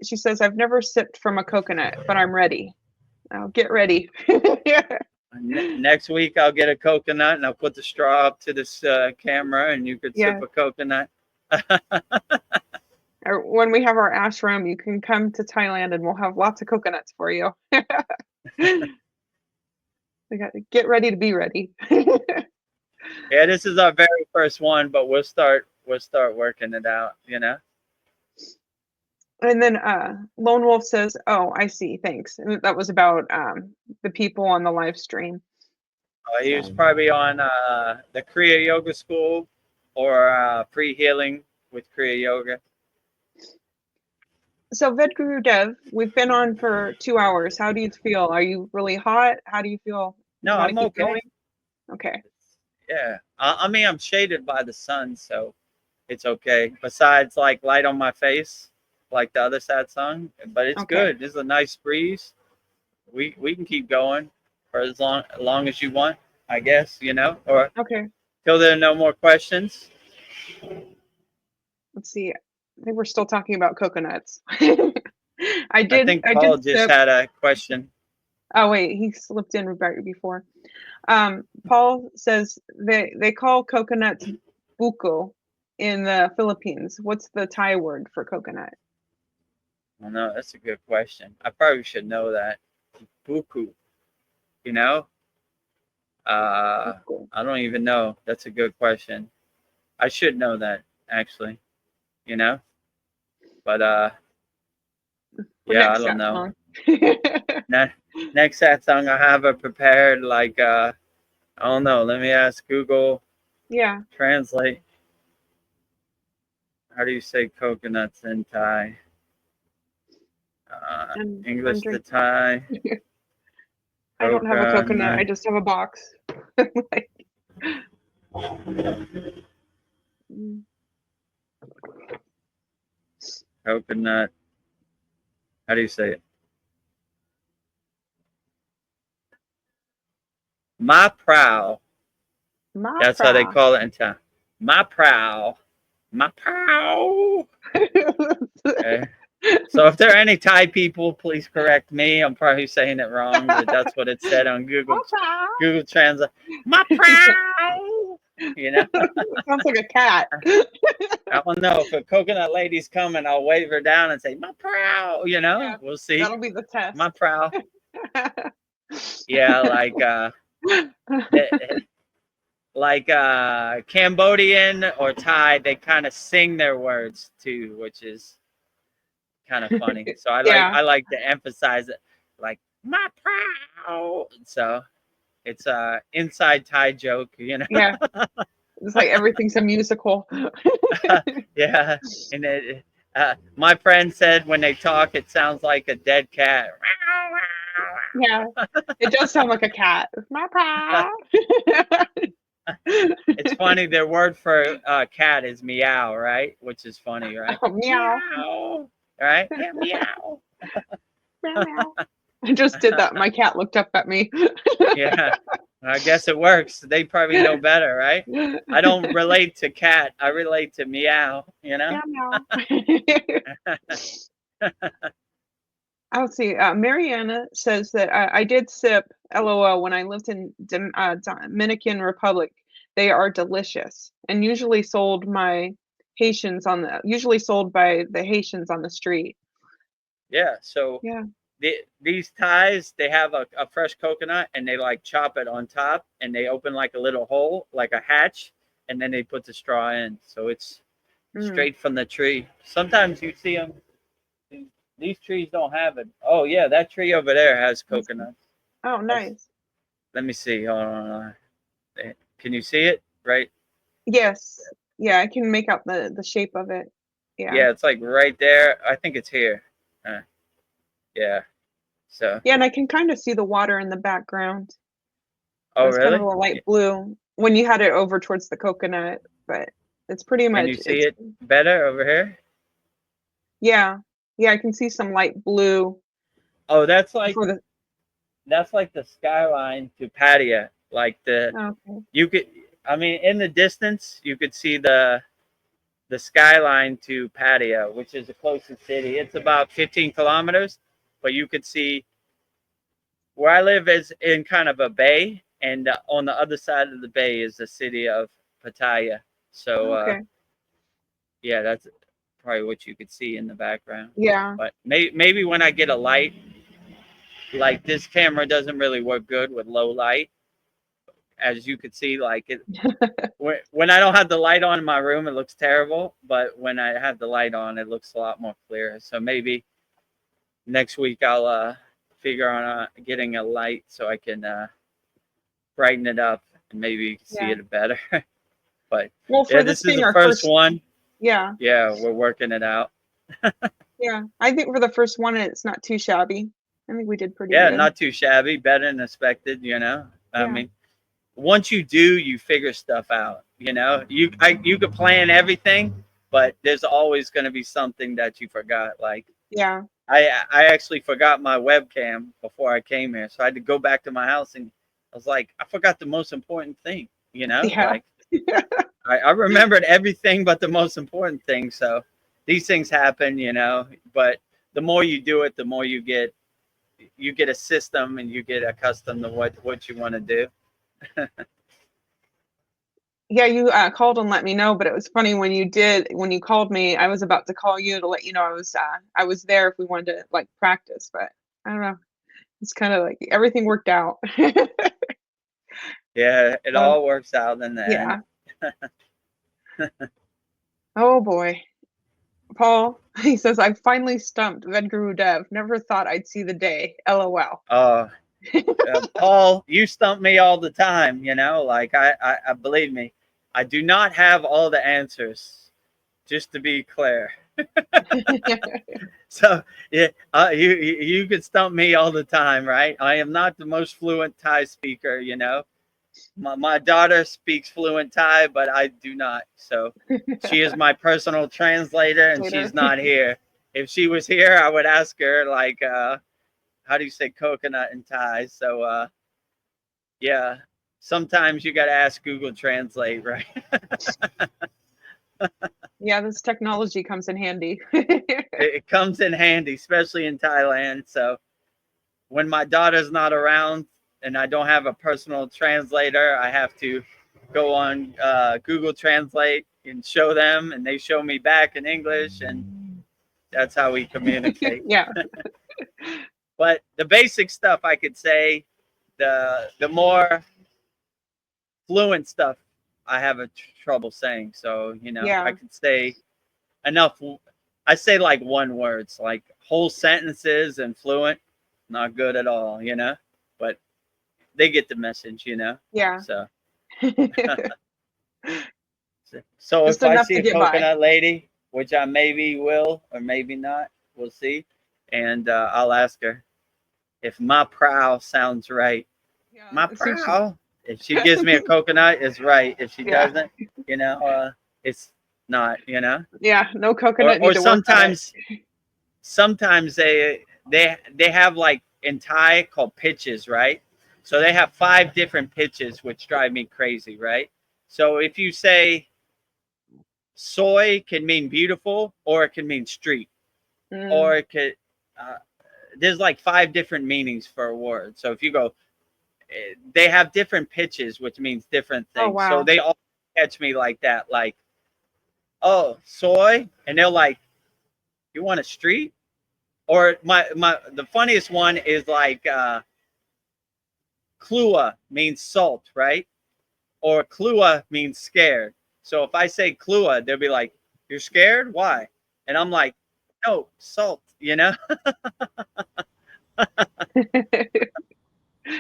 she says, I've never sipped from a coconut, but I'm ready. I'll get ready. Next week, I'll get a coconut and I'll put the straw up to this camera and you could sip a coconut. Or when we have our ashram, you can come to Thailand and we'll have lots of coconuts for you. We got to get ready to be ready. Yeah, this is our very first one, but we'll start working it out, And then Lone Wolf says, "Oh, I see. Thanks." And that was about the people on the live stream. He was probably on the Kriya Yoga School or pre-healing with Kriya Yoga. So VEDGURU Dev, we've been on for 2 hours. How do you feel? Are you really hot? How do you feel? No, I'm okay. Going? Okay. Yeah, I mean, I'm shaded by the sun, so it's okay. Besides, like, light on my face, like the other sad song, but it's good. This is a nice breeze. We can keep going for as long as you want, I guess, or till there are no more questions. Let's see. I think we're still talking about coconuts. I think Paul just had a question. Oh wait, he slipped in right before. Paul says they call coconuts buko in the Philippines. What's the Thai word for coconut? Oh no, that's a good question. I probably should know that. Buku. I don't even know. That's a good question. I should know that actually. But yeah, I don't know. Next sad song I have it prepared, like I don't know. Let me ask Google. Yeah. Translate. How do you say coconuts in Thai? English to Thai. I don't have a coconut. I just have a box. Coconut. How do you say it? Ma prow. That's how they call it in town. Ma prow. Ma prow. Okay. So if there are any Thai people, please correct me. I'm probably saying it wrong, but that's what it said on Google Translate. Ma prow. Sounds like a cat. I don't know. If a coconut lady's coming, I'll wave her down and say, "Ma prow." We'll see. That'll be the test. Ma prow. Yeah, like Cambodian or Thai, they kind of sing their words too, which is kind of funny. So I like to emphasize it, like "ma prow." So it's a inside Thai joke, Yeah. It's like everything's a musical. Yeah, and my friend said when they talk, it sounds like a dead cat. Yeah, it does sound like a cat. Papa. It's funny. Their word for cat is meow, right? Which is funny, right? Oh, meow. Meow. Right? Yeah, meow. Meow, meow. I just did that. My cat looked up at me. Yeah, I guess it works. They probably know better, right? I don't relate to cat. I relate to meow, you know? Meow, meow. I'll see. Mariana says that I did sip LOL when I lived in Dominican Republic. They are delicious and usually sold by the Haitians on the street. Yeah, so Yeah. these Thais, they have a fresh coconut and they like chop it on top and they open like a little hole, like a hatch, and then they put the straw in. So it's straight from the tree. Sometimes you see them. These trees don't have it. Oh yeah, that tree over there has coconuts. Oh, nice. Let me see. Hold on. Can you see it? Right? Yes. Yeah, I can make out the shape of it. Yeah. Yeah, it's like right there. I think it's here. Yeah. So. Yeah, and I can kind of see the water in the background. Oh It's kind of really? a light blue when you had it over towards the coconut, but it's pretty much. Can you see it better over here? Yeah. Yeah, I can see some light blue. Oh, that's like For the, that's like the skyline to Pattaya. Like okay. you could, I mean, in the distance you could see the skyline to Pattaya, which is the closest city. It's about 15 kilometers, but you could see where I live is in kind of a bay, and on the other side of the bay is the city of Pattaya. So Okay. yeah, that's probably what you could see in the background. Yeah. But maybe when I get a light, like this camera doesn't really work good with low light, as you could see. Like it, when I don't have the light on in my room, it looks terrible. But when I have the light on, it looks a lot more clear. So maybe next week I'll figure on getting a light so I can brighten it up and maybe you can see it better. But well, for yeah, this this is being the our first one. Yeah. Yeah, we're working it out. Yeah, I think for the first one, it's not too shabby. I think we did pretty Yeah, good. not too shabby, better than expected. You know, I Yeah. mean, once you do, you figure stuff out. You know, you could plan everything, but there's always going to be something that you forgot. Like Yeah. I actually forgot my webcam before I came here, so I had to go back to my house and I was like, I forgot the most important thing. You know, Yeah. like I remembered everything but the most important thing. So these things happen, you know, but the more you do it, the more you get a system and you get accustomed to what you want to do. Yeah, you called and let me know, but it was funny when you called me, I was about to call you to let you know I was there if we wanted to like practice, but I don't know. It's kind of like everything worked out. Yeah, it Oh, all works out in the end. yeah. Oh boy. Paul, he says, I finally stumped Vedguru Dev. Never thought I'd see the day. LOL. Paul, you stump me all the time, you know, like I believe me, I do not have all the answers, just to be clear. So yeah, you could stump me all the time, right? I am not the most fluent Thai speaker, you know. My daughter speaks fluent Thai, but I do not. So she is my personal translator, and she's not here. If she was here, I would ask her like, how do you say coconut in Thai? So yeah, sometimes you got to ask Google Translate, right? Yeah, this technology comes in handy. It comes in handy, especially in Thailand. So when my daughter's not around and I don't have a personal translator, I have to go on Google Translate and show them, and they show me back in English, and that's how we communicate. Yeah. But the basic stuff I could say, the more fluent stuff I have a trouble saying. So, you know, Yeah. I could say enough. I say like one words, like whole sentences and fluent, not good at all, you know, but they get the message, you know? Yeah. So So Just if I enough see to a get by. coconut lady, which I maybe will or maybe not, we'll see, and I'll ask her if my prow sounds right. Yeah, My see, prow. If she gives me a coconut, it's right. If she yeah, doesn't, it's not. yeah, no Or coconut, need or to work on it. sometimes they have like in Thai called pitches, right? So they have 5 different pitches, which drive me crazy, right? So if you say soy can mean beautiful, or it can mean street, Mm. or it could. Uh, there's like 5 different meanings for a word. So if you go, they have different pitches, which means different Oh, things. So wow. they all catch me like that, like, oh, soy, and they're like, you want a street? Or the funniest one is like klua means salt, right? Or klua means scared. So if I say klua, they'll be like, you're scared? Why? And I'm like, no, salt.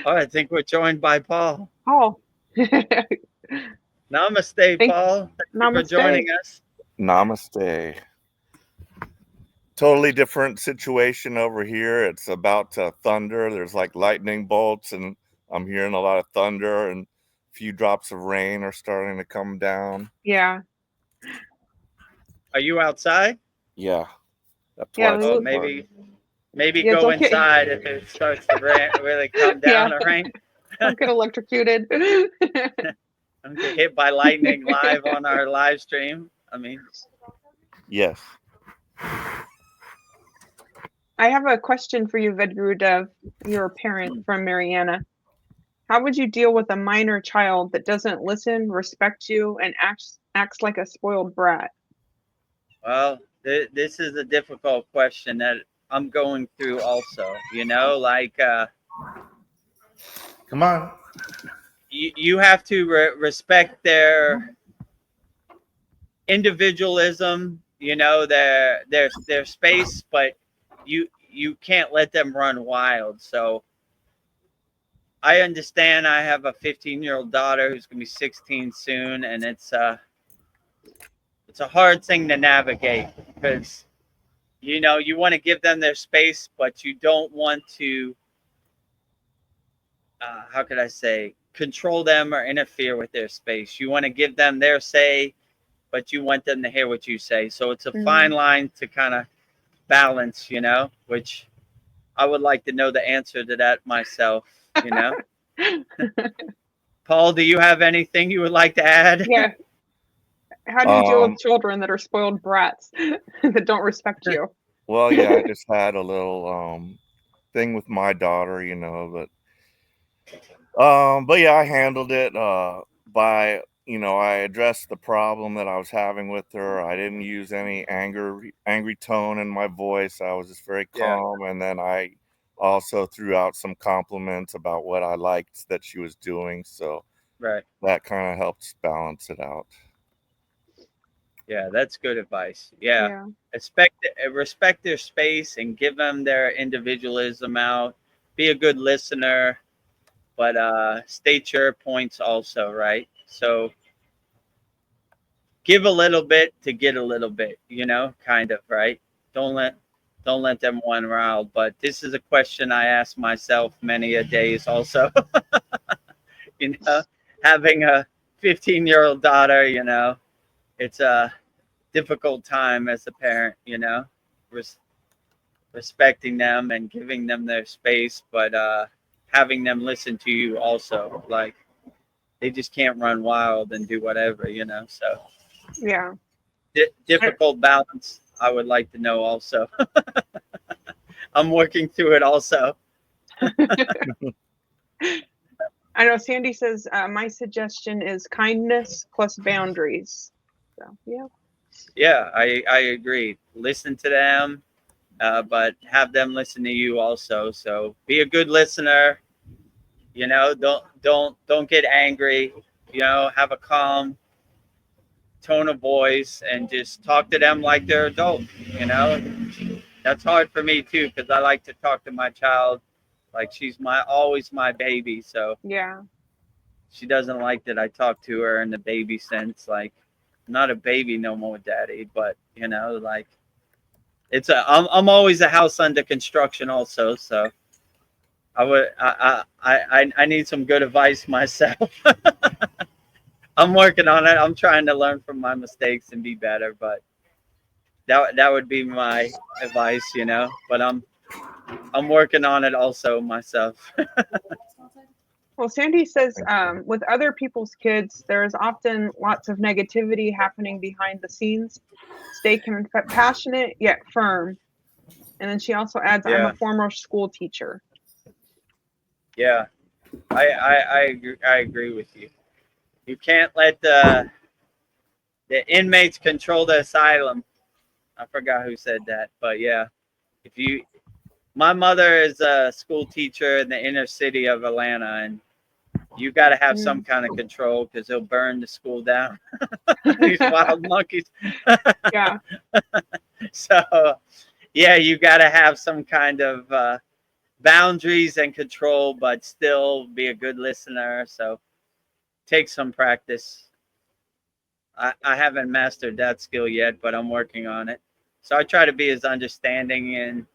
Oh, I think we're joined by Paul. Oh. Namaste, Thank Paul. Thank you for Namaste. joining us. Namaste. Totally different situation over here. It's about to thunder. There's like lightning bolts, and I'm hearing a lot of thunder, and a few drops of rain are starting to come down. Yeah. Are you outside? Yeah, that's Yeah, why it's Oh, so maybe yeah, go don't get inside if it starts to really come yeah, down or rain. don't get electrocuted. Don't get hit by lightning live on our live stream. I mean, Yes. I have a question for you, VEDGURUDEV. You're a parent from Mariana. How would you deal with a minor child that doesn't listen, respect you, and acts like a spoiled brat? well, this is a difficult question that I'm going through also. Like Come on. you have to respect their individualism, their space, but you can't let them run wild. So I understand. I have a 15-year-old daughter who's gonna be 16 soon, and it's a hard thing to navigate because you want to give them their space, but you don't want to how could I say, control them or interfere with their space. You want to give them their say, but you want them to hear what you say. So it's a fine Mm. line to kind of balance, which I would like to know the answer to that myself. Paul, do you have anything you would like to add? Yeah. How do you deal with children that are spoiled brats that don't respect you? Well, yeah, I just had a little thing with my daughter, but yeah, I handled it by I addressed the problem that I was having with her. I didn't use any angry tone in my voice. I was just very Yeah. calm, and then I also threw out some compliments about what I liked that she was doing, so Right. that kind of helps balance it out. Yeah, that's good advice. Yeah. Yeah. Respect their space and give them their individualism out. Be a good listener, but state your points also, right? So give a little bit to get a little bit, kind of, right? Don't let them run wild. But this is a question I ask myself many a days also. you know, Having a 15-year-old daughter, it's a difficult time as a parent, Res- respecting them and giving them their space, but having them listen to you also. Like they just can't run wild and do whatever, So Yeah. difficult balance. I would like to know also. I'm working through it also. I know Sandy says my suggestion is kindness plus boundaries. So yeah. Yeah, I agree. Listen to them, but have them listen to you also. So be a good listener. Don't get angry. Have a calm tone of voice and just talk to them like they're adults. That's hard for me too because I like to talk to my child like she's always my baby. So Yeah. she doesn't like that I talk to her in the baby sense. Like, I'm not a baby no more, daddy. But you know, like, I'm always a house under construction also. So I need some good advice myself. I'm working on it. I'm trying to learn from my mistakes and be better. But that would be my advice, you know. But I'm working on it also myself. Well, Sandy says with other people's kids, there's often lots of negativity happening behind the scenes. Stay compassionate yet firm. And then she also adds, I'm Yeah. a former school teacher. Yeah, I agree with you. You can't let the inmates control the asylum. I forgot who said that, but yeah, if you, my mother is a school teacher in the inner city of Atlanta, and you got to have some kind of control because they'll burn the school down. These wild monkeys. Yeah. So, yeah, you got to have some kind of boundaries and control, but still be a good listener. So, take some practice. I haven't mastered that skill yet, but I'm working on it. So I try to be as understanding and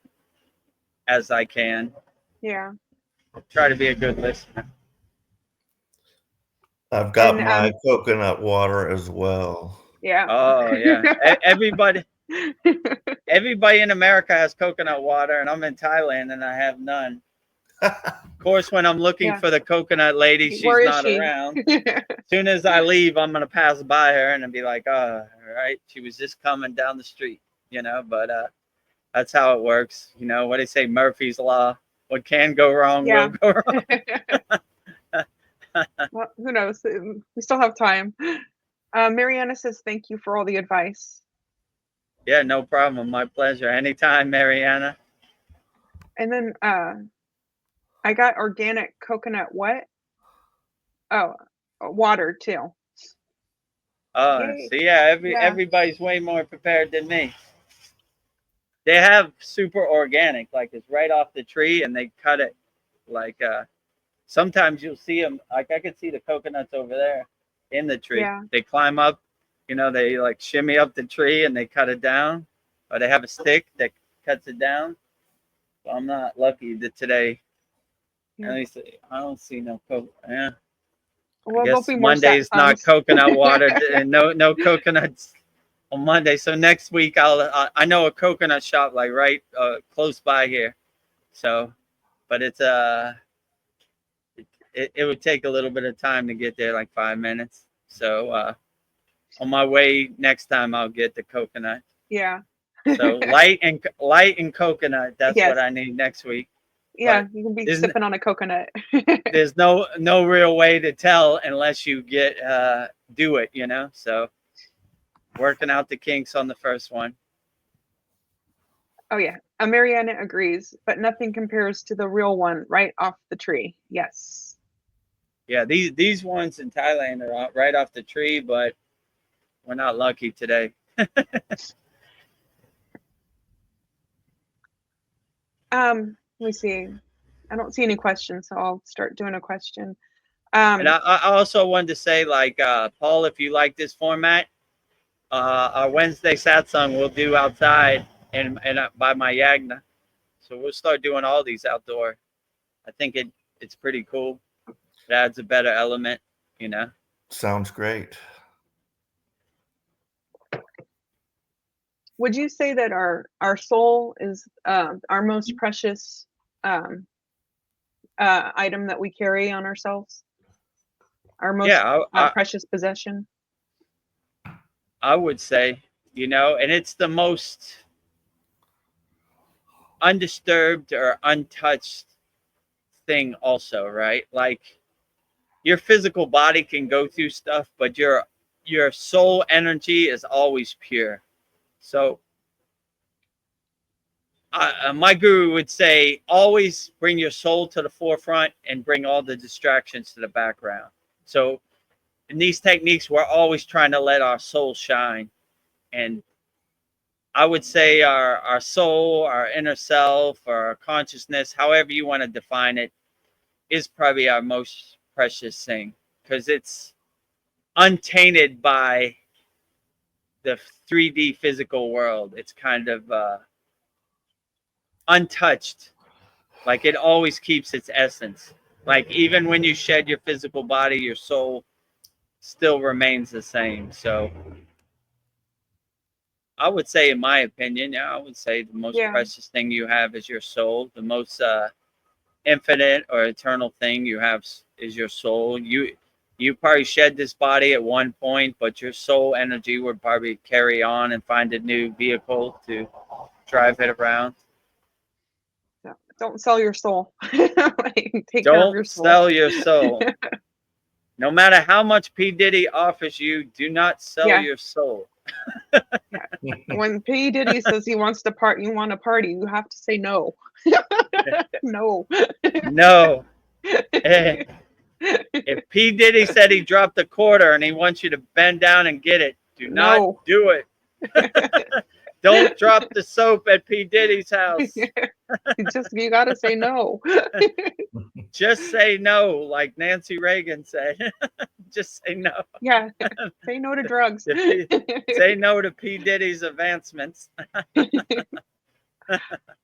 as I can. Yeah. Try to be a good listener. I've got my coconut water as well. Yeah. Oh yeah. Everybody in America has coconut water, and I'm in Thailand and I have none. Of course, when I'm looking for the coconut lady, she's not around. As soon as I leave, I'm gonna pass by her and be like, "Oh, right, she was just coming down the street," you know. But that's how it works, you know. What they say, Murphy's Law. What can go wrong will go wrong. Well, who knows? We still have time. Mariana says, thank you for all the advice. Yeah, no problem. My pleasure. Anytime, Mariana. And then I got organic coconut what? Oh, water too. Oh, Yay. so yeah, everybody's way more prepared than me. They have super organic, like it's right off the tree, and they cut it. Like sometimes you'll see them. Like I could see the coconuts over there in the tree. Yeah. They climb up, you know, they like shimmy up the tree and they cut it down, or they have a stick that cuts it down. So I'm not lucky that today. Yeah. At least I don't see no coconut. Yeah. Well, I guess Monday is not coconut water, and no coconuts on Monday. So next week I know a coconut shop like right close by here. So, but it's it would take a little bit of time to get there, like 5 minutes. So on my way next time I'll get the coconut. Yeah. So light and coconut. That's what I need next week. Yeah, But you can be sipping on a coconut. There's no real way to tell unless you get do it, you know. So working out the kinks on the first one. Oh yeah, Mariana agrees, but nothing compares to the real one right off the tree. Yes. Yeah, these ones in Thailand are right off the tree, but we're not lucky today. Let me see. I don't see any questions, so I'll start doing a question. And I also wanted to say, like, Paul, if you like this format, our Wednesday satsang we'll do outside and by my yagna. So we'll start doing all these outdoor. I think it's pretty cool. It adds a better element, you know. Sounds great. Would you say that our soul is our most precious item that we carry on ourselves? Our most precious possession? I would say, you know, and it's the most undisturbed or untouched thing also, right? Like your physical body can go through stuff, but your soul energy is always pure. So my guru would say, always bring your soul to the forefront and bring all the distractions to the background. So in these techniques, we're always trying to let our soul shine. And I would say our soul, our inner self, or our consciousness, however you want to define it, is probably our most precious thing. because it's untainted by the 3D physical world. It's kind of untouched. Like it always keeps its essence. Like even when you shed your physical body, your soul still remains the same. So I would say, in my opinion, yeah, I would say the most Yeah. precious thing you have is your soul. The most infinite or eternal thing you have is your soul. You probably shed this body at one point, but your soul energy would probably carry on and find a new vehicle to drive it around. So don't sell your soul. Like, take care of your Don't soul. sell your soul. No matter how much P. Diddy offers you, do not sell Yeah. your soul. When P. Diddy says he wants to you want to party, you have to say no. No. No. If P. Diddy said he dropped a quarter and he wants you to bend down and get it, do not No. do it. Don't drop the soap at P. Diddy's house. You gotta say no. Just say no, like Nancy Reagan said. Just say no. Yeah. Say no to drugs. Say no to P. Diddy's advancements.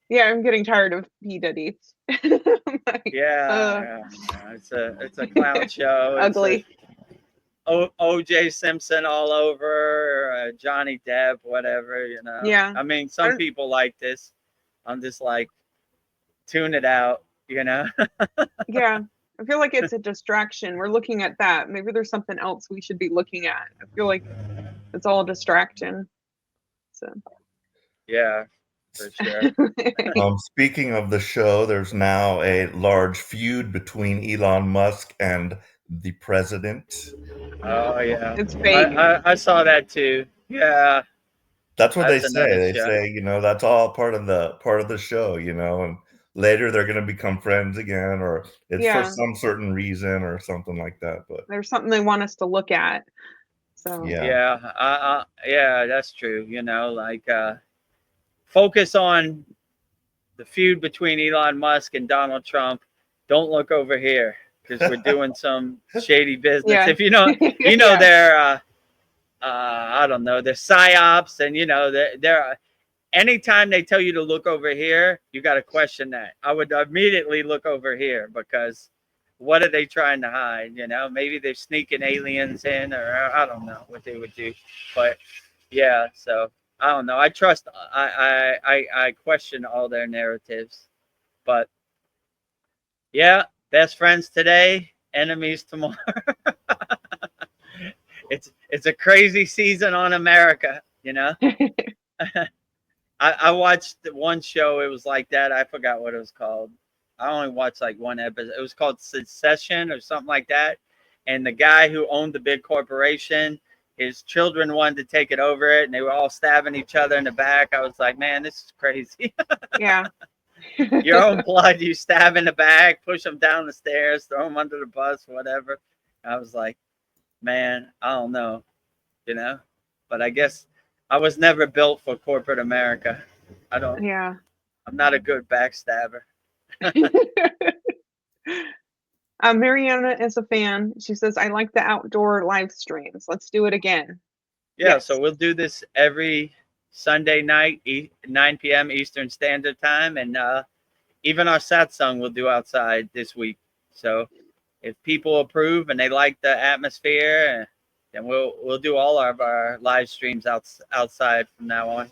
Yeah, I'm getting tired of P. Diddy. Like, Yeah. It's a clown show. Ugly. O.J. Simpson all over, Johnny Depp, whatever, you know. Yeah. I mean, some people like this. I'm just like, tune it out, you know. Yeah. I feel like it's a distraction. We're looking at that. Maybe there's something else we should be looking at. I feel like it's all a distraction. So. Yeah, for sure. Speaking of the show, there's now a large feud between Elon Musk and the president. Oh yeah, It's fake. I saw that too. Yeah, that's what that's they say. They show. say, you know, that's all part of the show, you know, and later they're going to become friends again, or it's for some certain reason or something like that. But there's something they want us to look at. So yeah, yeah, that's true. You know, like focus on the feud between Elon Musk and Donald Trump. Don't look over here because we're doing some shady business. Yeah. If you know, you know, they're I don't know, they're psyops, and you know, they're anytime they tell you to look over here, you got to question that. I would immediately look over here because what are they trying to hide? You know, maybe they're sneaking aliens in, or I don't know what they would do. But yeah, so I don't know. I trust. I question all their narratives, but yeah, best friends today, enemies tomorrow. It's a crazy season on America, you know. I watched one show. It was like that. I forgot what it was called. I only watched like one episode. It was called Succession or something like that. And the guy who owned the big corporation, his children wanted to take it over it, and they were all stabbing each other in the back. I was like, man, this is crazy. Yeah. Your own blood, you stab in the back, push them down the stairs, throw them under the bus, whatever. I was like, man, I don't know, you know. But I guess I was never built for corporate America. I don't. Yeah. I'm not a good backstabber. Mariana is a fan. She says, I like the outdoor live streams. Let's do it again. Yeah, so we'll do this every Sunday night, 9 p.m. Eastern Standard Time. And even our satsang we'll do outside this week. So if people approve and they like the atmosphere, then we'll do all of our live streams outside from now on.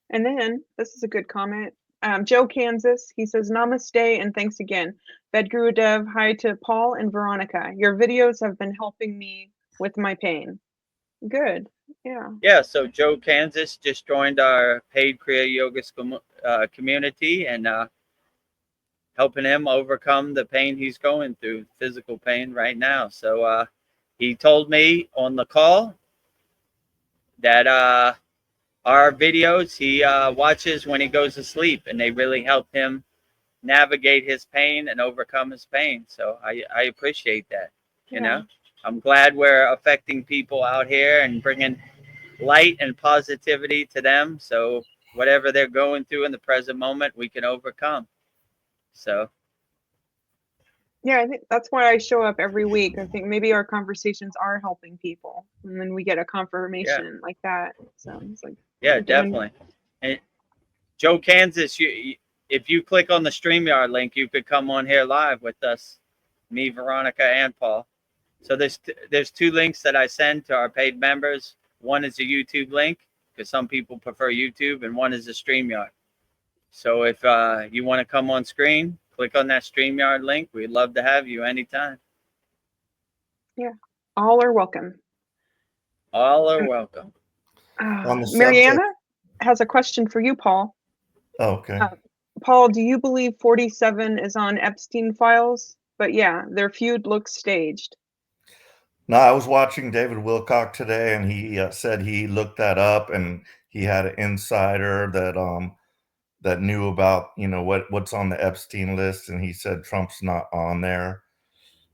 And then, this is a good comment. Joe Kansas, he says, namaste and thanks again. VEDGURUDEV, hi to Paul and Veronica. Your videos have been helping me with my pain. Good. Yeah. Yeah, so Joe Kansas just joined our paid Kriya Yoga community and helping him overcome the pain he's going through, physical pain right now. So he told me on the call that our videos he watches when he goes to sleep, and they really help him navigate his pain and overcome his pain. So I appreciate that. You know, I'm glad we're affecting people out here and bringing light and positivity to them. So whatever they're going through in the present moment, we can overcome. So Yeah, I think that's why I show up every week. I think maybe our conversations are helping people, and then we get a Yeah, confirmation like that. So it's like yeah, we're doing. definitely. And Joe Kansas, if you click on the StreamYard link, you could come on here live with us, me, Veronica, and Paul. So there's two links that I send to our paid members. One is a YouTube link because some people prefer YouTube, and one is a StreamYard. So if you want to come on screen, click on that StreamYard link. We'd love to have you anytime. Yeah, all are welcome. All are welcome. On the Mariana subject, has a question for you, Paul. okay. Paul, do you believe 47 is on Epstein files? But yeah, their feud looks staged. No, I was watching David Wilcock today, and he said he looked that up, and he had an insider that knew about what's on the Epstein list, and he said Trump's not on there.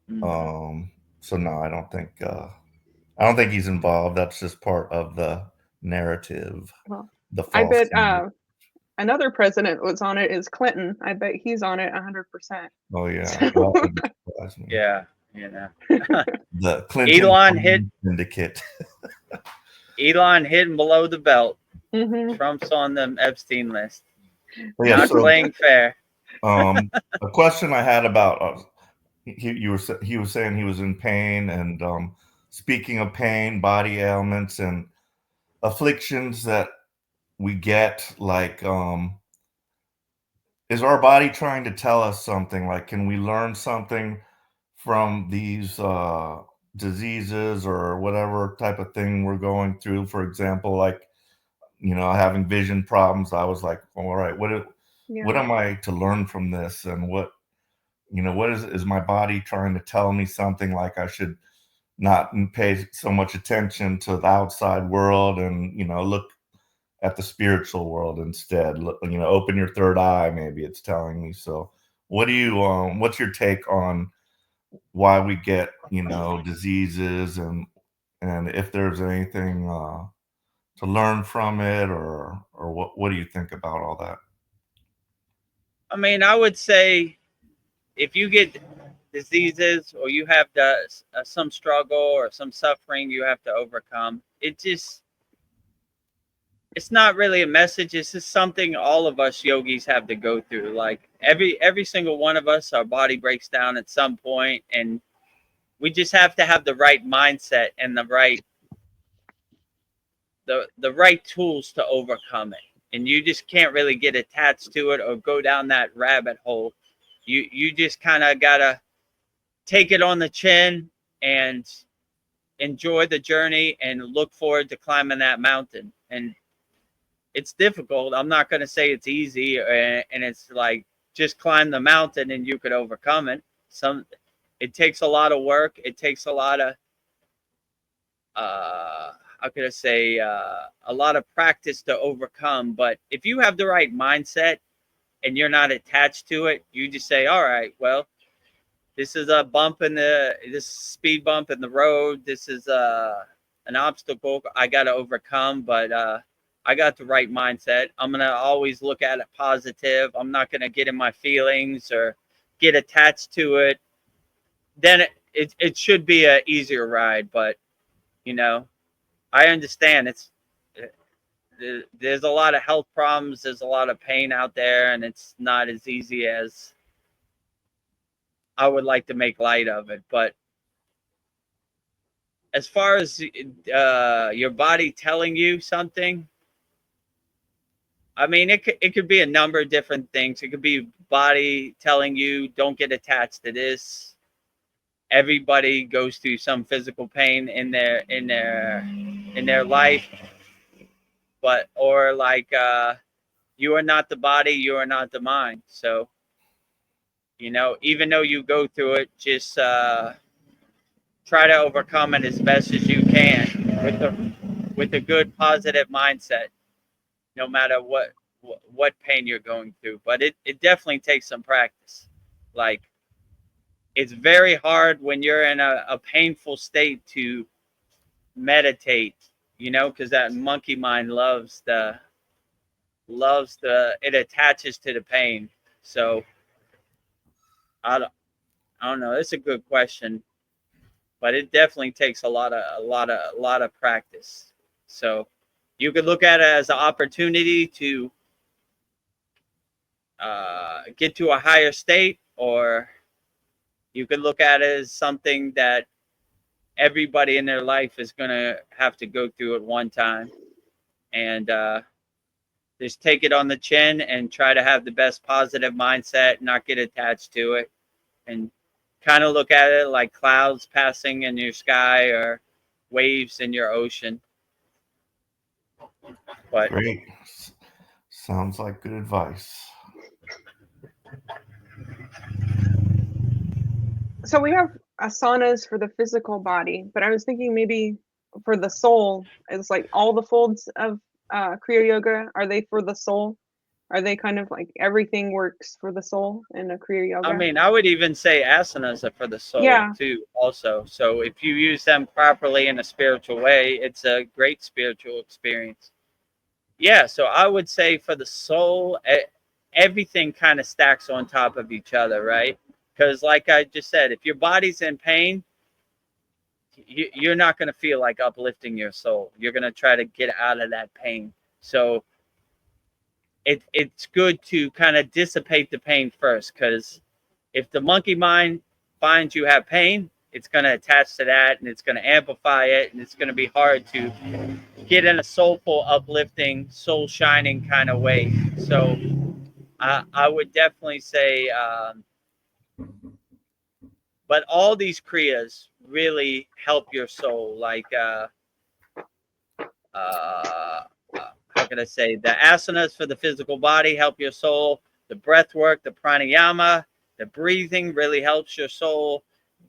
So no, I don't think he's involved. That's just part of the narrative, Well, the I false bet narrative. another president was on it is Clinton. I bet he's on it 100%. Oh yeah, So, that wouldn't surprise me. Yeah, you know. The Clinton Elon syndicate. Elon hidden below the belt. mhm. Trump's on the Epstein list. Yeah, Not so playing fair. a question I had about he was saying he was in pain, and speaking of pain, body ailments and afflictions that we get, like is our body trying to tell us something? Like, can we learn something from these diseases or whatever type of thing we're going through? For example, like having vision problems. I was like, all right, Yeah. what am I to learn from this, and what what is my body trying to tell me something, like I should not pay so much attention to the outside world and look at the spiritual world instead. Look, open your third eye, maybe it's telling me. So what do you what's your take on why we get diseases, and if there's anything to learn from it, or what do you think about all that? I mean, I would say if you get diseases or you have some struggle or some suffering you have to overcome, it's not really a message. It's just something all of us yogis have to go through. Like every single one of us, our body breaks down at some point, and we just have to have the right mindset and the right tools to overcome it. And you just can't really get attached to it or go down that rabbit hole. You just kind of gotta take it on the chin and enjoy the journey and look forward to climbing that mountain. And it's difficult. I'm not going to say it's easy, and it's like just climb the mountain and you could overcome it. It takes a lot of work. It takes a lot of how could I say a lot of practice to overcome. But if you have the right mindset and you're not attached to it, you just say, all right, well, this is a this speed bump in the road. This is an obstacle I got to overcome, but I got the right mindset. I'm going to always look at it positive. I'm not going to get in my feelings or get attached to it. Then it should be an easier ride. But, I understand there's a lot of health problems. There's a lot of pain out there, and it's not as easy as I would like to make light of it. But as far as your body telling you something, I mean, it could be a number of different things. It could be body telling you, don't get attached to this. Everybody goes through some physical pain in their life, or like you are not the body, you are not the mind. So, even though you go through it, just try to overcome it as best as you can with a good positive mindset, no matter what pain you're going through. But it definitely takes some practice. Like, it's very hard when you're in a painful state to meditate, because that monkey mind it attaches to the pain. So I I don't know. It's a good question, but it definitely takes a lot of practice. So you could look at it as an opportunity to get to a higher state, or you could look at it as something that everybody in their life is going to have to go through at one time, and just take it on the chin and try to have the best positive mindset, not get attached to it, and kind of look at it like clouds passing in your sky or waves in your ocean. But Great. Sounds like good advice. So we have asanas for the physical body, but I was thinking maybe for the soul, it's like all the folds of Kriya Yoga, are they for the soul? Are they kind of like everything works for the soul in a Kriya Yoga? I mean, I would even say asanas are for the soul Yeah. too, also. So if you use them properly in a spiritual way, it's a great spiritual experience. Yeah, so I would say for the soul, everything kind of stacks on top of each other, right? Because like I just said, if your body's in pain, you're not going to feel like uplifting your soul. You're going to try to get out of that pain. So it's good to kind of dissipate the pain first, because if the monkey mind finds you have pain, it's going to attach to that and it's going to amplify it, and it's going to be hard to get in a soulful, uplifting, soul shining kind of way. So I would definitely say, but all these kriyas really help your soul. Like, how can I say, the asanas for the physical body help your soul. The breath work, the pranayama, the breathing really helps your soul.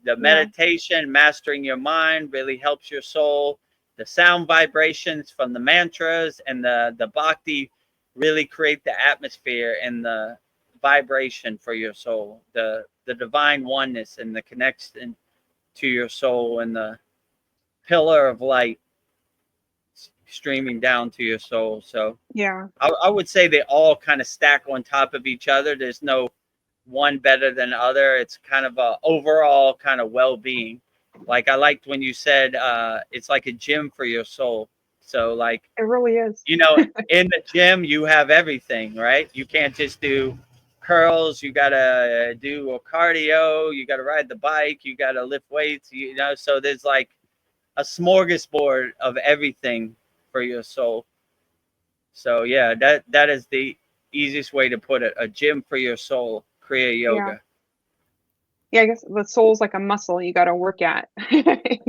The meditation, mastering your mind, really helps your soul. The sound vibrations from the mantras and the bhakti really create the atmosphere and the vibration for your soul. The divine oneness and the connection to your soul, and the pillar of light streaming down to your soul. So Yeah. I would say they all kind of stack on top of each other. There's no one better than the other. It's kind of a overall kind of well-being. Like I liked when you said it's like a gym for your soul. So like, It really is. you know, in the gym you have everything, right? You can't just do curls. You gotta do a cardio. You gotta ride the bike. You gotta lift weights. You know, so there's like a smorgasbord of everything for your soul. So yeah, that is the easiest way to put it. A gym for your soul, Kriya Yoga. Yeah, I guess the soul's like a muscle you got to work at. You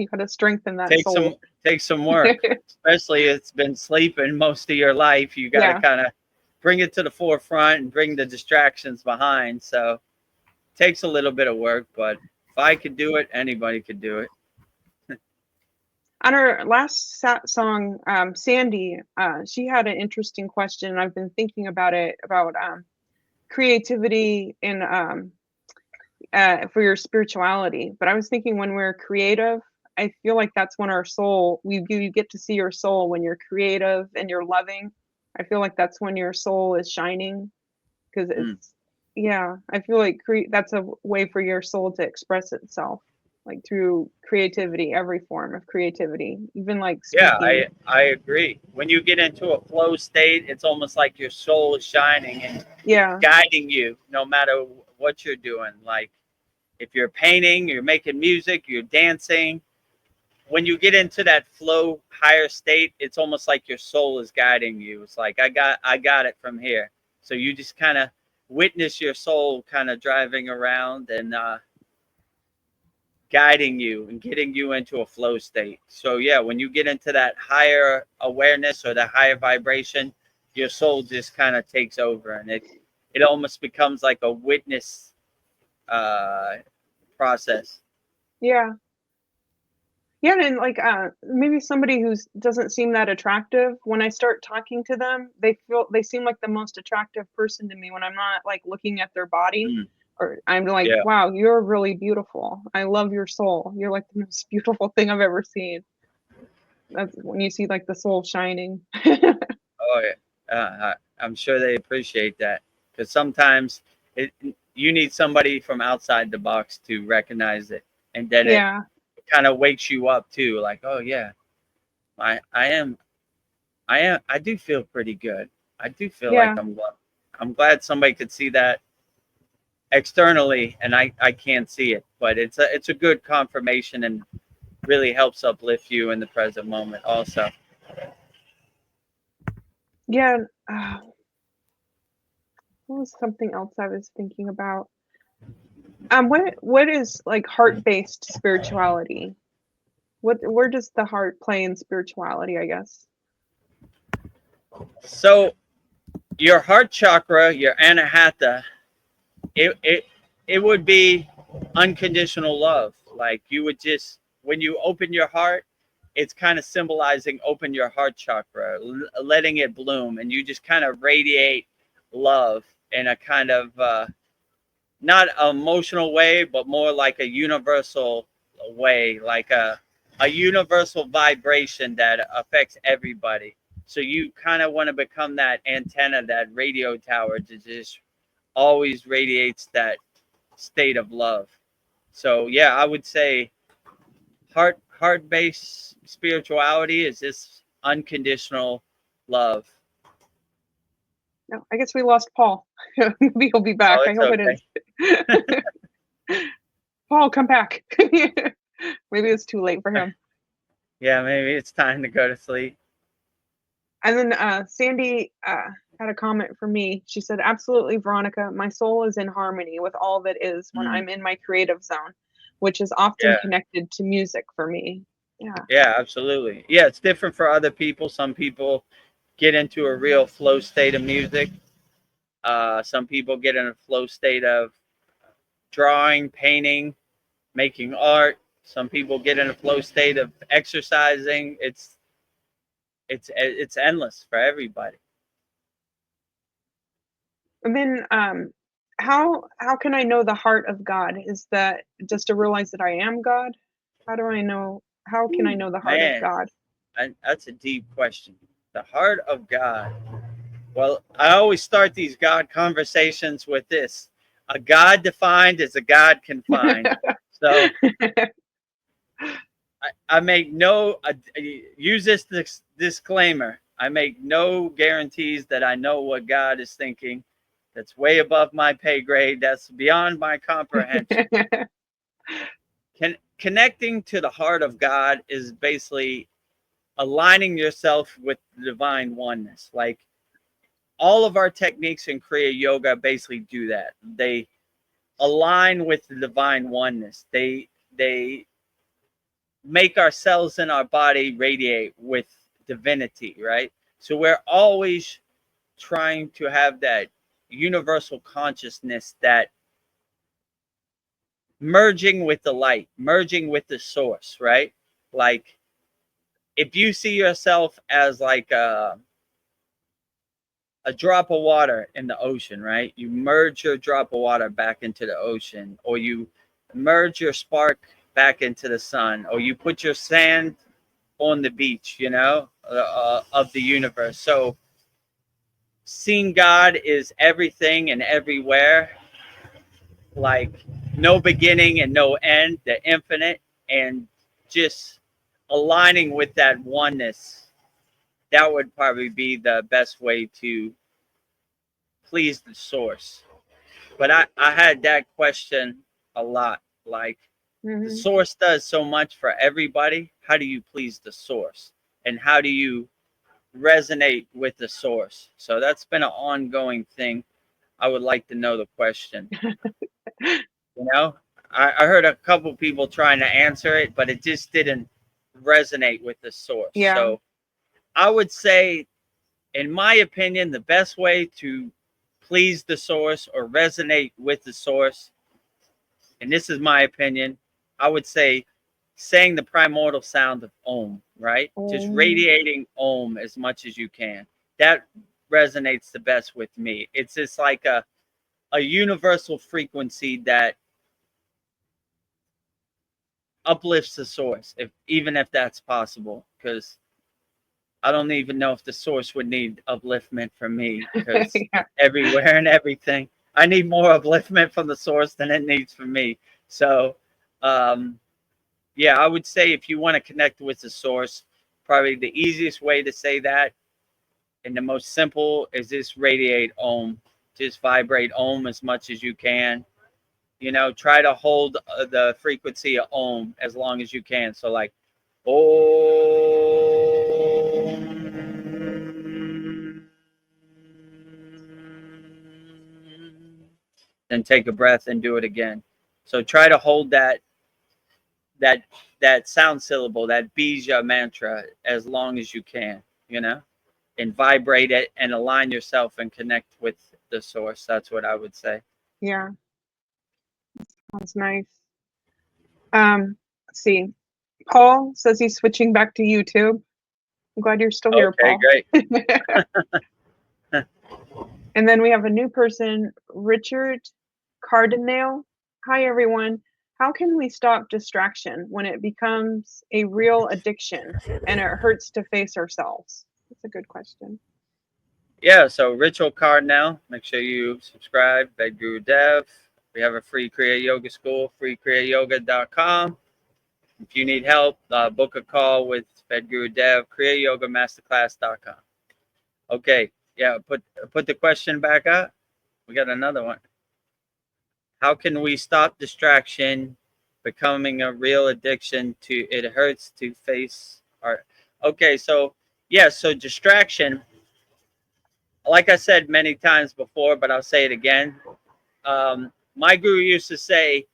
got to strengthen that soul. Takes some work, especially it's been sleeping most of your life. You got to kind of bring it to the forefront and bring the distractions behind. So it takes a little bit of work, but if I could do it, anybody could do it. On our last song, Sandy, she had an interesting question, and I've been thinking about it, about creativity in for your spirituality. But I was thinking, when we're creative, I feel like that's when our soul, you get to see your soul when you're creative and you're loving. I feel like that's when your soul is shining, because it's I feel like that's a way for your soul to express itself, like through creativity, every form of creativity, even like speaking. Yeah, I agree. When you get into a flow state, it's almost like your soul is shining and guiding you no matter what you're doing. Like if you're painting, you're making music, you're dancing. When you get into that flow higher state, it's almost like your soul is guiding you. It's like I got it from here. So you just kind of witness your soul kind of driving around and guiding you and getting you into a flow state. So yeah, when you get into that higher awareness or the higher vibration, your soul just kind of takes over, and it almost becomes like a witness process. Yeah, and like maybe somebody who doesn't seem that attractive, when I start talking to them, they seem like the most attractive person to me when I'm not like looking at their body. Or I'm like, wow, you're really beautiful. I love your soul. You're like the most beautiful thing I've ever seen. That's when you see like the soul shining. Oh yeah, I'm sure they appreciate that, because sometimes you need somebody from outside the box to recognize it, and then it Yeah. kind of wakes you up too. Like, oh yeah, I do feel pretty good. I do feel like Yeah. I'm glad somebody could see that externally, and I can't see it, but it's a good confirmation and really helps uplift you in the present moment also. Yeah. What was something else I was thinking about? What is like heart-based spirituality? Where does the heart play in spirituality, I guess? So your heart chakra, your anahata, it would be unconditional love. Like you would just, when you open your heart, it's kind of symbolizing open your heart chakra, letting it bloom, and you just kind of radiate love in a kind of not emotional way, but more like a universal way, like a universal vibration that affects everybody. So you kind of want to become that antenna, that radio tower, to just always radiates that state of love. So yeah, I would say heart based spirituality is this unconditional love. No, I guess we lost Paul. Maybe he'll be back. Oh, I it's hope it okay. is. Paul, come back. Maybe it's too late for him. Yeah, maybe it's time to go to sleep. And then Sandy had a comment for me. She said, absolutely, Veronica, my soul is in harmony with all that is when I'm in my creative zone, which is often Yeah. connected to music for me. Yeah. Yeah, absolutely. Yeah, it's different for other people. Some people get into a real flow state of music. Some people get in a flow state of drawing, painting, making art. Some people get in a flow state of exercising. It's endless for everybody. And then how can I know the heart of God? Is that just to realize that I am God? How do I know? How can I know the heart of Man, God? that's a deep question. The heart of God. Well, I always start these God conversations with this: a God defined is a God confined. So I make no use this disclaimer. I make no guarantees that I know what God is thinking. That's way above my pay grade. That's beyond my comprehension. Connecting to the heart of God is basically aligning yourself with the divine oneness. Like all of our techniques in Kriya yoga basically do that. They align with the divine oneness. They make our cells in our body radiate with divinity, right? So we're always trying to have that universal consciousness, that merging with the light, merging with the source, right? Like if you see yourself as like a drop of water in the ocean, right? You merge your drop of water back into the ocean, or you merge your spark back into the sun, or you put your sand on the beach, of the universe. So seeing God is everything and everywhere, like no beginning and no end, the infinite, and just aligning with that oneness. That would probably be the best way to please the source. But I had that question a lot. Like the Mhm. source does so much for everybody. How do you please the source? And how do you resonate with the source? So that's been an ongoing thing. I would like to know the question. I heard a couple people trying to answer it, but it just didn't resonate with the source. Yeah. So I would say, in my opinion, the best way to please the source or resonate with the source, and this is my opinion, I would say saying the primordial sound of Om, right? Just radiating Om as much as you can. That resonates the best with me. It's just like a universal frequency that uplifts the source, even if that's possible, because I don't even know if the source would need upliftment from me, because Yeah. everywhere and everything. I need more upliftment from the source than it needs from me. So, yeah, I would say if you want to connect with the source, probably the easiest way to say that and the most simple is just radiate Om. Just vibrate Om as much as you can. You know, try to hold the frequency of Om as long as you can. So like, Om. Then take a breath and do it again. So try to hold that that sound syllable, that bija mantra, as long as you can, you know, and vibrate it and align yourself and connect with the source. That's what I would say. Yeah, that's nice. Let's see. Paul says he's switching back to YouTube. I'm glad you're still here, Okay, Paul. great. And then we have a new person, Richard Cardinale. Hi, everyone. How can we stop distraction when it becomes a real addiction and it hurts to face ourselves? That's a good question. Yeah, so Ritual Cardinal, make sure you subscribe, Vedguru Dev. We have a free Kriya Yoga School, freekriyayoga.com. If you need help, book a call with Vedguru Dev, kriyayogamasterclass.com. Okay, yeah, put the question back up. We got another one. How can we stop distraction becoming a real addiction to it hurts to face our okay, so yeah, so distraction, like I said many times before, but I'll say it again. My guru used to say,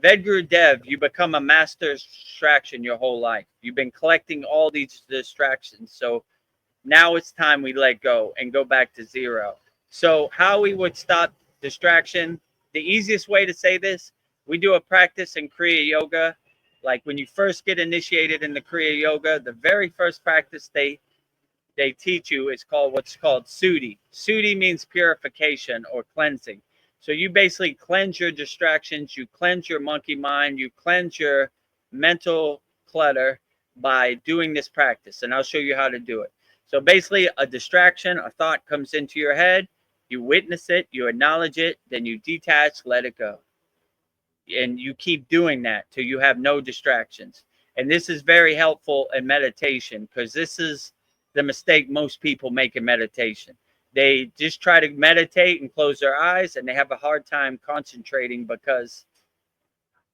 Vedguru Dev, you become a master of distraction your whole life. You've been collecting all these distractions. So now it's time we let go and go back to zero. So how we would stop distraction, the easiest way to say this, we do a practice in Kriya Yoga. Like when you first get initiated in the Kriya Yoga, the very first practice they teach you is called what's called Sudhi. Sudhi means purification or cleansing. So you basically cleanse your distractions, you cleanse your monkey mind, you cleanse your mental clutter by doing this practice. And I'll show you how to do it. So basically a distraction, a thought comes into your head, you witness it, you acknowledge it, then you detach, let it go. And you keep doing that till you have no distractions. And this is very helpful in meditation because this is the mistake most people make in meditation. They just try to meditate and close their eyes and they have a hard time concentrating because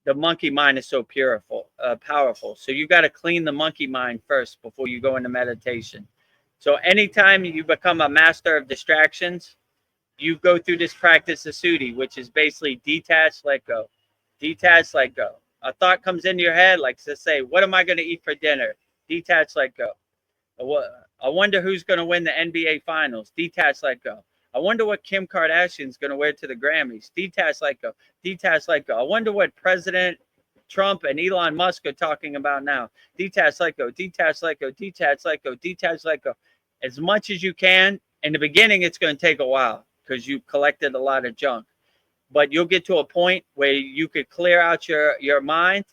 the monkey mind is so powerful. So you got to clean the monkey mind first before you go into meditation. So anytime you become a master of distractions, you go through this practice of Sudhi, which is basically detach, let go. Detach, let go. A thought comes into your head, like to say, what am I going to eat for dinner? Detach, let go. I wonder who's going to win the NBA Finals. Detach, let go. I wonder what Kim Kardashian's going to wear to the Grammys. Detach, let go. Detach, let go. I wonder what President Trump and Elon Musk are talking about now. Detach, let go. Detach, let go. Detach, let go. Detach, let go. As much as you can. In the beginning, it's going to take a while because you've collected a lot of junk. But you'll get to a point where you could clear out your mind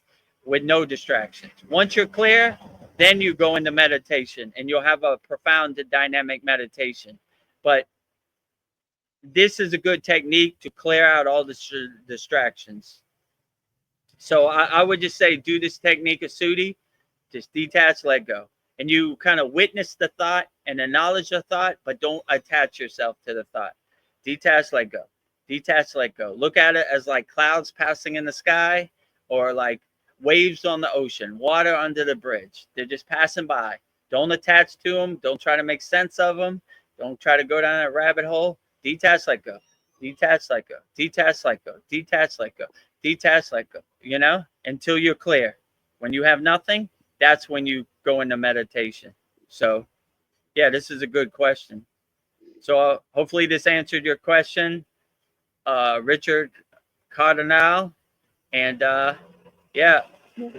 with no distractions. Once you're clear, then you go into meditation and you'll have a profound dynamic meditation. But this is a good technique to clear out all the distractions. So I would just say do this technique of Sudhi, just detach, let go. And you kind of witness the thought and acknowledge the thought, but don't attach yourself to the thought. Detach, let go. Detach, let go. Look at it as like clouds passing in the sky or like waves on the ocean, water under the bridge. They're just passing by. Don't attach to them. Don't try to make sense of them. Don't try to go down a rabbit hole. Detach, let go. Detach, let go. Detach, let go. Detach, let go. Detach, let go. You know, until you're clear. When you have nothing, that's when you go into meditation. So, yeah, this is a good question. So hopefully this answered your question, Richard Cardinal. And yeah,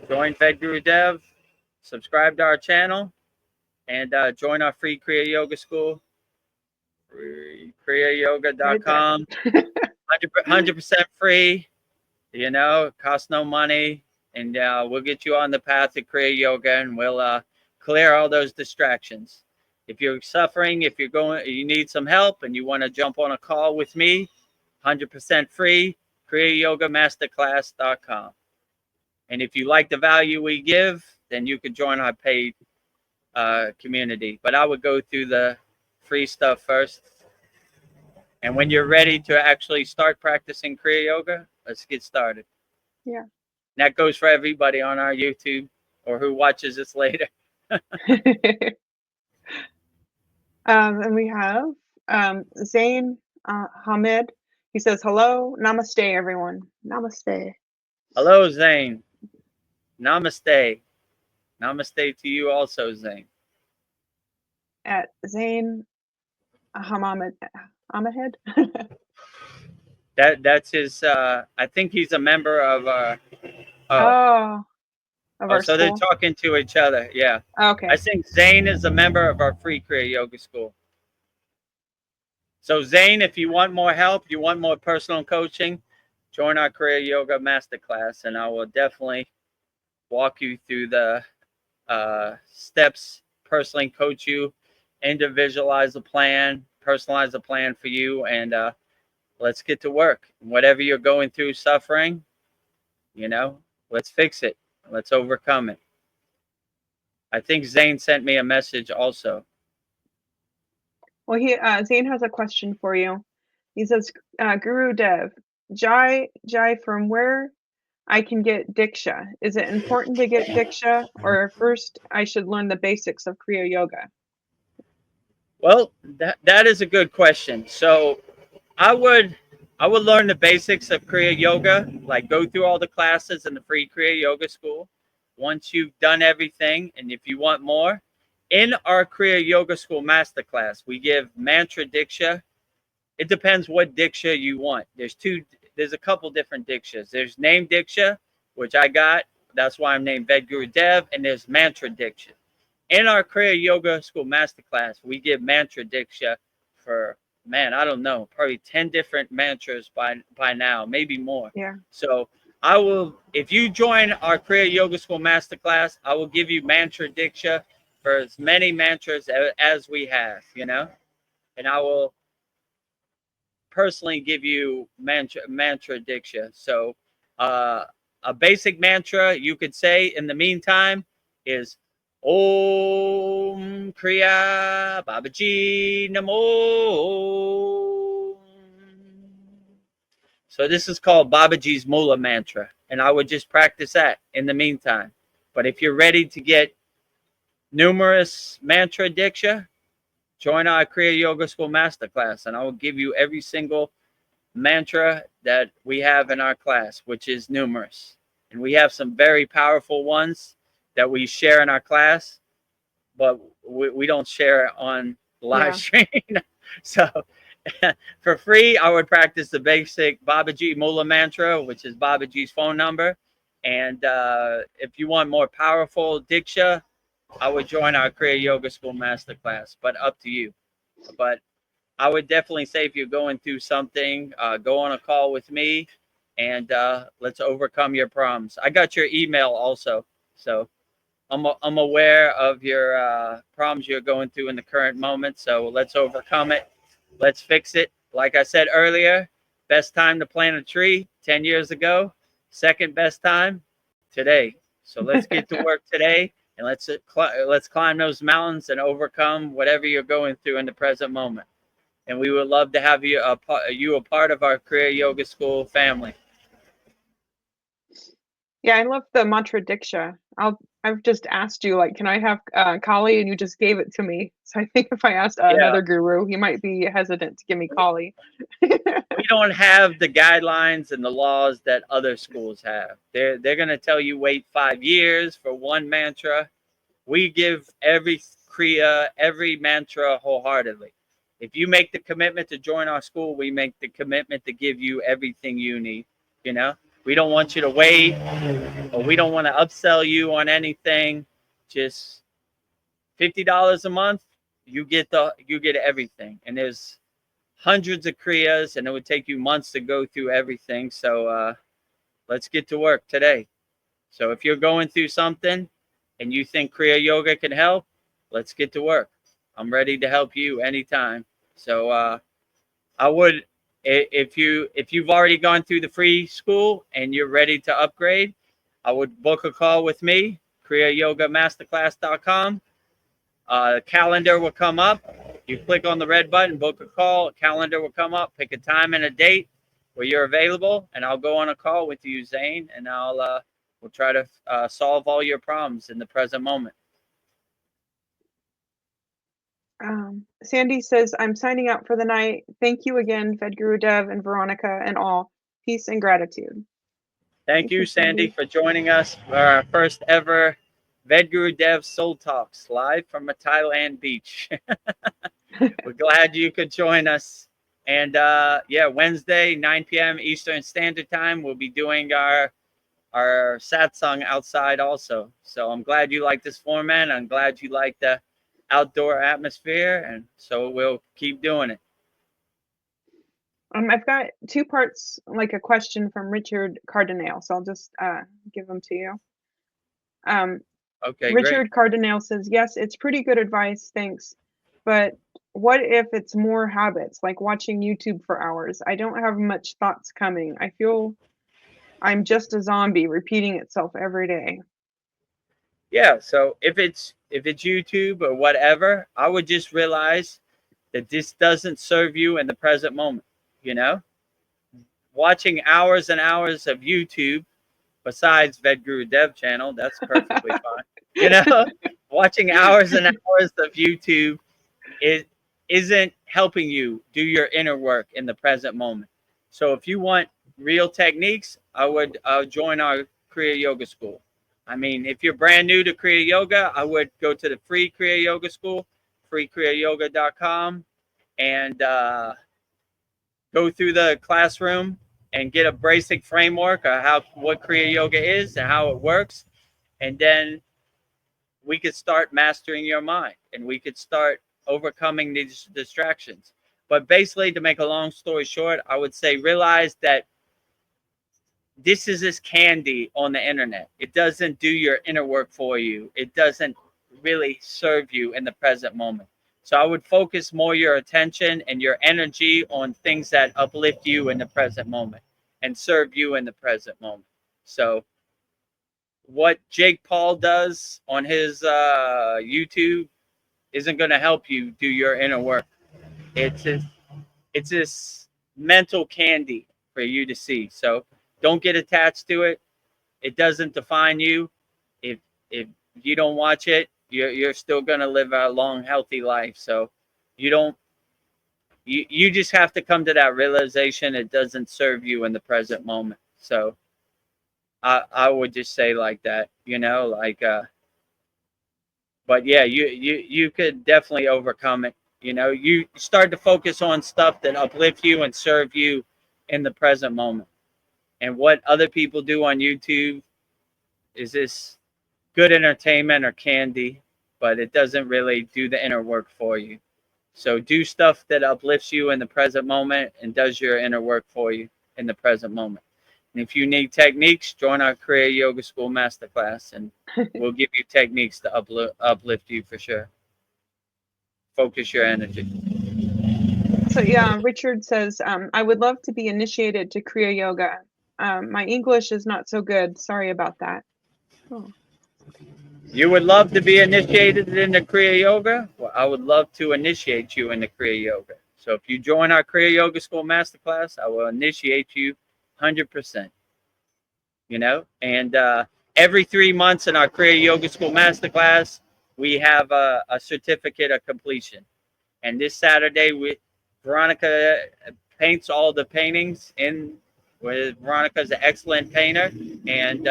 join Vedguru Dev, subscribe to our channel, and join our free Kriya Yoga School, kriyayogamasterclass.com. 100% free, you know, it costs no money. And we'll get you on the path of Kriya Yoga and we'll clear all those distractions. If you're suffering, if you're going, you need some help and you want to jump on a call with me, 100% free, kriyayogamasterclass.com. And if you like the value we give, then you could join our paid community. But I would go through the free stuff first. And when you're ready to actually start practicing Kriya Yoga, let's get started. Yeah. And that goes for everybody on our YouTube or who watches this later. And we have Zain Hamid. He says, hello, namaste, everyone. Namaste. Hello, Zane. Namaste. Namaste to you also, Zane. At Zain Ahmed. That's his. I think he's a member of. Of our So they're school. talking to each other. Yeah. Okay. I think Zane is a member of our free Kriya Yoga school. So Zane, if you want more help, you want more personal coaching, join our Kriya Yoga Masterclass, and I will definitely walk you through the steps, personally coach you, individualize a plan, personalize a plan for you, and let's get to work. Whatever you're going through, suffering, let's fix it. Let's overcome it. I think Zane sent me a message also. Well, Zain has a question for you. He says, Guru Dev, Jai, from where I can get Diksha? Is it important to get Diksha, or first I should learn the basics of Kriya Yoga? Well, that is a good question. So I would learn the basics of Kriya Yoga, like go through all the classes in the free Kriya Yoga school. Once you've done everything, and if you want more, in our Kriya Yoga School Masterclass, we give mantra diksha. It depends what diksha you want. There's a couple different dikshas. There's name diksha, which I got. That's why I'm named VEDAGURUDEV, and there's mantra diksha. In our Kriya Yoga School Masterclass, we give mantra diksha for, I don't know, probably 10 different mantras by now, maybe more. Yeah. So if you join our Kriya Yoga School Masterclass, I will give you mantra diksha for as many mantras as we have, and I will personally give you mantra diksha. So a basic mantra you could say in the meantime is Om Kriya Babaji Namo. So this is called Babaji's Mula mantra, and I would just practice that in the meantime. But if you're ready to get numerous mantra diksha, join our Kriya Yoga School Masterclass, and I will give you every single mantra that we have in our class, which is numerous. And we have some very powerful ones that we share in our class, but we don't share it on live stream. So for free, I would practice the basic Babaji Mula mantra, which is Babaji's phone number. And if you want more powerful diksha, I would join our Kriya Yoga School Masterclass, but up to you. But I would definitely say if you're going through something, go on a call with me, and let's overcome your problems. I got your email also, so I'm aware of your problems you're going through in the current moment. So let's overcome it. Let's fix it. Like I said earlier, best time to plant a tree 10 years ago. Second best time today. So let's get to work today, and let's climb those mountains and overcome whatever you're going through in the present moment. And we would love to have you a part of our Kriya Yoga School family. Yeah, I love the mantra diksha. I've just asked you, like, can I have Kali, and you just gave it to me. So I think if I asked another guru, he might be hesitant to give me Kali. We don't have the guidelines and the laws that other schools have. They're going to tell you wait 5 years for one mantra. We give every Kriya, every mantra wholeheartedly. If you make the commitment to join our school, we make the commitment to give you everything you need. We don't want you to wait, or we don't want to upsell you on anything. Just $50 a month, you get everything. And there's hundreds of Kriyas, and it would take you months to go through everything. So let's get to work today. So if you're going through something and you think Kriya Yoga can help, let's get to work. I'm ready to help you anytime. So I would If you've already gone through the free school and you're ready to upgrade, I would book a call with me, kriyayogamasterclass.com. Calendar will come up. You click on the red button, book a call. A calendar will come up. Pick a time and a date where you're available, and I'll go on a call with you, Zane, and we'll try to solve all your problems in the present moment. Sandy says, I'm signing out for the night. Thank you again, Vedguru Dev and Veronica and all. Peace and gratitude. Thank you, Sandy, for joining us for our first ever Vedguru Dev Soul Talks live from a Thailand beach. We're glad you could join us. And yeah, Wednesday, 9 p.m. Eastern Standard Time, we'll be doing our satsang outside also. So I'm glad you like this format. I'm glad you like the outdoor atmosphere, and so we'll keep doing it. I've got two parts, like a question from Richard Cardinale, so I'll just give them to you. Okay, Richard great. Cardinale says, yes, it's pretty good advice, thanks. But what if it's more habits, like watching YouTube for hours? I don't have much thoughts coming. I feel I'm just a zombie repeating itself every day. Yeah, so if it's YouTube or whatever, I would just realize that this doesn't serve you in the present moment. You know, watching hours and hours of YouTube, besides Vedguru Dev channel, that's perfectly fine. You know, watching hours and hours of YouTube isn't helping you do your inner work in the present moment. So if you want real techniques, I would join our Kriya Yoga School. I mean, if you're brand new to Kriya Yoga, I would go to the free Kriya Yoga School, freekriyayoga.com, and go through the classroom and get a basic framework of what Kriya Yoga is and how it works. And then we could start mastering your mind, and we could start overcoming these distractions. But basically, to make a long story short, I would say realize that this is this candy on the internet. It doesn't do your inner work for you. It doesn't really serve you in the present moment. So I would focus more your attention and your energy on things that uplift you in the present moment and serve you in the present moment. So what Jake Paul does on his YouTube isn't going to help you do your inner work. It's this mental candy for you to see. So don't get attached to it. It doesn't define you. If you don't watch it, you're still gonna live a long, healthy life. So you just have to come to that realization it doesn't serve you in the present moment. So I would just say like that, you know, like but yeah, you could definitely overcome it. You know, you start to focus on stuff that uplift you and serve you in the present moment. And what other people do on YouTube is this good entertainment or candy, but it doesn't really do the inner work for you. So do stuff that uplifts you in the present moment and does your inner work for you in the present moment. And if you need techniques, join our Kriya Yoga School Masterclass, and we'll give you techniques to uplift you for sure. Focus your energy. So yeah, Richard says, I would love to be initiated to Kriya Yoga. My English is not so good. Sorry about that. Oh. You would love to be initiated into Kriya Yoga? Well, I would love to initiate you into Kriya Yoga. So if you join our Kriya Yoga School Masterclass, I will initiate you 100%. You know, and every 3 months in our Kriya Yoga School Masterclass, we have a certificate of completion. And this Saturday, Veronica paints all the paintings in. Veronica's an excellent painter, and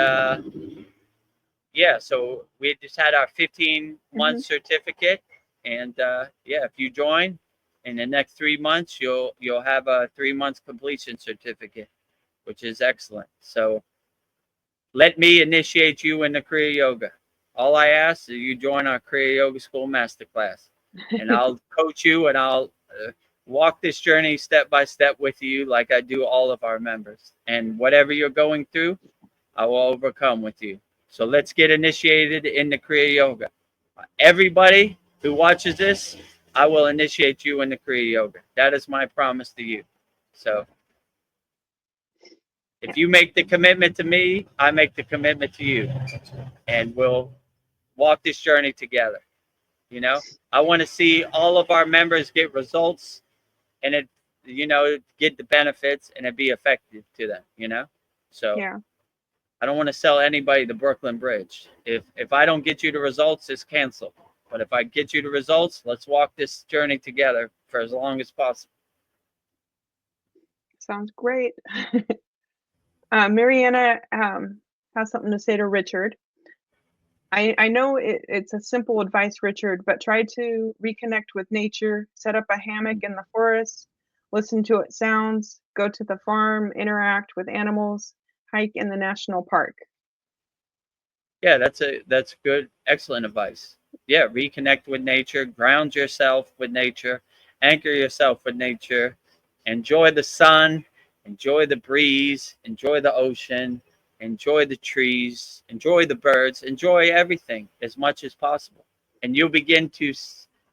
yeah, so we just had our 15-month certificate, and yeah, if you join in the next 3 months, you'll have a 3-month completion certificate, which is excellent. So let me initiate you into Kriya Yoga. All I ask is you join our Kriya Yoga School Masterclass, and I'll coach you, and I'll walk this journey step by step with you like I do all of our members. And whatever you're going through, I will overcome with you. So let's get initiated into Kriya Yoga. Everybody who watches this, I will initiate you into Kriya Yoga. That is my promise to you. So if you make the commitment to me, I make the commitment to you, and we'll walk this journey together. You know, I want to see all of our members get results, and it, you know, get the benefits, and it be effective to them. You know, so Yeah. I don't want to sell anybody the Brooklyn Bridge. If I don't get you the results, it's canceled. But if I get you the results, let's walk this journey together for as long as possible. Sounds great. Mariana has something to say to Richard. I know it's a simple advice, Richard, but try to reconnect with nature, set up a hammock in the forest, listen to its sounds, go to the farm, interact with animals, hike in the national park. Yeah, that's good, excellent advice. Yeah, reconnect with nature, ground yourself with nature, anchor yourself with nature, enjoy the sun, enjoy the breeze, enjoy the ocean, enjoy the trees, enjoy the birds, enjoy everything as much as possible. And you'll begin to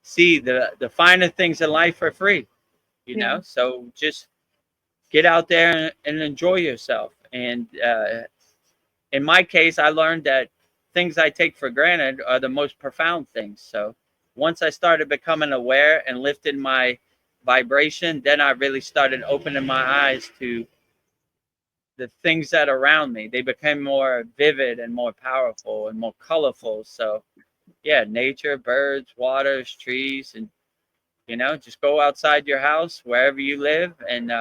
see the finer things in life for free, you know? Yeah. So just get out there and enjoy yourself. And in my case, I learned that things I take for granted are the most profound things. So once I started becoming aware and lifting my vibration, then I really started opening my eyes to the things that are around me. They became more vivid and more powerful and more colorful. So yeah, nature, birds, waters, trees, and you know, just go outside your house wherever you live and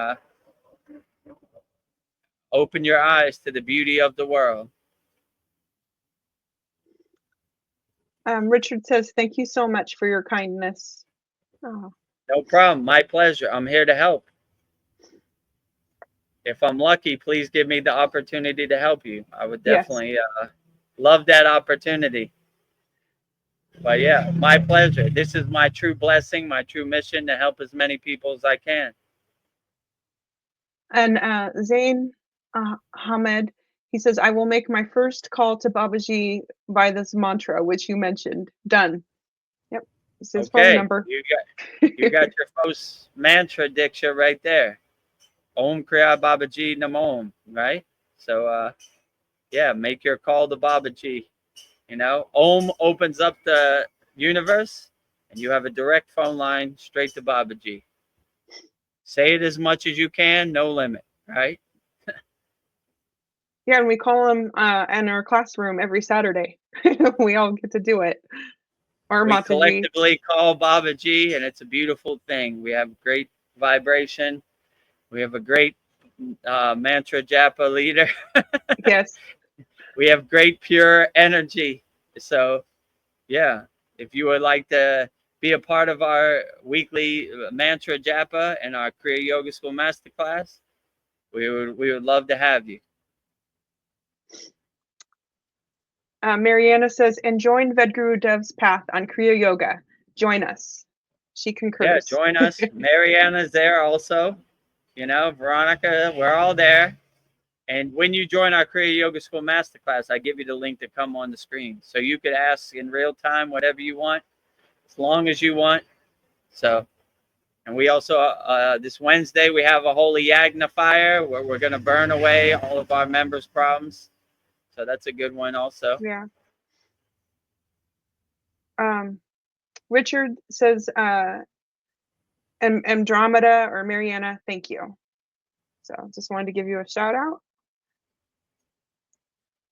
open your eyes to the beauty of the world. Richard says, thank you so much for your kindness. Oh. No problem. My pleasure. I'm here to help. If I'm lucky, please give me the opportunity to help you. I would Yes. definitely love that opportunity. But yeah, my pleasure. This is my true blessing, my true mission to help as many people as I can. And Zain Hamed, he says, I will make my first call to Babaji by this mantra, which you mentioned. Done. Yep. This is his phone Okay, number. you got your first mantra diksha right there. Om Kriya Babaji Namo, right? So yeah, make your call to Babaji. You know, Om opens up the universe, and you have a direct phone line straight to Babaji. Say it as much as you can, no limit, right? Yeah, and we call him in our classroom every Saturday. We all get to do it. Or We Mataji. collectively call Babaji, and it's a beautiful thing. We have great vibration. We have a great mantra japa leader. Yes. We have great pure energy. So yeah, if you would like to be a part of our weekly mantra japa and our Kriya Yoga School Masterclass, we would love to have you. Mariana says, and join VEDAGURUDEV'S path on Kriya Yoga. Join us. She concurs. Yeah, join us. Mariana's there also. You know, Veronica, we're all there. And when you join our Kriya Yoga School Masterclass, I give you the link to come on the screen. So you could ask in real time whatever you want, as long as you want. So, and we also, this Wednesday, we have a Holy Yagna fire where we're going to burn away all of our members' problems. So that's a good one also. Yeah. Richard says, Andromeda or Mariana, thank you. So just wanted to give you a shout out.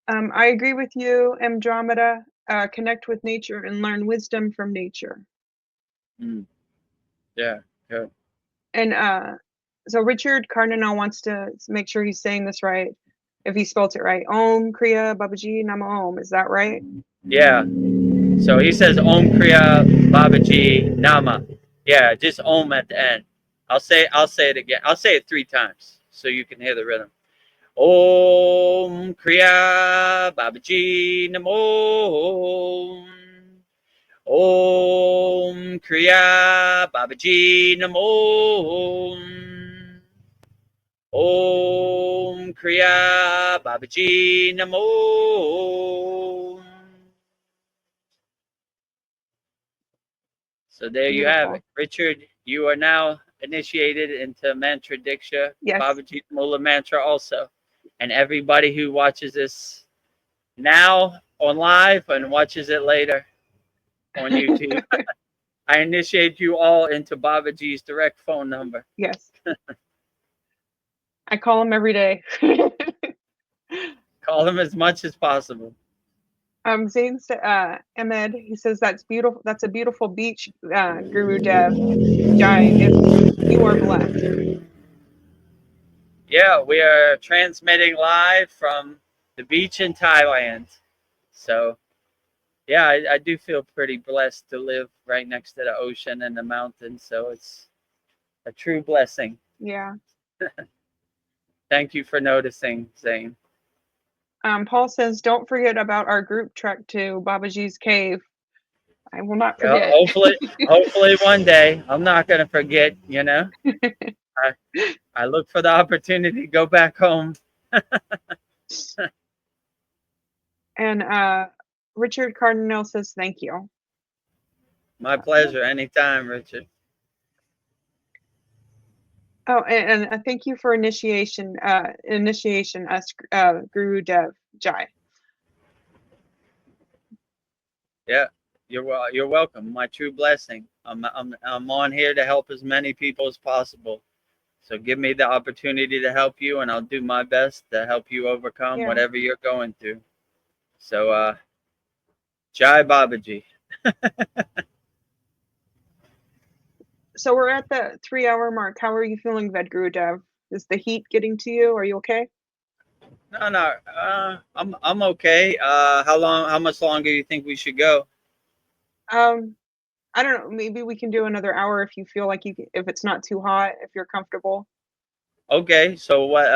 I agree with you, Andromeda. Connect with nature and learn wisdom from nature. Yeah, good. And so Richard Cardinal wants to make sure he's saying this right. If he spelled it right, Om Kriya Babaji Namo Om. Is that right? Yeah. So he says Om Kriya Babaji Nama. Yeah, just Om at the end. I'll say it again. I'll say it 3 times so you can hear the rhythm. Om Kriya Babaji Namo. Om Kriya Babaji Namo. Om Kriya Babaji Namo. So there you have it. Richard, you are now initiated into mantra diksha, Yes. Babaji's Mula mantra also. And everybody who watches this now on live and watches it later on YouTube, I initiate you all into Babaji's direct phone number. Yes. I call him every day. Call him as much as possible. Zain Ahmed, he says that's beautiful. That's a beautiful beach, Guru Dev Jai. You are blessed. Yeah, we are transmitting live from the beach in Thailand. So, yeah, I do feel pretty blessed to live right next to the ocean and the mountains. So it's a true blessing. Yeah. Thank you for noticing, Zane. Paul says, don't forget about our group trek to Babaji's cave. I will not Well, forget. hopefully one day. I'm not going to forget, you know. I look for the opportunity to go back home. And Richard Cardinal says, thank you. My pleasure. Anytime, Richard. Oh, and thank you for initiation, Guru Dev Jai. Yeah, you're welcome. My true blessing. I'm on here to help as many people as possible. So give me the opportunity to help you, and I'll do my best to help you overcome whatever you're going through. So, Jai Babaji. So we're at the 3-hour mark. How are you feeling, VEDAGURUDEV? Is the heat getting to you? Are you okay? No. I'm okay. How much longer do you think we should go? I don't know. Maybe we can do another hour if you feel like if it's not too hot, if you're comfortable. Okay. So what?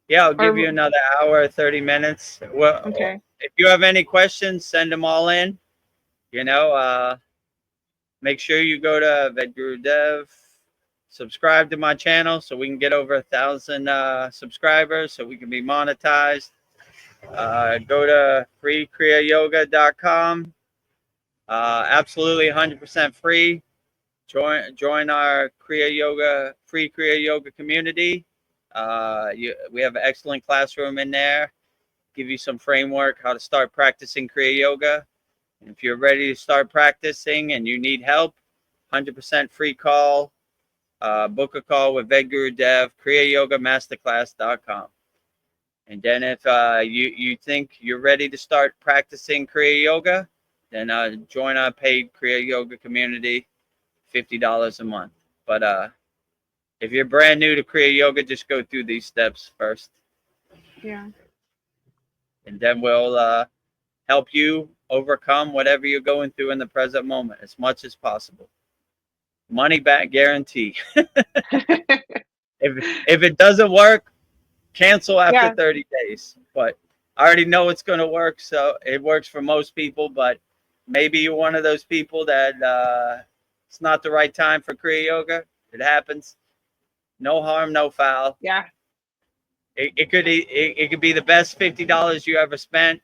Yeah, I'll give you another hour, 30 minutes. Well, okay. If you have any questions, send them all in. You know, make sure you go to VEDGURUDEV, subscribe to my channel so we can get over 1,000 subscribers so we can be monetized. Go to freekriyayoga.com. Absolutely 100% free. Join our free Kriya Yoga community. We have an excellent classroom in there. Give you some framework how to start practicing Kriya Yoga. And if you're ready to start practicing and you need help, 100% free call. Book a call with VEDGURUDEV, kriyayogamasterclass.com. And then if you think you're ready to start practicing Kriya Yoga, then join our paid Kriya Yoga community, $50 a month. But if you're brand new to Kriya Yoga, just go through these steps first. Yeah. And then we'll help you overcome whatever you're going through in the present moment as much as possible. Money back guarantee. If it doesn't work, cancel after 30 days. But I already know it's going to work, so it works for most people. But maybe you're one of those people that it's not the right time for Kriya Yoga. It happens. No harm, no foul. Yeah. It could be the best $50 you ever spent,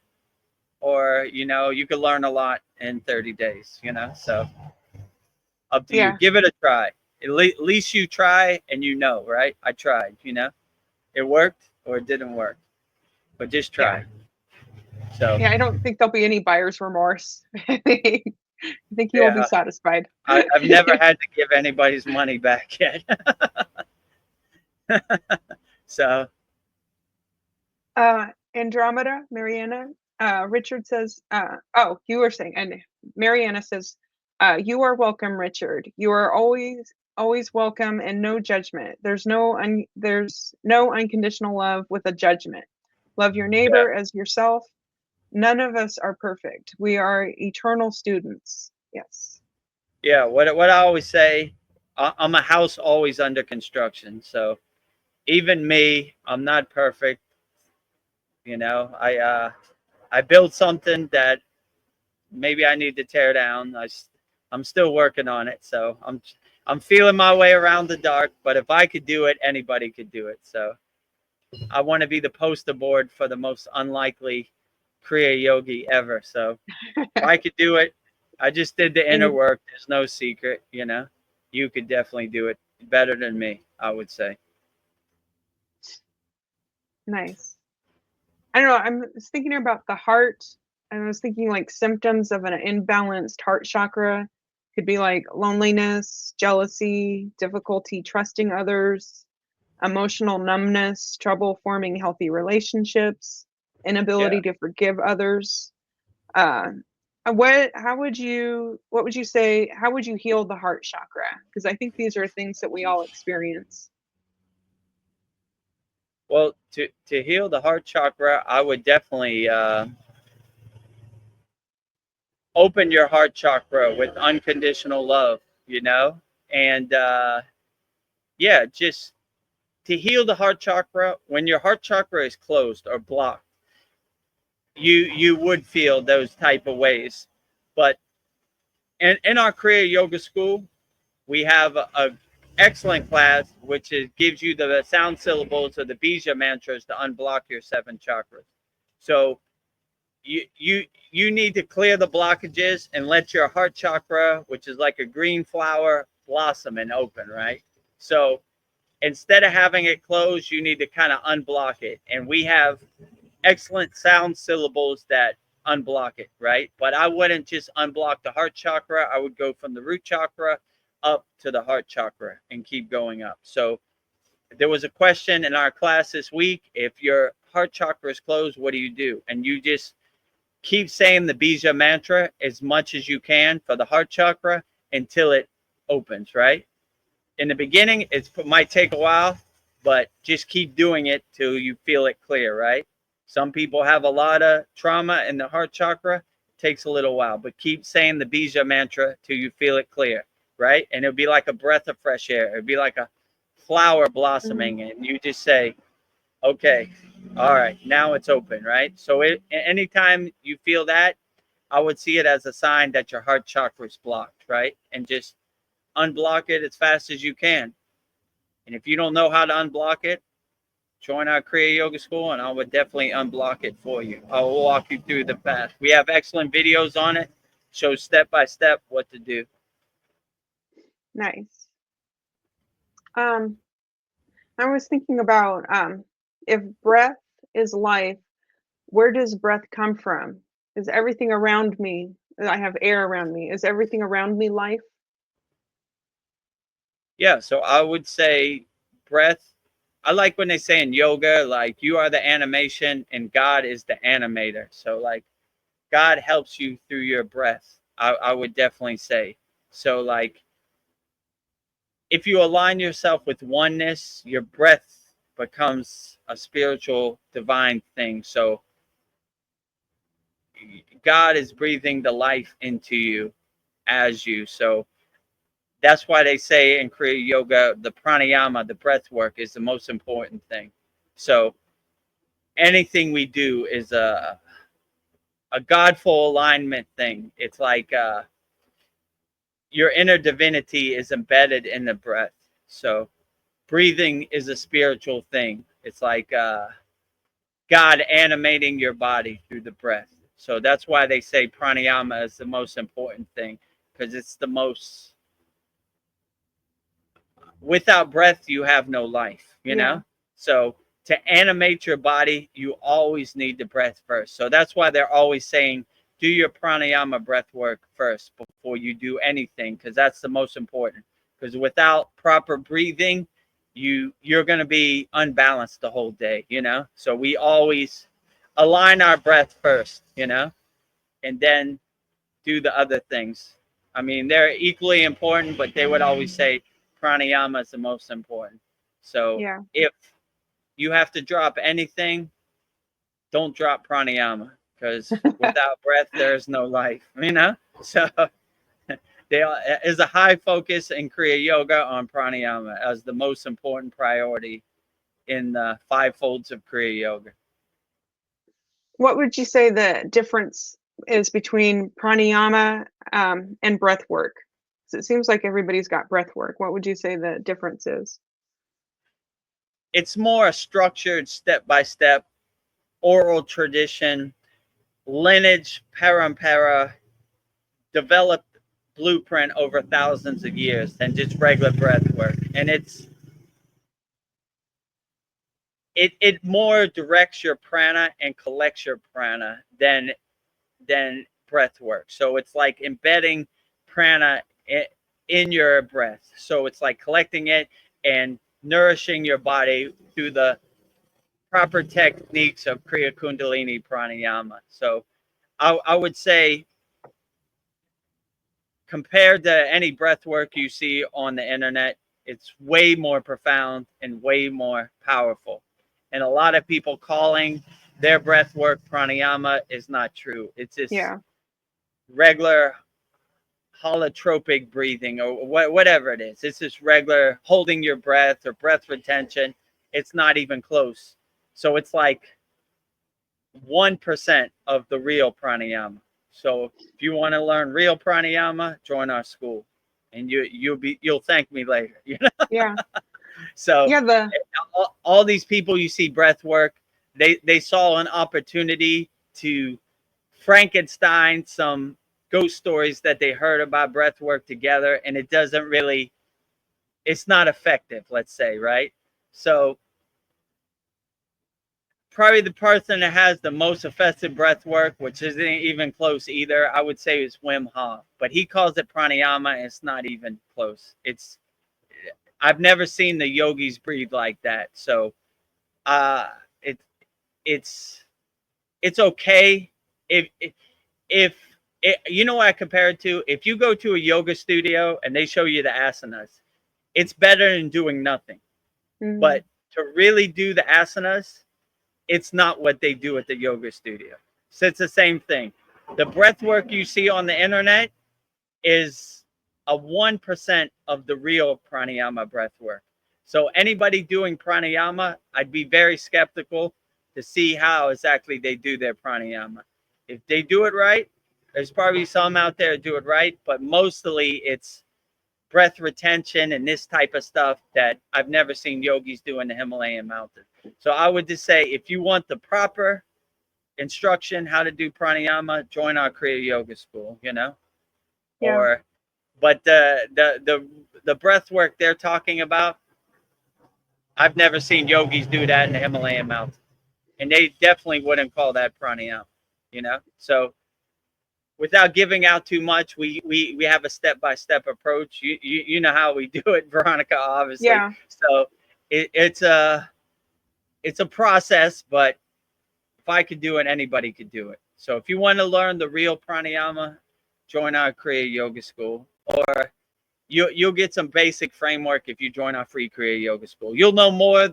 or you could learn a lot in 30 days. So up to you. Give it a try. At least you try and right? I tried. It worked or it didn't work, but just try. So I don't think there'll be any buyer's remorse. I think you will be satisfied. I've never had to give anybody's money back yet. So Andromeda, Mariana, Richard says, you were saying, and Mariana says, you are welcome, Richard. You are always welcome and no judgment. There's no unconditional love with a judgment. Love your neighbor as yourself. None of us are perfect. We are eternal students. Yes. Yeah. What I always say, I'm a house always under construction. So even me, I'm not perfect. I built something that maybe I need to tear down. I'm still working on it. So I'm feeling my way around the dark, but if I could do it, anybody could do it. So I want to be the poster board for the most unlikely Kriya yogi ever. So if I could do it, I just did the inner work. There's no secret, you could definitely do it. better than me, I would say. Nice. I don't know. I was thinking about the heart, and I was thinking like symptoms of an imbalanced heart chakra could be like loneliness, jealousy, difficulty trusting others, emotional numbness, trouble forming healthy relationships, inability to forgive others. How would you, what would you say, how would you heal the heart chakra? Because I think these are things that we all experience. Well, to heal the heart chakra, I would definitely open your heart chakra with unconditional love, you know? And yeah, just to heal the heart chakra, when your heart chakra is closed or blocked, you would feel those type of ways. But in our Kriya Yoga School, we have a excellent class which gives you the sound syllables or the bija mantras to unblock your 7 chakras. So you need to clear the blockages and let your heart chakra, which is like a green flower, blossom and open, right? So instead of having it closed, you need to kind of unblock it. And we have excellent sound syllables that unblock it, right? But I wouldn't just unblock the heart chakra. I would go from the root chakra up to the heart chakra and keep going up. So there was a question in our class this week. If your heart chakra is closed, what do you do? And you just keep saying the bija mantra as much as you can for the heart chakra until it opens, right? In the beginning, it might take a while, but just keep doing it till you feel it clear, right? Some people have a lot of trauma in the heart chakra. It takes a little while, but keep saying the bija mantra till you feel it clear, right? And it'll be like a breath of fresh air. It'll be like a flower blossoming, and you just say, okay, all right, now it's open, right? So anytime you feel that, I would see it as a sign that your heart chakra is blocked, right? And just unblock it as fast as you can. And if you don't know how to unblock it, join our Kriya Yoga School and I would definitely unblock it for you. I will walk you through the path. We have excellent videos on it, show step by step what to do. Nice. I was thinking about if breath is life, where does breath come from? Is everything around me? I have air around me. Is everything around me life? Yeah, so I would say breath. I like when they say in yoga, like you are the animation and God is the animator. So like God helps you through your breath. I would definitely say. So like if you align yourself with oneness, your breath becomes a spiritual divine thing. So God is breathing the life into you as you. So that's why they say in Kriya Yoga, the pranayama, the breath work is the most important thing. So anything we do is a godful alignment thing. It's like your inner divinity is embedded in the breath. So breathing is a spiritual thing. It's like God animating your body through the breath. So that's why they say pranayama is the most important thing, because it's the most, without breath, you have no life, you know? So to animate your body, you always need the breath first. So that's why they're always saying, do your pranayama breath work first before you do anything, because that's the most important. Because without proper breathing, you're going to be unbalanced the whole day, you know? So we always align our breath first, you know, and then do the other things. I mean, they're equally important, but they would always say pranayama is the most important. So if you have to drop anything, don't drop pranayama, because without breath, there's no life, you know? So there is a high focus in Kriya Yoga on pranayama as the most important priority in the 5 folds of Kriya Yoga. What would you say the difference is between pranayama and breath work? So it seems like everybody's got breath work. What would you say the difference is? It's more a structured step-by-step oral tradition, lineage, parampara, developed blueprint over thousands of years than just regular breath work. And it more directs your prana and collects your prana than breath work. So it's like embedding prana in your breath. So it's like collecting it and nourishing your body through the proper techniques of Kriya Kundalini Pranayama. So I would say, compared to any breath work you see on the internet, it's way more profound and way more powerful. And a lot of people calling their breath work pranayama is not true. It's just regular holotropic breathing or whatever it is. It's just regular holding your breath or breath retention. It's not even close. So it's like 1% of the real pranayama. So if you want to learn real pranayama, join our school, and you'll thank me later. You know? Yeah. So Yeah. All these people you see breath work, they saw an opportunity to Frankenstein some ghost stories that they heard about breath work together, and it's not effective, let's say, right? So probably the person that has the most effective breath work, which isn't even close either, I would say is Wim Hof, but he calls it pranayama, and it's not even close. I've never seen the yogis breathe like that. So it's okay if you know what I compare it to. If you go to a yoga studio and they show you the asanas, it's better than doing nothing. Mm-hmm. But to really do the asanas, it's not what they do at the yoga studio. So it's the same thing. The breath work you see on the internet is a 1% of the real pranayama breath work. So anybody doing pranayama, I'd be very skeptical to see how exactly they do their pranayama. If they do it right, there's probably some out there do it right, but mostly it's breath retention and this type of stuff that I've never seen yogis do in the Himalayan mountains. So I would just say, if you want the proper instruction how to do pranayama, join our Kriya Yoga School, you know? Yeah. But the breath work they're talking about, I've never seen yogis do that in the Himalayan mountains. And they definitely wouldn't call that pranayama, you know? So without giving out too much, we have a step-by-step approach. You know how we do it, Veronica, obviously. Yeah. So it's a process, but if I could do it, anybody could do it. So if you want to learn the real pranayama, join our Kriya Yoga School, or you'll get some basic framework if you join our free Kriya Yoga School. You'll know more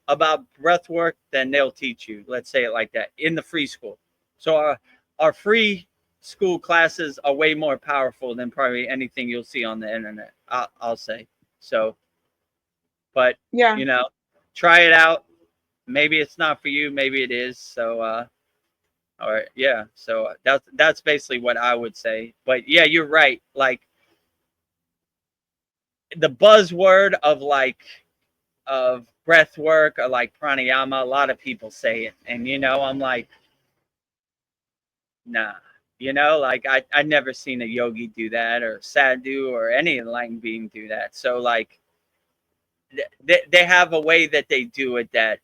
about breath work than they'll teach you. Let's say it like that, in the free school. So our free school classes are way more powerful than probably anything you'll see on the internet, I'll say. So, but yeah, you know, try it out. Maybe it's not for you, maybe it is. So all right, yeah, so that's basically what I would say. But yeah, you're right. Like, the buzzword of breath work or like pranayama, a lot of people say it, and you know, I'm like, nah. You know, like I never seen a yogi do that, or sadhu, or any enlightened being do that. So like they have a way that they do it that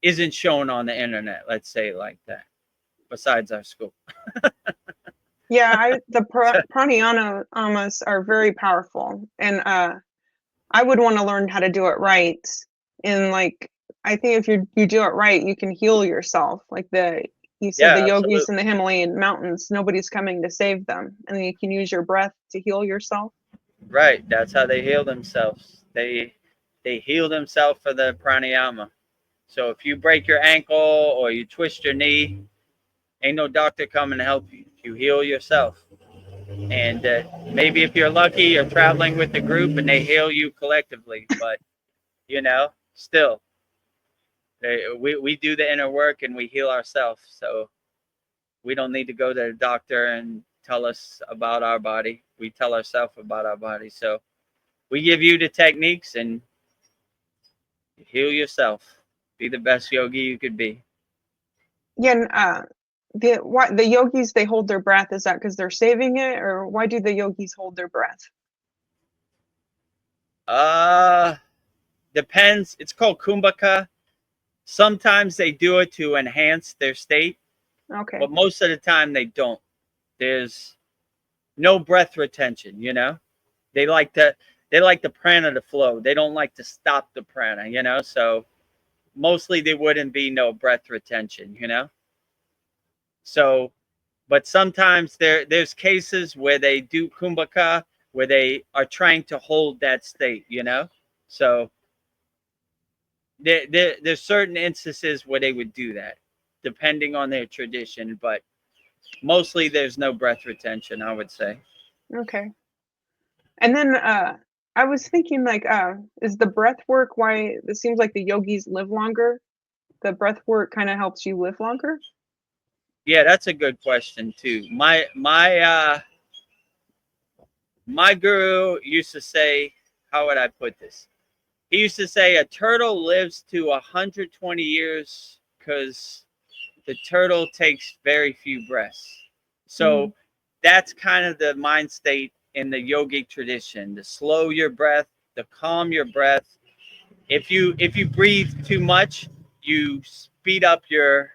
isn't shown on the internet, let's say it like that, besides our school. Yeah, the pranayamas are very powerful, and I would want to learn how to do it right. And like, I think if you do it right, you can heal yourself. Like you said, the yogis in the Himalayan mountains, nobody's coming to save them, and you can use your breath to heal yourself. Right, that's how they heal themselves. They heal themselves for the pranayama. So if you break your ankle or you twist your knee, ain't no doctor coming to help you. You heal yourself. And maybe if you're lucky, you're traveling with the group and they heal you collectively. But, you know, still, we do the inner work and we heal ourselves. So we don't need to go to the doctor and tell us about our body. We tell ourselves about our body. So we give you the techniques and heal yourself. Be the best yogi you could be. Yeah, and the yogis, they hold their breath. Is that because they're saving it, or why do the yogis hold their breath? Depends. It's called kumbhaka. Sometimes they do it to enhance their state, Okay. but most of the time they don't. There's no breath retention, you know. They like the prana to flow. They don't like to stop the prana, you know. So mostly there wouldn't be no breath retention, you know. So, but sometimes there's cases where they do kumbhaka where they are trying to hold that state, you know. So there's certain instances where they would do that, depending on their tradition. But mostly there's no breath retention, I would say. Okay. And then I was thinking, like, is the breath work why it seems like the yogis live longer? The breath work kind of helps you live longer? Yeah, that's a good question too. My guru used to say, how would I put this? He used to say a turtle lives to 120 years because the turtle takes very few breaths. So that's kind of the mind state in the yogic tradition, to slow your breath, to calm your breath. If you breathe too much, you speed up your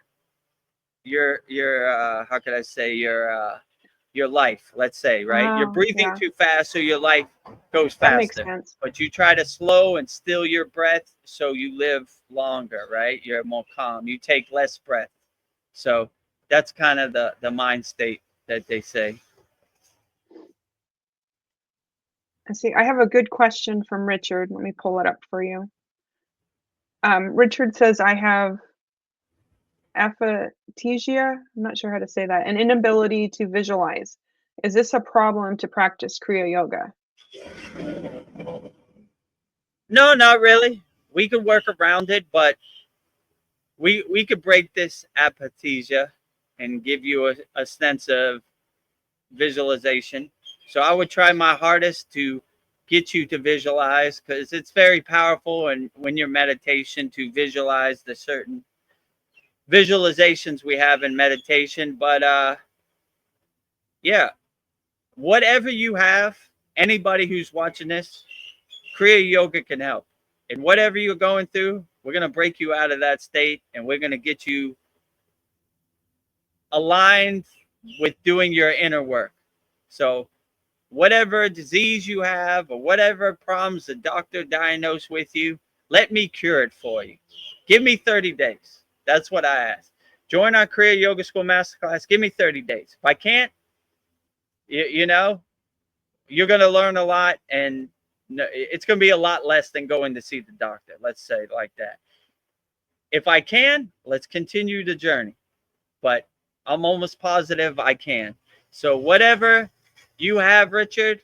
how could I say, your life, let's say, right? You're Oh, breathing yeah, too fast, so your life goes that makes faster. sense. But you try to slow and still your breath so you live longer, right? You're more calm. You take less breath. So that's kind of the mind state that they say. I see. I have a good question from Richard. Let me pull it up for you. Richard says, I have aphasia. I'm not sure how to say that. An inability to visualize. Is this a problem to practice Kriya Yoga? No, not really. We could work around it, but we could break this apathesia and give you a sense of visualization. So I would try my hardest to get you to visualize, because it's very powerful, and when you're meditation, to visualize the certain visualizations we have in meditation. But yeah, whatever you have, anybody who's watching this, Kriya Yoga can help. And whatever you're going through, we're going to break you out of that state, and we're going to get you aligned with doing your inner work. So whatever disease you have or whatever problems the doctor diagnosed with you, let me cure it for you. Give me 30 days. That's what I ask. Join our Kriya Yoga School Masterclass. Give me 30 days. If I can't, you know, you're going to learn a lot, and it's going to be a lot less than going to see the doctor. Let's say it like that. If I can, let's continue the journey. But I'm almost positive I can. So whatever you have, Richard,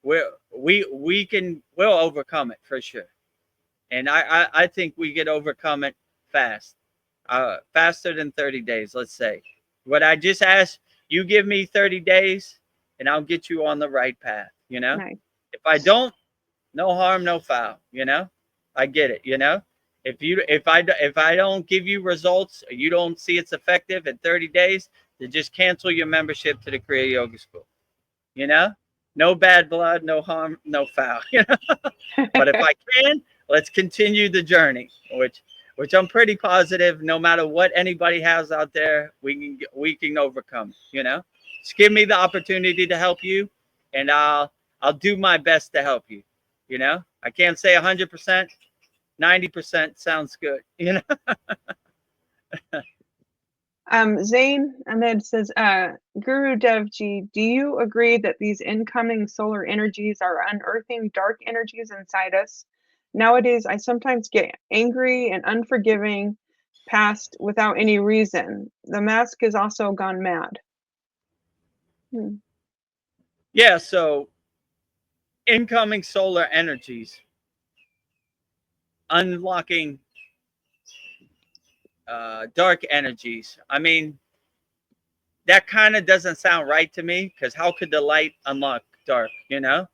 we'll overcome it for sure. And I think we could overcome it fast, faster than 30 days. Let's say. What I just asked, you give me 30 days, and I'll get you on the right path. You know, Nice. if I don't, no harm, no foul. You know, I get it. You know, if I don't give you results, or you don't see it's effective in 30 days, then just cancel your membership to the Kriya Yoga School. You know, no bad blood, no harm, no foul. You know, but if I can, let's continue the journey, which I'm pretty positive, no matter what anybody has out there, we can overcome. You know, just give me the opportunity to help you, and I'll do my best to help you. You know, I can't say 100%. 90% sounds good. You know. Zain Ahmed says, Guru Devji, do you agree that these incoming solar energies are unearthing dark energies inside us? Nowadays, I sometimes get angry and unforgiving past without any reason. The mask has also gone mad. Yeah. So incoming solar energies, unlocking dark energies. I mean, that kind of doesn't sound right to me, because how could the light unlock dark? You know,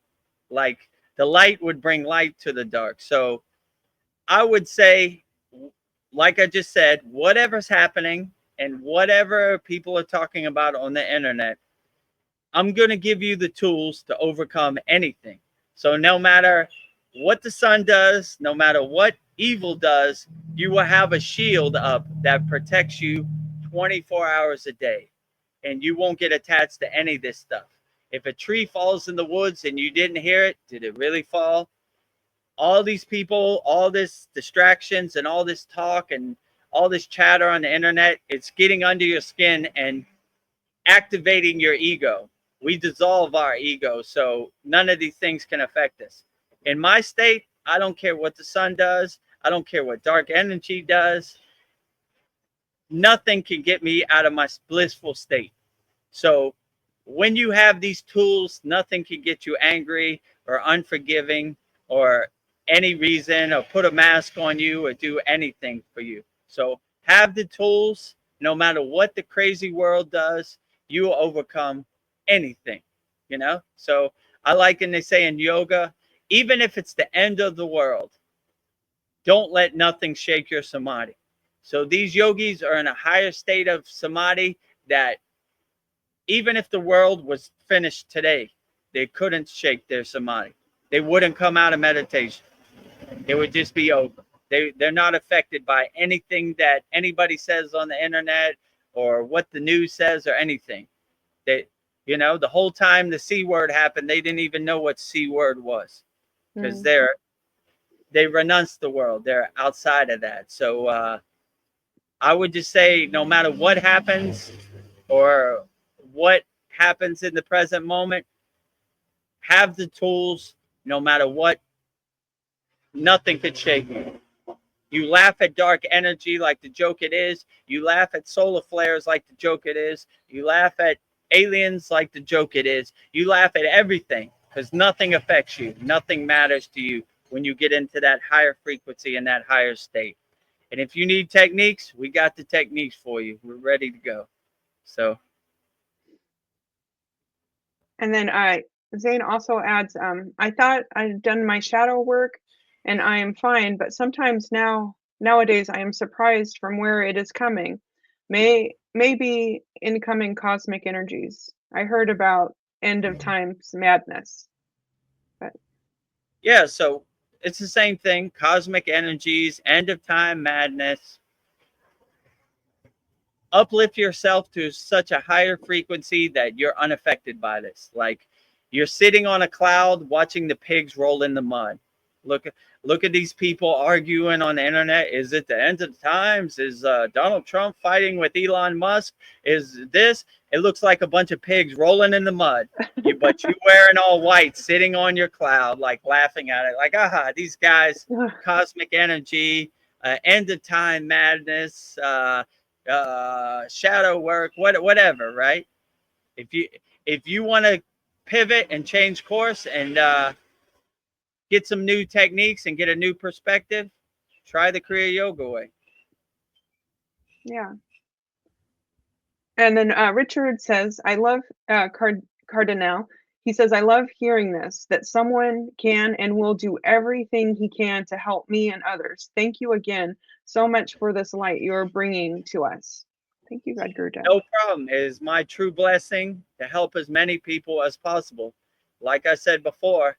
like the light would bring light to the dark. So I would say, like I just said, whatever's happening, and whatever people are talking about on the internet, I'm going to give you the tools to overcome anything. So no matter what the sun does, no matter what evil does, you will have a shield up that protects you 24 hours a day, and you won't get attached to any of this stuff. If a tree falls in the woods and you didn't hear it, did it really fall? All these people, all this distractions and all this talk and all this chatter on the internet, it's getting under your skin and activating your ego. We dissolve our ego, so none of these things can affect us. In my state, I don't care what the sun does. I don't care what dark energy does. Nothing can get me out of my blissful state. So when you have these tools, nothing can get you angry or unforgiving or any reason, or put a mask on you or do anything for you. So have the tools. No matter what the crazy world does, you will overcome anything, you know? So I like, and they say in yoga, even if it's the end of the world, don't let nothing shake your samadhi. So these yogis are in a higher state of samadhi that even if the world was finished today, they couldn't shake their samadhi. They wouldn't come out of meditation. It would just be over. They're not affected by anything that anybody says on the internet or what the news says or anything. They, you know, the whole time the C word happened, they didn't even know what C word was, because they renounce the world. They're outside of that. So I would just say, no matter what happens or what happens in the present moment, have the tools. No matter what, nothing could shake you. You laugh at dark energy like the joke it is. You laugh at solar flares like the joke it is. You laugh at aliens like the joke it is. You laugh at everything, because nothing affects you. Nothing matters to you when you get into that higher frequency and that higher state. And if you need techniques, we got the techniques for you. We're ready to go. So. And then Zane also adds, I thought I'd done my shadow work and I am fine, but sometimes nowadays I am surprised from where it is coming. Maybe incoming cosmic energies. I heard about end of times madness. But Yeah, so it's the same thing. Cosmic energies, end of time madness. Uplift yourself to such a higher frequency that you're unaffected by this. Like, you're sitting on a cloud watching the pigs roll in the mud. Look at these people arguing on the internet. Is it the end of the times? Is Donald Trump fighting with Elon Musk? Is this? It looks like a bunch of pigs rolling in the mud. But you wearing all white, sitting on your cloud, like laughing at it. Like, aha, these guys, cosmic energy, end of time madness, shadow work, whatever, right? If you want to pivot and change course and get some new techniques and get a new perspective, try the Kriya Yoga way. yeah. And then Richard says, I love Cardinal. He says, I love hearing this, that someone can and will do everything he can to help me and others. Thank you again so much for this light you're bringing to us. Thank you, Vedgurudev. No problem. It is my true blessing to help as many people as possible. Like I said before,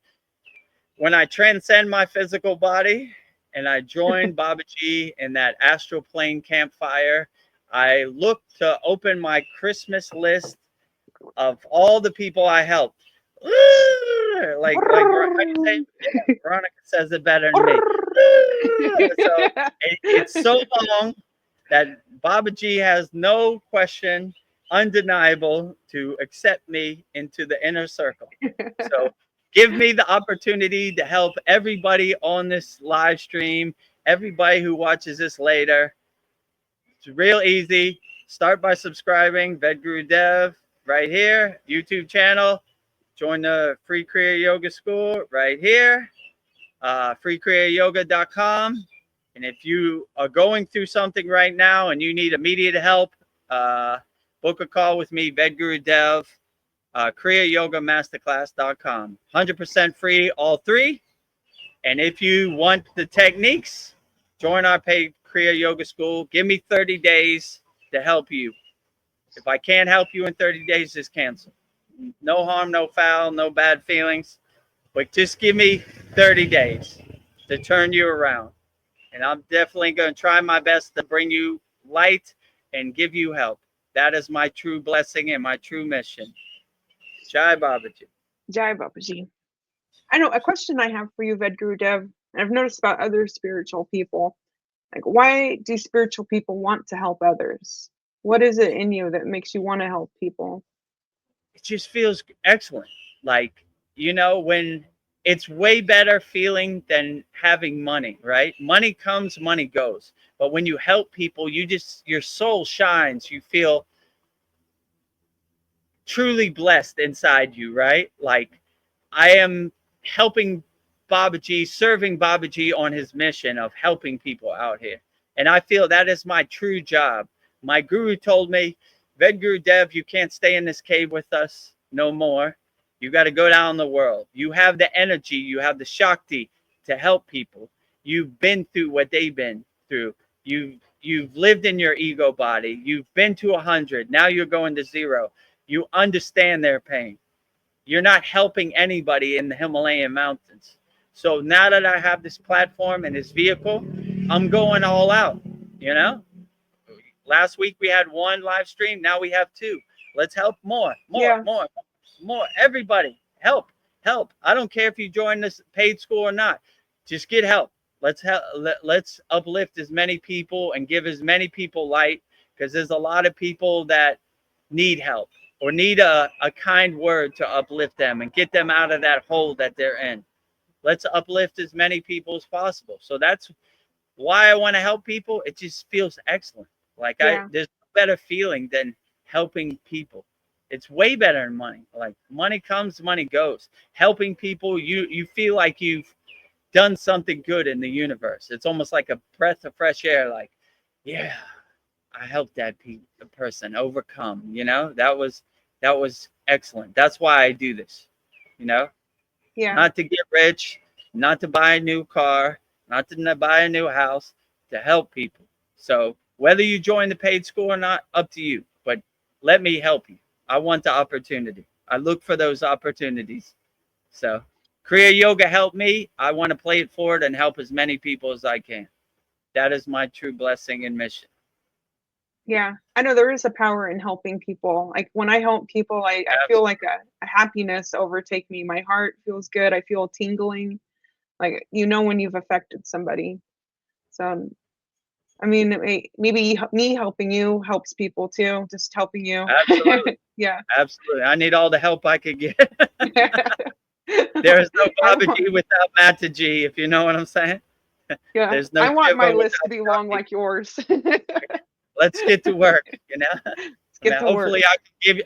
when I transcend my physical body and I join Babaji in that astral plane campfire, I look to open my Christmas list of all the people I helped. Like Veronica says it better than me. So it's so long that Babaji has no question, undeniable, to accept me into the inner circle. So give me the opportunity to help everybody on this live stream, everybody who watches this later. It's real easy. Start by subscribing, Vedgurudev, right here, YouTube channel. Join the free Kriya Yoga School right here, freekriyayoga.com. And if you are going through something right now and you need immediate help, book a call with me, Vedgurudev, kriyayogamasterclass.com. 100% free, all three. And if you want the techniques, join our paid Kriya Yoga School. Give me 30 days. to help you. If I can't help you in 30 days, just cancel. No harm, no foul, no bad feelings. But just give me 30 days to turn you around. And I'm definitely going to try my best to bring you light and give you help. That is my true blessing and my true mission. Jai Babaji. Jai Babaji. I know a question I have for you, VEDGURUDEV, and I've noticed about other spiritual people. Like, why do spiritual people want to help others? What is it in you that makes you want to help people? It just feels excellent. Like, you know, when it's way better feeling than having money, right? Money comes, money goes. But when you help people, your soul shines. You feel truly blessed inside you, right? Like, I am helping Babaji, serving Babaji on his mission of helping people out here. And I feel that is my true job. My guru told me, VEDGURUDEV, you can't stay in this cave with us no more. You got to go down in the world. You have the energy, you have the Shakti to help people. You've been through what they've been through. You've lived in your ego body. You've been to 100. Now you're going to 0. You understand their pain. You're not helping anybody in the Himalayan mountains. So now that I have this platform and this vehicle, I'm going all out, you know? Last week we had 1 live stream. Now we have 2. Let's help more. Everybody, help. I don't care if you join this paid school or not. Just get help. Let's uplift as many people and give as many people light, because there's a lot of people that need help or need a kind word to uplift them and get them out of that hole that they're in. Let's uplift as many people as possible. So that's why I want to help people. It just feels excellent. Like, there's no better feeling than helping people. It's way better than money. Like, money comes, money goes. Helping people, you feel like you've done something good in the universe. It's almost like a breath of fresh air. Like, yeah, I helped that person overcome. You know, that was excellent. That's why I do this. You know, not to get rich, not to buy a new car, not to buy a new house, to help people. So whether you join the paid school or not, up to you. But let me help you. I want the opportunity. I look for those opportunities. So Kriya Yoga helped me. I want to play it forward and help as many people as I can. That is my true blessing and mission. Yeah, I know there is a power in helping people. Like, when I help people, I feel like a happiness overtake me. My heart feels good. I feel tingling. Like, you know, when you've affected somebody. So, I mean, maybe me helping you helps people too. Just helping you. Absolutely. Yeah. Absolutely. I need all the help I could get. There is no Babaji without Mataji, if you know what I'm saying. Yeah. There's no I want my Shiva list to be without long like yours. Let's get to work, you know. Hopefully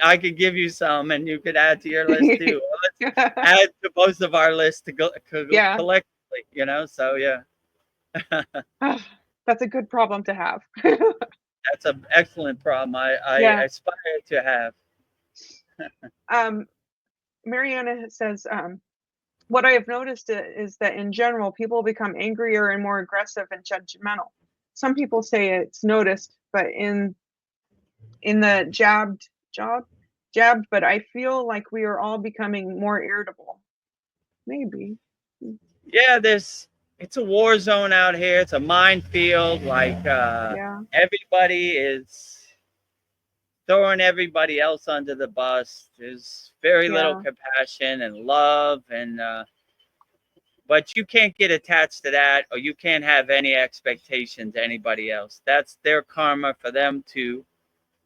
I could give you some, and you could add to your list too. Let's add to both of our lists to go collectively, you know. So yeah. That's a good problem to have. That's an excellent problem. I aspire to have. Mariana says, what I have noticed is that in general, people become angrier and more aggressive and judgmental. Some people say it's noticed, but in the jabbed, but I feel like we are all becoming more irritable. Maybe. Yeah, it's a war zone out here. It's a minefield. Like, everybody is throwing everybody else under the bus. There's very little compassion and love, and but you can't get attached to that, or you can't have any expectation to anybody else. That's their karma for them to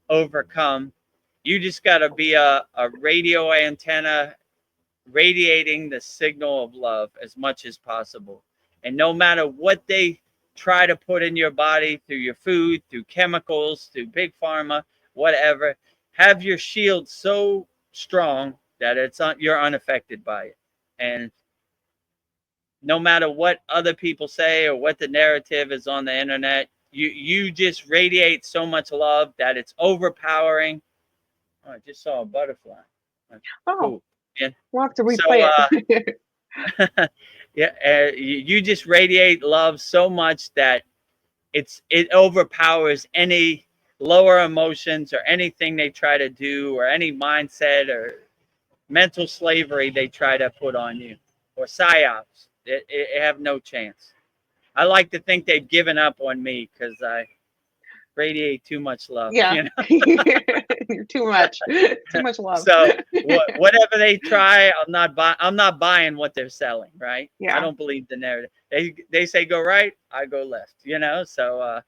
overcome. You just got to be a radio antenna radiating the signal of love as much as possible. And no matter what they try to put in your body through your food, through chemicals, through big pharma, whatever, have your shield so strong that you're unaffected by it. And no matter what other people say or what the narrative is on the internet, you just radiate so much love that it's overpowering. Oh, I just saw a butterfly. Cool. Yeah. We'll have to replay it. Yeah, you just radiate love so much that it overpowers any lower emotions or anything they try to do, or any mindset or mental slavery they try to put on you, or psyops. It have no chance. I like to think they've given up on me because I radiate too much love, Yeah. you know. You're too much love. So whatever they try, I'm not buying what they're selling, right? Yeah. I don't believe the narrative. They say go right, I go left, you know. So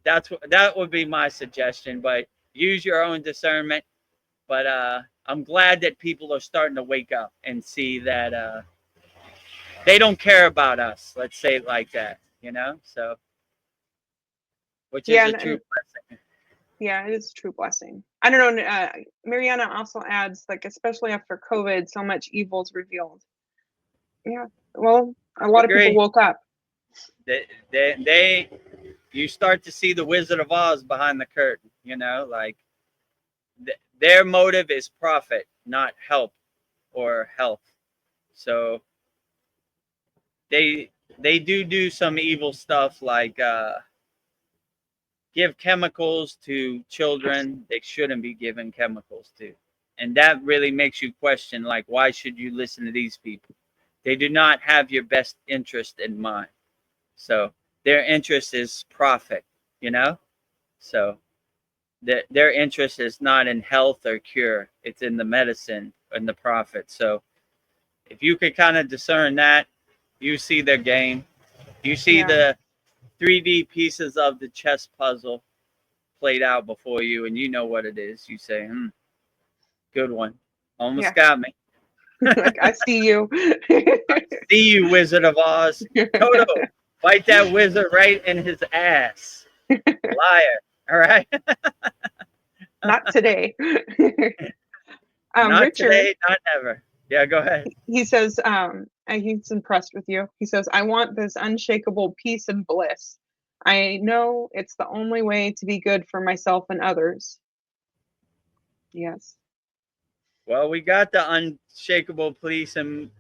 that would be my suggestion. But use your own discernment. But I'm glad that people are starting to wake up and see that they don't care about us. Let's say it like that, you know. So, which is Yeah, a true blessing. yeah, it is a true blessing. I don't know. Mariana also adds, like, especially after COVID, so much evil's revealed. Yeah. Well, a lot of people Agree. woke up. You start to see the Wizard of Oz behind the curtain. You know, like their motive is profit, not help or health. So they do some evil stuff, like give chemicals to children they shouldn't be given chemicals to. And that really makes you question, like, why should you listen to these people? They do not have your best interest in mind. So their interest is profit, you know? So their interest is not in health or cure. It's in the medicine and the profit. So if you could kind of discern that, you see their game. You see the 3D pieces of the chess puzzle played out before you, and you know what it is. You say, good one. Almost got me. Like, I see you. I see you, Wizard of Oz. Toto, fight that wizard right in his ass. Liar. All right. Not today. Not Richard, today, not ever. Yeah, go ahead. he says, he's impressed with you. He says, I want this unshakable peace and bliss. I know it's the only way to be good for myself and others. Yes. Well, we got the unshakable peace and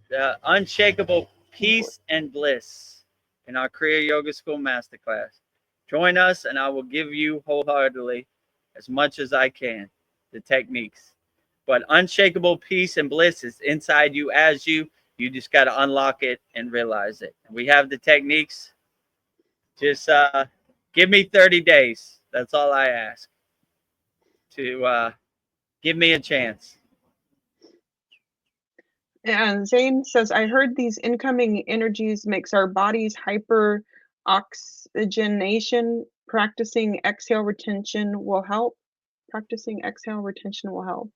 bliss in our Kriya Yoga School Masterclass. Join us, and I will give you wholeheartedly, as much as I can, the techniques. But unshakable peace and bliss is inside you, as you. You just got to unlock it and realize it. We have the techniques. Just give me 30 days. That's all I ask. To give me a chance. And Zane says, I heard these incoming energies makes our bodies hyper oxygenation. Practicing exhale retention will help. Practicing exhale retention will help.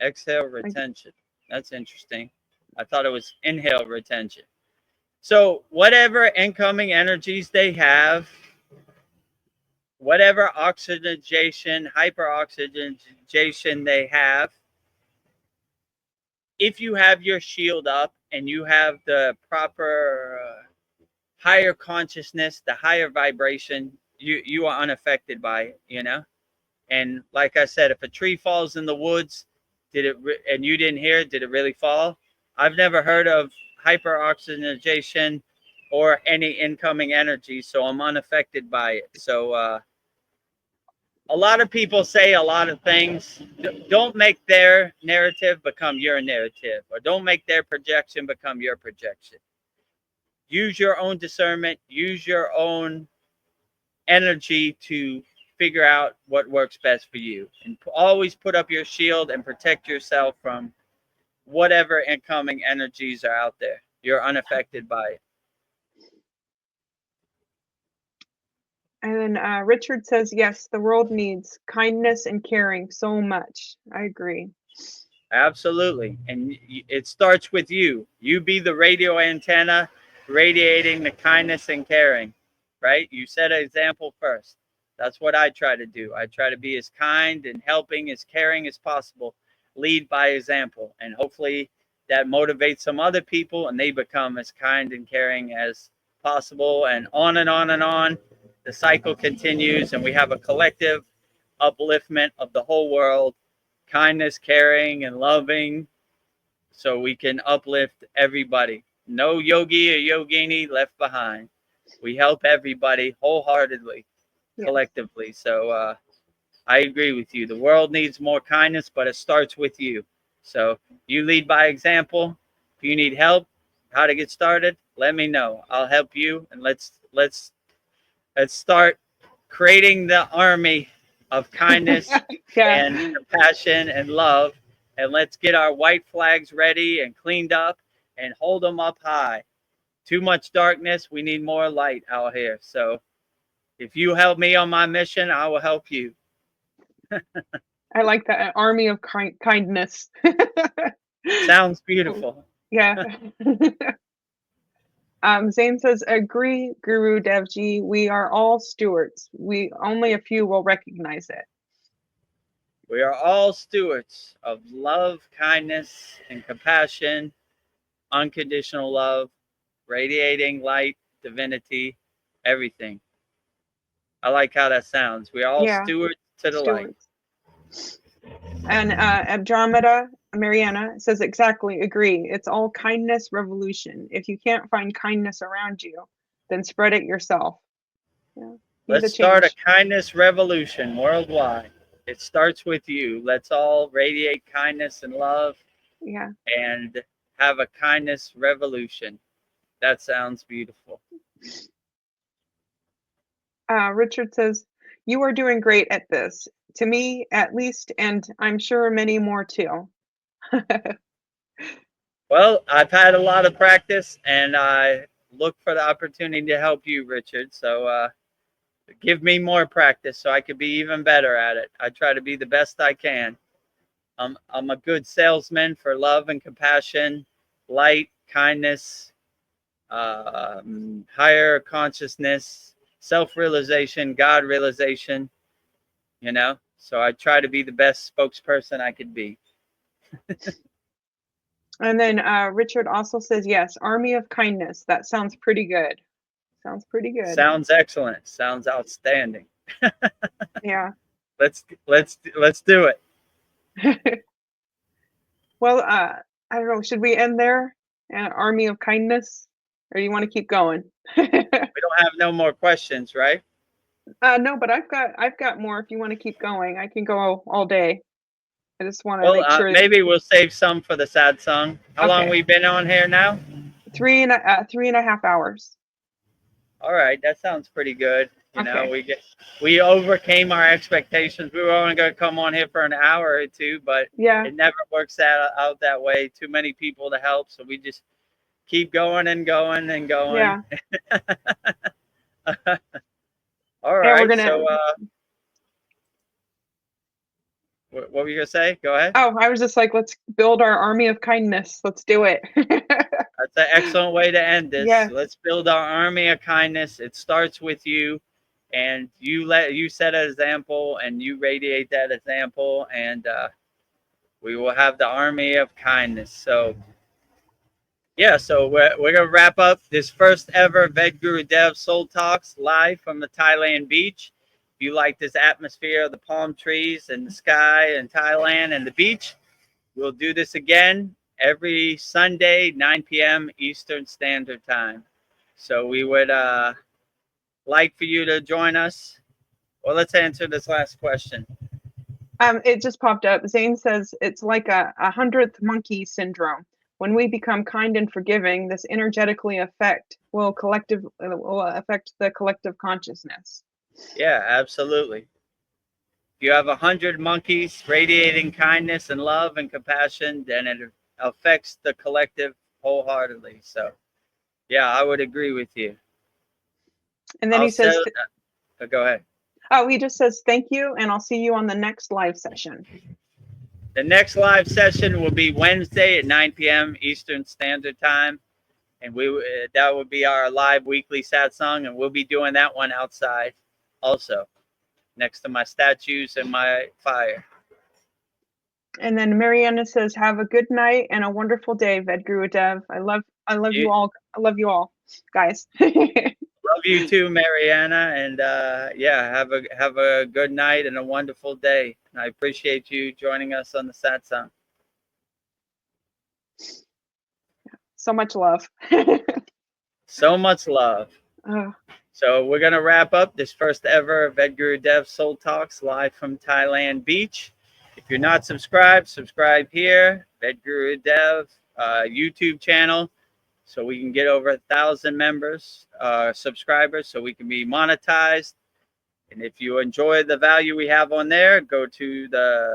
Exhale retention. That's interesting. I thought it was inhale retention. So whatever incoming energies they have, whatever oxygenation, hyperoxygenation they have, if you have your shield up and you have the proper higher consciousness, the higher vibration, you are unaffected by it, you know? And like I said, if a tree falls in the woods, and you didn't hear it, did it really fall? I've never heard of hyperoxygenation or any incoming energy, so I'm unaffected by it. So a lot of people say a lot of things. Don't make their narrative become your narrative, or don't make their projection become your projection. Use your own discernment, use your own energy to figure out what works best for you, and always put up your shield and protect yourself from whatever incoming energies are out there. You're unaffected by it. And then Richard says, yes, the world needs kindness and caring so much. I agree. Absolutely. And it starts with you. You be the radio antenna radiating the kindness and caring, right? You set an example first. That's what I try to do. I try to be as kind and helping, as caring as possible. Lead by example. And hopefully that motivates some other people and they become as kind and caring as possible. And on and on and on. The cycle continues, and we have a collective upliftment of the whole world. Kindness, caring, and loving, so we can uplift everybody. No yogi or yogini left behind. we help everybody wholeheartedly, Yes. collectively. So I agree with you. The world needs more kindness, but it starts with you. So you lead by example. If you need help, how to get started, let me know. I'll help you, and let's start creating the army of kindness Yeah. and compassion and love, and let's get our white flags ready and cleaned up and hold them up high. Too much darkness. We need more light out here. So if you help me on my mission, I will help you. I like that, an army of kindness. Sounds beautiful. Yeah. Zane says, agree, Guru Devji. We are all stewards. We only a few will recognize it. We are all stewards of love, kindness, and compassion, unconditional love, radiating light, divinity, everything. I like how that sounds. We are all Yeah, stewards to the light. stewards. And Andromeda Mariana says, exactly, agree. It's all kindness revolution. If you can't find kindness around you, then spread it yourself. Yeah, Let's start a kindness revolution worldwide. It starts with you. Let's all radiate kindness and love. Yeah. And have a kindness revolution. That sounds beautiful. Richard says, you are doing great at this. To me, at least, and I'm sure many more too. Well, I've had a lot of practice, and I look for the opportunity to help you, Richard. So give me more practice so I could be even better at it. I try to be the best I can. I'm a good salesman for love and compassion, light, kindness, higher consciousness, self-realization, God realization, So I try to be the best spokesperson I could be. And then Richard also says, yes, army of kindness. That sounds pretty good. Sounds pretty good. Sounds excellent. Sounds outstanding. Yeah. Let's do it. Well, I don't know. Should we end there? Army of kindness, or you want to keep going? We don't have no more questions, right? No, but I've got more. If you want to keep going, I can go all day. I just want to make sure. Maybe we'll save some for the sad song. How long Okay. we been on here now? 3.5 hours. All right, that sounds pretty good. Okay. We overcame our expectations. We were only going to come on here for an hour or two, but Yeah. it never works out that way. Too many people to help, so we just keep going and going and going. Yeah. All right. We're gonna... So, what were you gonna say? Go ahead. Oh, I was just like, let's build our army of kindness. Let's do it. That's an excellent way to end this. Yeah. Let's build our army of kindness. It starts with you, and you set an example, and you radiate that example, and we will have the army of kindness. So, yeah. So we're gonna wrap up this first ever VEDAGURUDEV'S Soul Talks live from the Thailand beach. If you like this atmosphere of the palm trees and the sky and Thailand and the beach, we'll do this again every Sunday, 9 p.m. Eastern Standard Time. So we would like for you to join us. Well, let's answer this last question. It just popped up. Zane says it's like a 100th monkey syndrome. When we become kind and forgiving, this energetically will affect the collective consciousness. Yeah, absolutely. If you have 100 monkeys radiating kindness and love and compassion, then it affects the collective wholeheartedly. So, yeah, I would agree with you. And then he says, go ahead. Oh, he just says, thank you, and I'll see you on the next live session. The next live session will be Wednesday at 9 p.m. Eastern Standard Time. And that would be our live weekly satsang, and we'll be doing that one outside also, next to my statues and my fire. And then Mariana says, have a good night and a wonderful day, VEDGURUDEV. I love you all. I love you all, guys. Love you too, Mariana. And yeah, have a good night and a wonderful day. And I appreciate you joining us on the satsang. So much love. So much love. Oh, So we're going to wrap up this first ever VEDGURUDEV'S Soul Talks live from Thailand Beach. If you're not subscribed, subscribe here, VEDGURUDEV YouTube channel, so we can get over 1,000 members, subscribers, so we can be monetized. And if you enjoy the value we have on there, go to the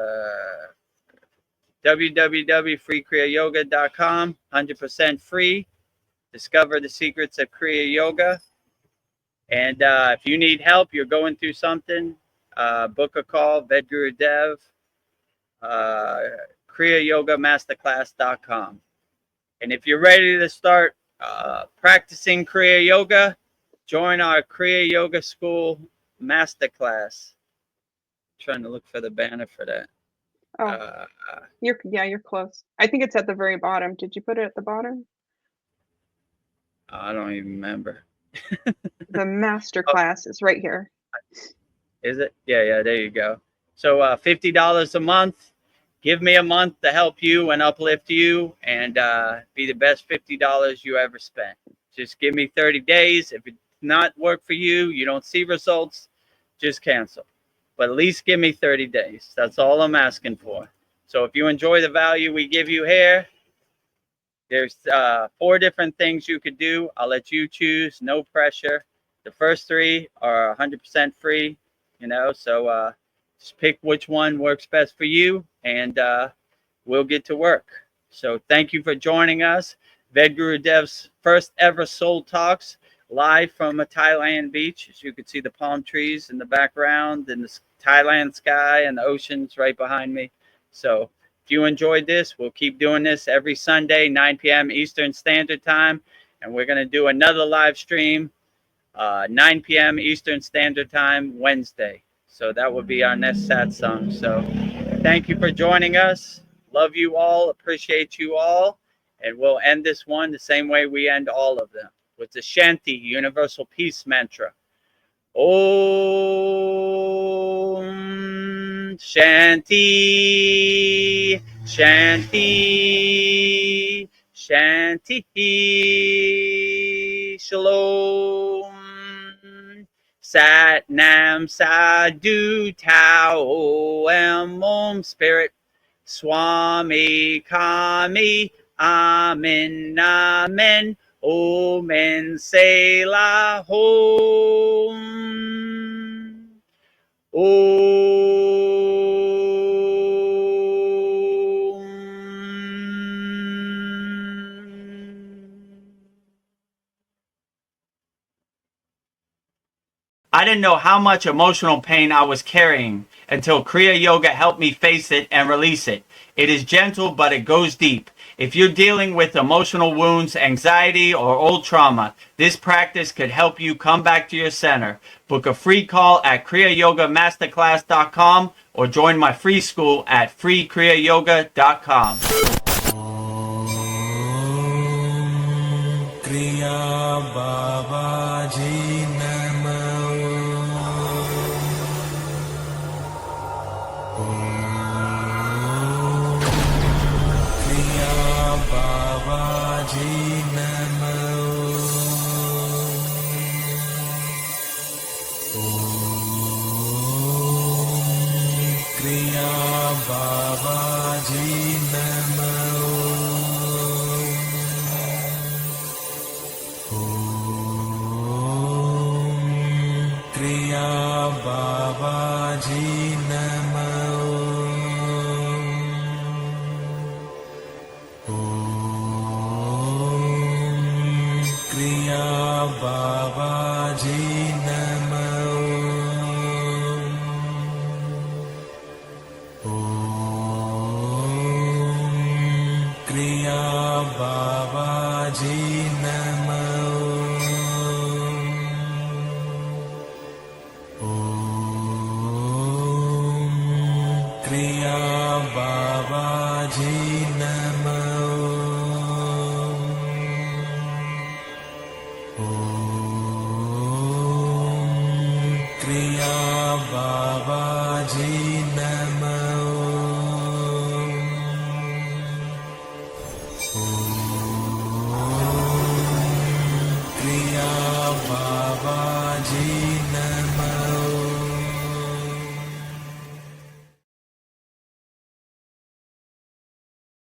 www.freekriyayoga.com, 100% free. Discover the secrets of Kriya Yoga. And if you need help, you're going through something, book a call, VEDGURUDEV, kriyayogamasterclass.com. And if you're ready to start practicing Kriya Yoga, join our Kriya Yoga School Masterclass. I'm trying to look for the banner for that. oh, you're close. I think it's at the very bottom. Did you put it at the bottom? I don't even remember. The Masterclass is right here. Is it? Yeah, there you go. So $50 a month. Give me a month to help you and uplift you and be the best $50 you ever spent. Just give me 30 days. If it not work for you, you don't see results, just cancel. But at least give me 30 days. That's all I'm asking for. So if you enjoy the value we give you here, there's 4 different things you could do. I'll let you choose, no pressure. The first 3 are 100% free, so just pick which one works best for you, and we'll get to work. So thank you for joining us. VEDGURUDEV'S first ever Soul Talks, live from a Thailand beach. As you can see the palm trees in the background and the Thailand sky and the oceans right behind me. So if you enjoyed this, we'll keep doing this every Sunday, 9 p.m. Eastern Standard Time. And we're going to do another live stream, 9 p.m. Eastern Standard Time, Wednesday. So that will be our next satsang. So thank you for joining us. Love you all. Appreciate you all. And we'll end this one the same way we end all of them, with the Shanti, Universal Peace Mantra. Om Shanti, Shanti, Shanti, Shalom. Sat Nam Sadhu Tao Om Spirit Swami Kami Amen Amen Omen Selah Hom I didn't know how much emotional pain I was carrying until Kriya Yoga helped me face it and release it. It is gentle, but it goes deep. If you're dealing with emotional wounds, anxiety, or old trauma, this practice could help you come back to your center. Book a free call at kriyayogamasterclass.com or join my free school at freekriyayoga.com. Kriya Babaji Babaji